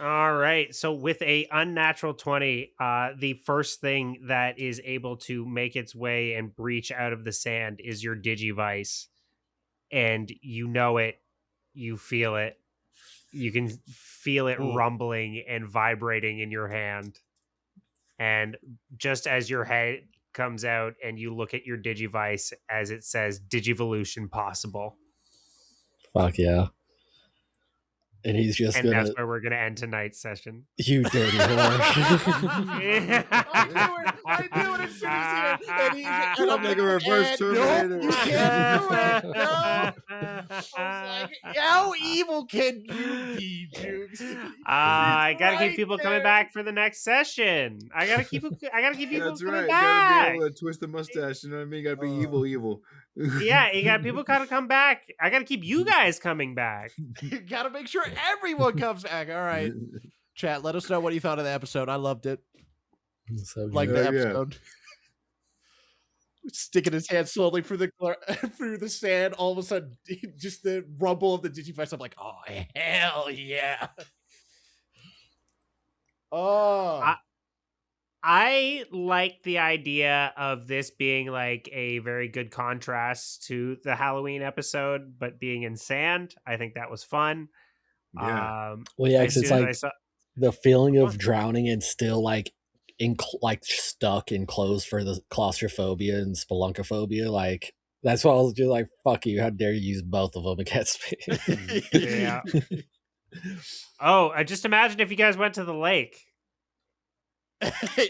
All right. So with a unnatural 20, the first thing that is able to make its way and breach out of the sand is your Digivice. And you know it. You feel it. You can feel it rumbling and vibrating in your hand. And just as your head comes out and you look at your Digivice, as it says Digivolution possible. Fuck yeah. And he's just and that's where we're gonna end tonight's session. You dirty whore. I knew it as soon as he did. And I'm like a reverse Terminator. No, you can't do it. No. I was like, how evil can you be, Jukes? I gotta keep people coming back for the next session. I gotta keep people That's coming right. back. Gotta be able to twist the mustache. You know what I mean? Gotta be evil. Yeah, you got people gotta come back. I gotta keep you guys coming back. You gotta make sure everyone comes back. All right, chat. Let us know what you thought of the episode. I loved it. So like the episode. Sticking his hand slowly through the sand. All of a sudden, just the rumble of the Digivice. I'm like, oh hell yeah! Oh, I like the idea of this being like a very good contrast to the Halloween episode, but being in sand. I think that was fun. Yeah. Well, yeah, As because it's soon as I like saw, the feeling What? of drowning and still like like stuck enclosed for the claustrophobia and spelunkophobia. Like that's why I was just like, "Fuck you! How dare you use both of them against me?" Yeah. just imagine if you guys went to the lake.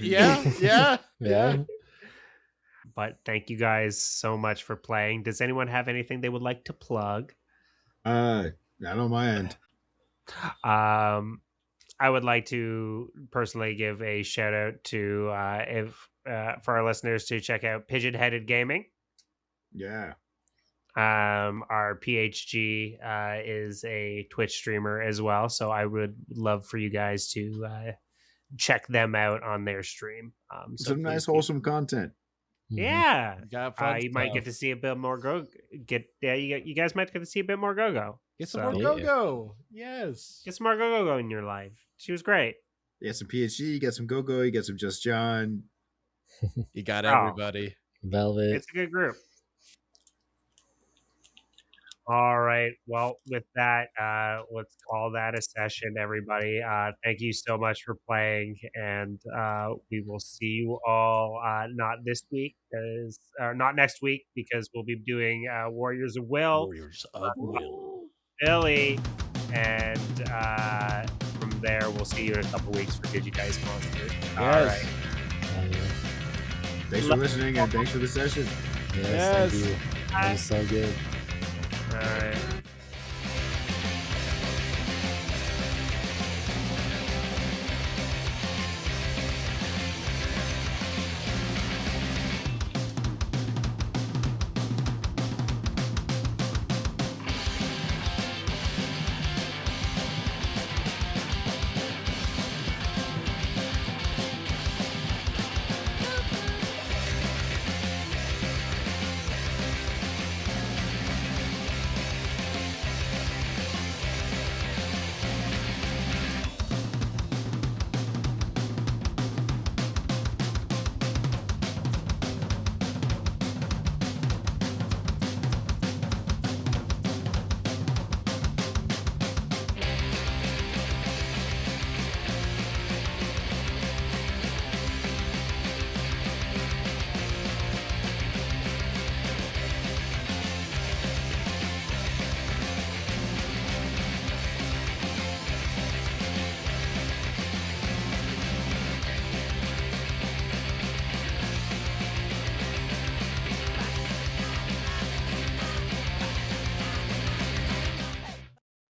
yeah. Yeah. But thank you guys so much for playing. Does anyone have anything they would like to plug? Not on my end. I would like to personally give a shout out to for our listeners to check out Pigeon Headed Gaming. Yeah. Our PHG is a Twitch streamer as well, so I would love for you guys to check them out on their stream. So Some nice please do. wholesome content. Yeah, You got fun you might get to stuff. see a bit more you guys might get to see a bit more Go-Go. Get some So, more go-go. Yes. get some more Go-Go in your life. She was great. You got some PhD, you got some Go-Go, you got some Just John. You got Oh. everybody. Velvet. It's a good group. All right. Well, with that, let's call that a session, everybody. Thank you so much for playing, and we will see you all not this week, not next week, because we'll be doing Warriors of Will, Warriors of Will. Billy, and from there we'll see you in a couple weeks for Digidice Monsters. All Yes. right. Thanks for listening and thanks for the session. Yes, Yes. thank you. That was so good. All right.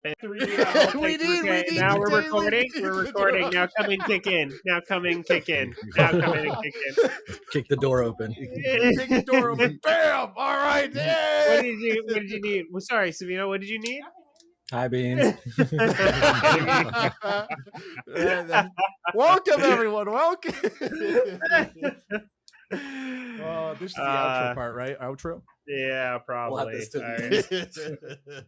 We Now we're need recording. daily- We're recording. Now come and kick in. Now come and kick in. Now come in and kick in. Kick the door open. Take the door open. Bam! All right. What Yay! did you need? Well, sorry, Savino. What did you need? Hi, Beans. Welcome, everyone. Welcome. Oh, this is the outro part, right? Outro? Yeah, probably. this to the All end. right.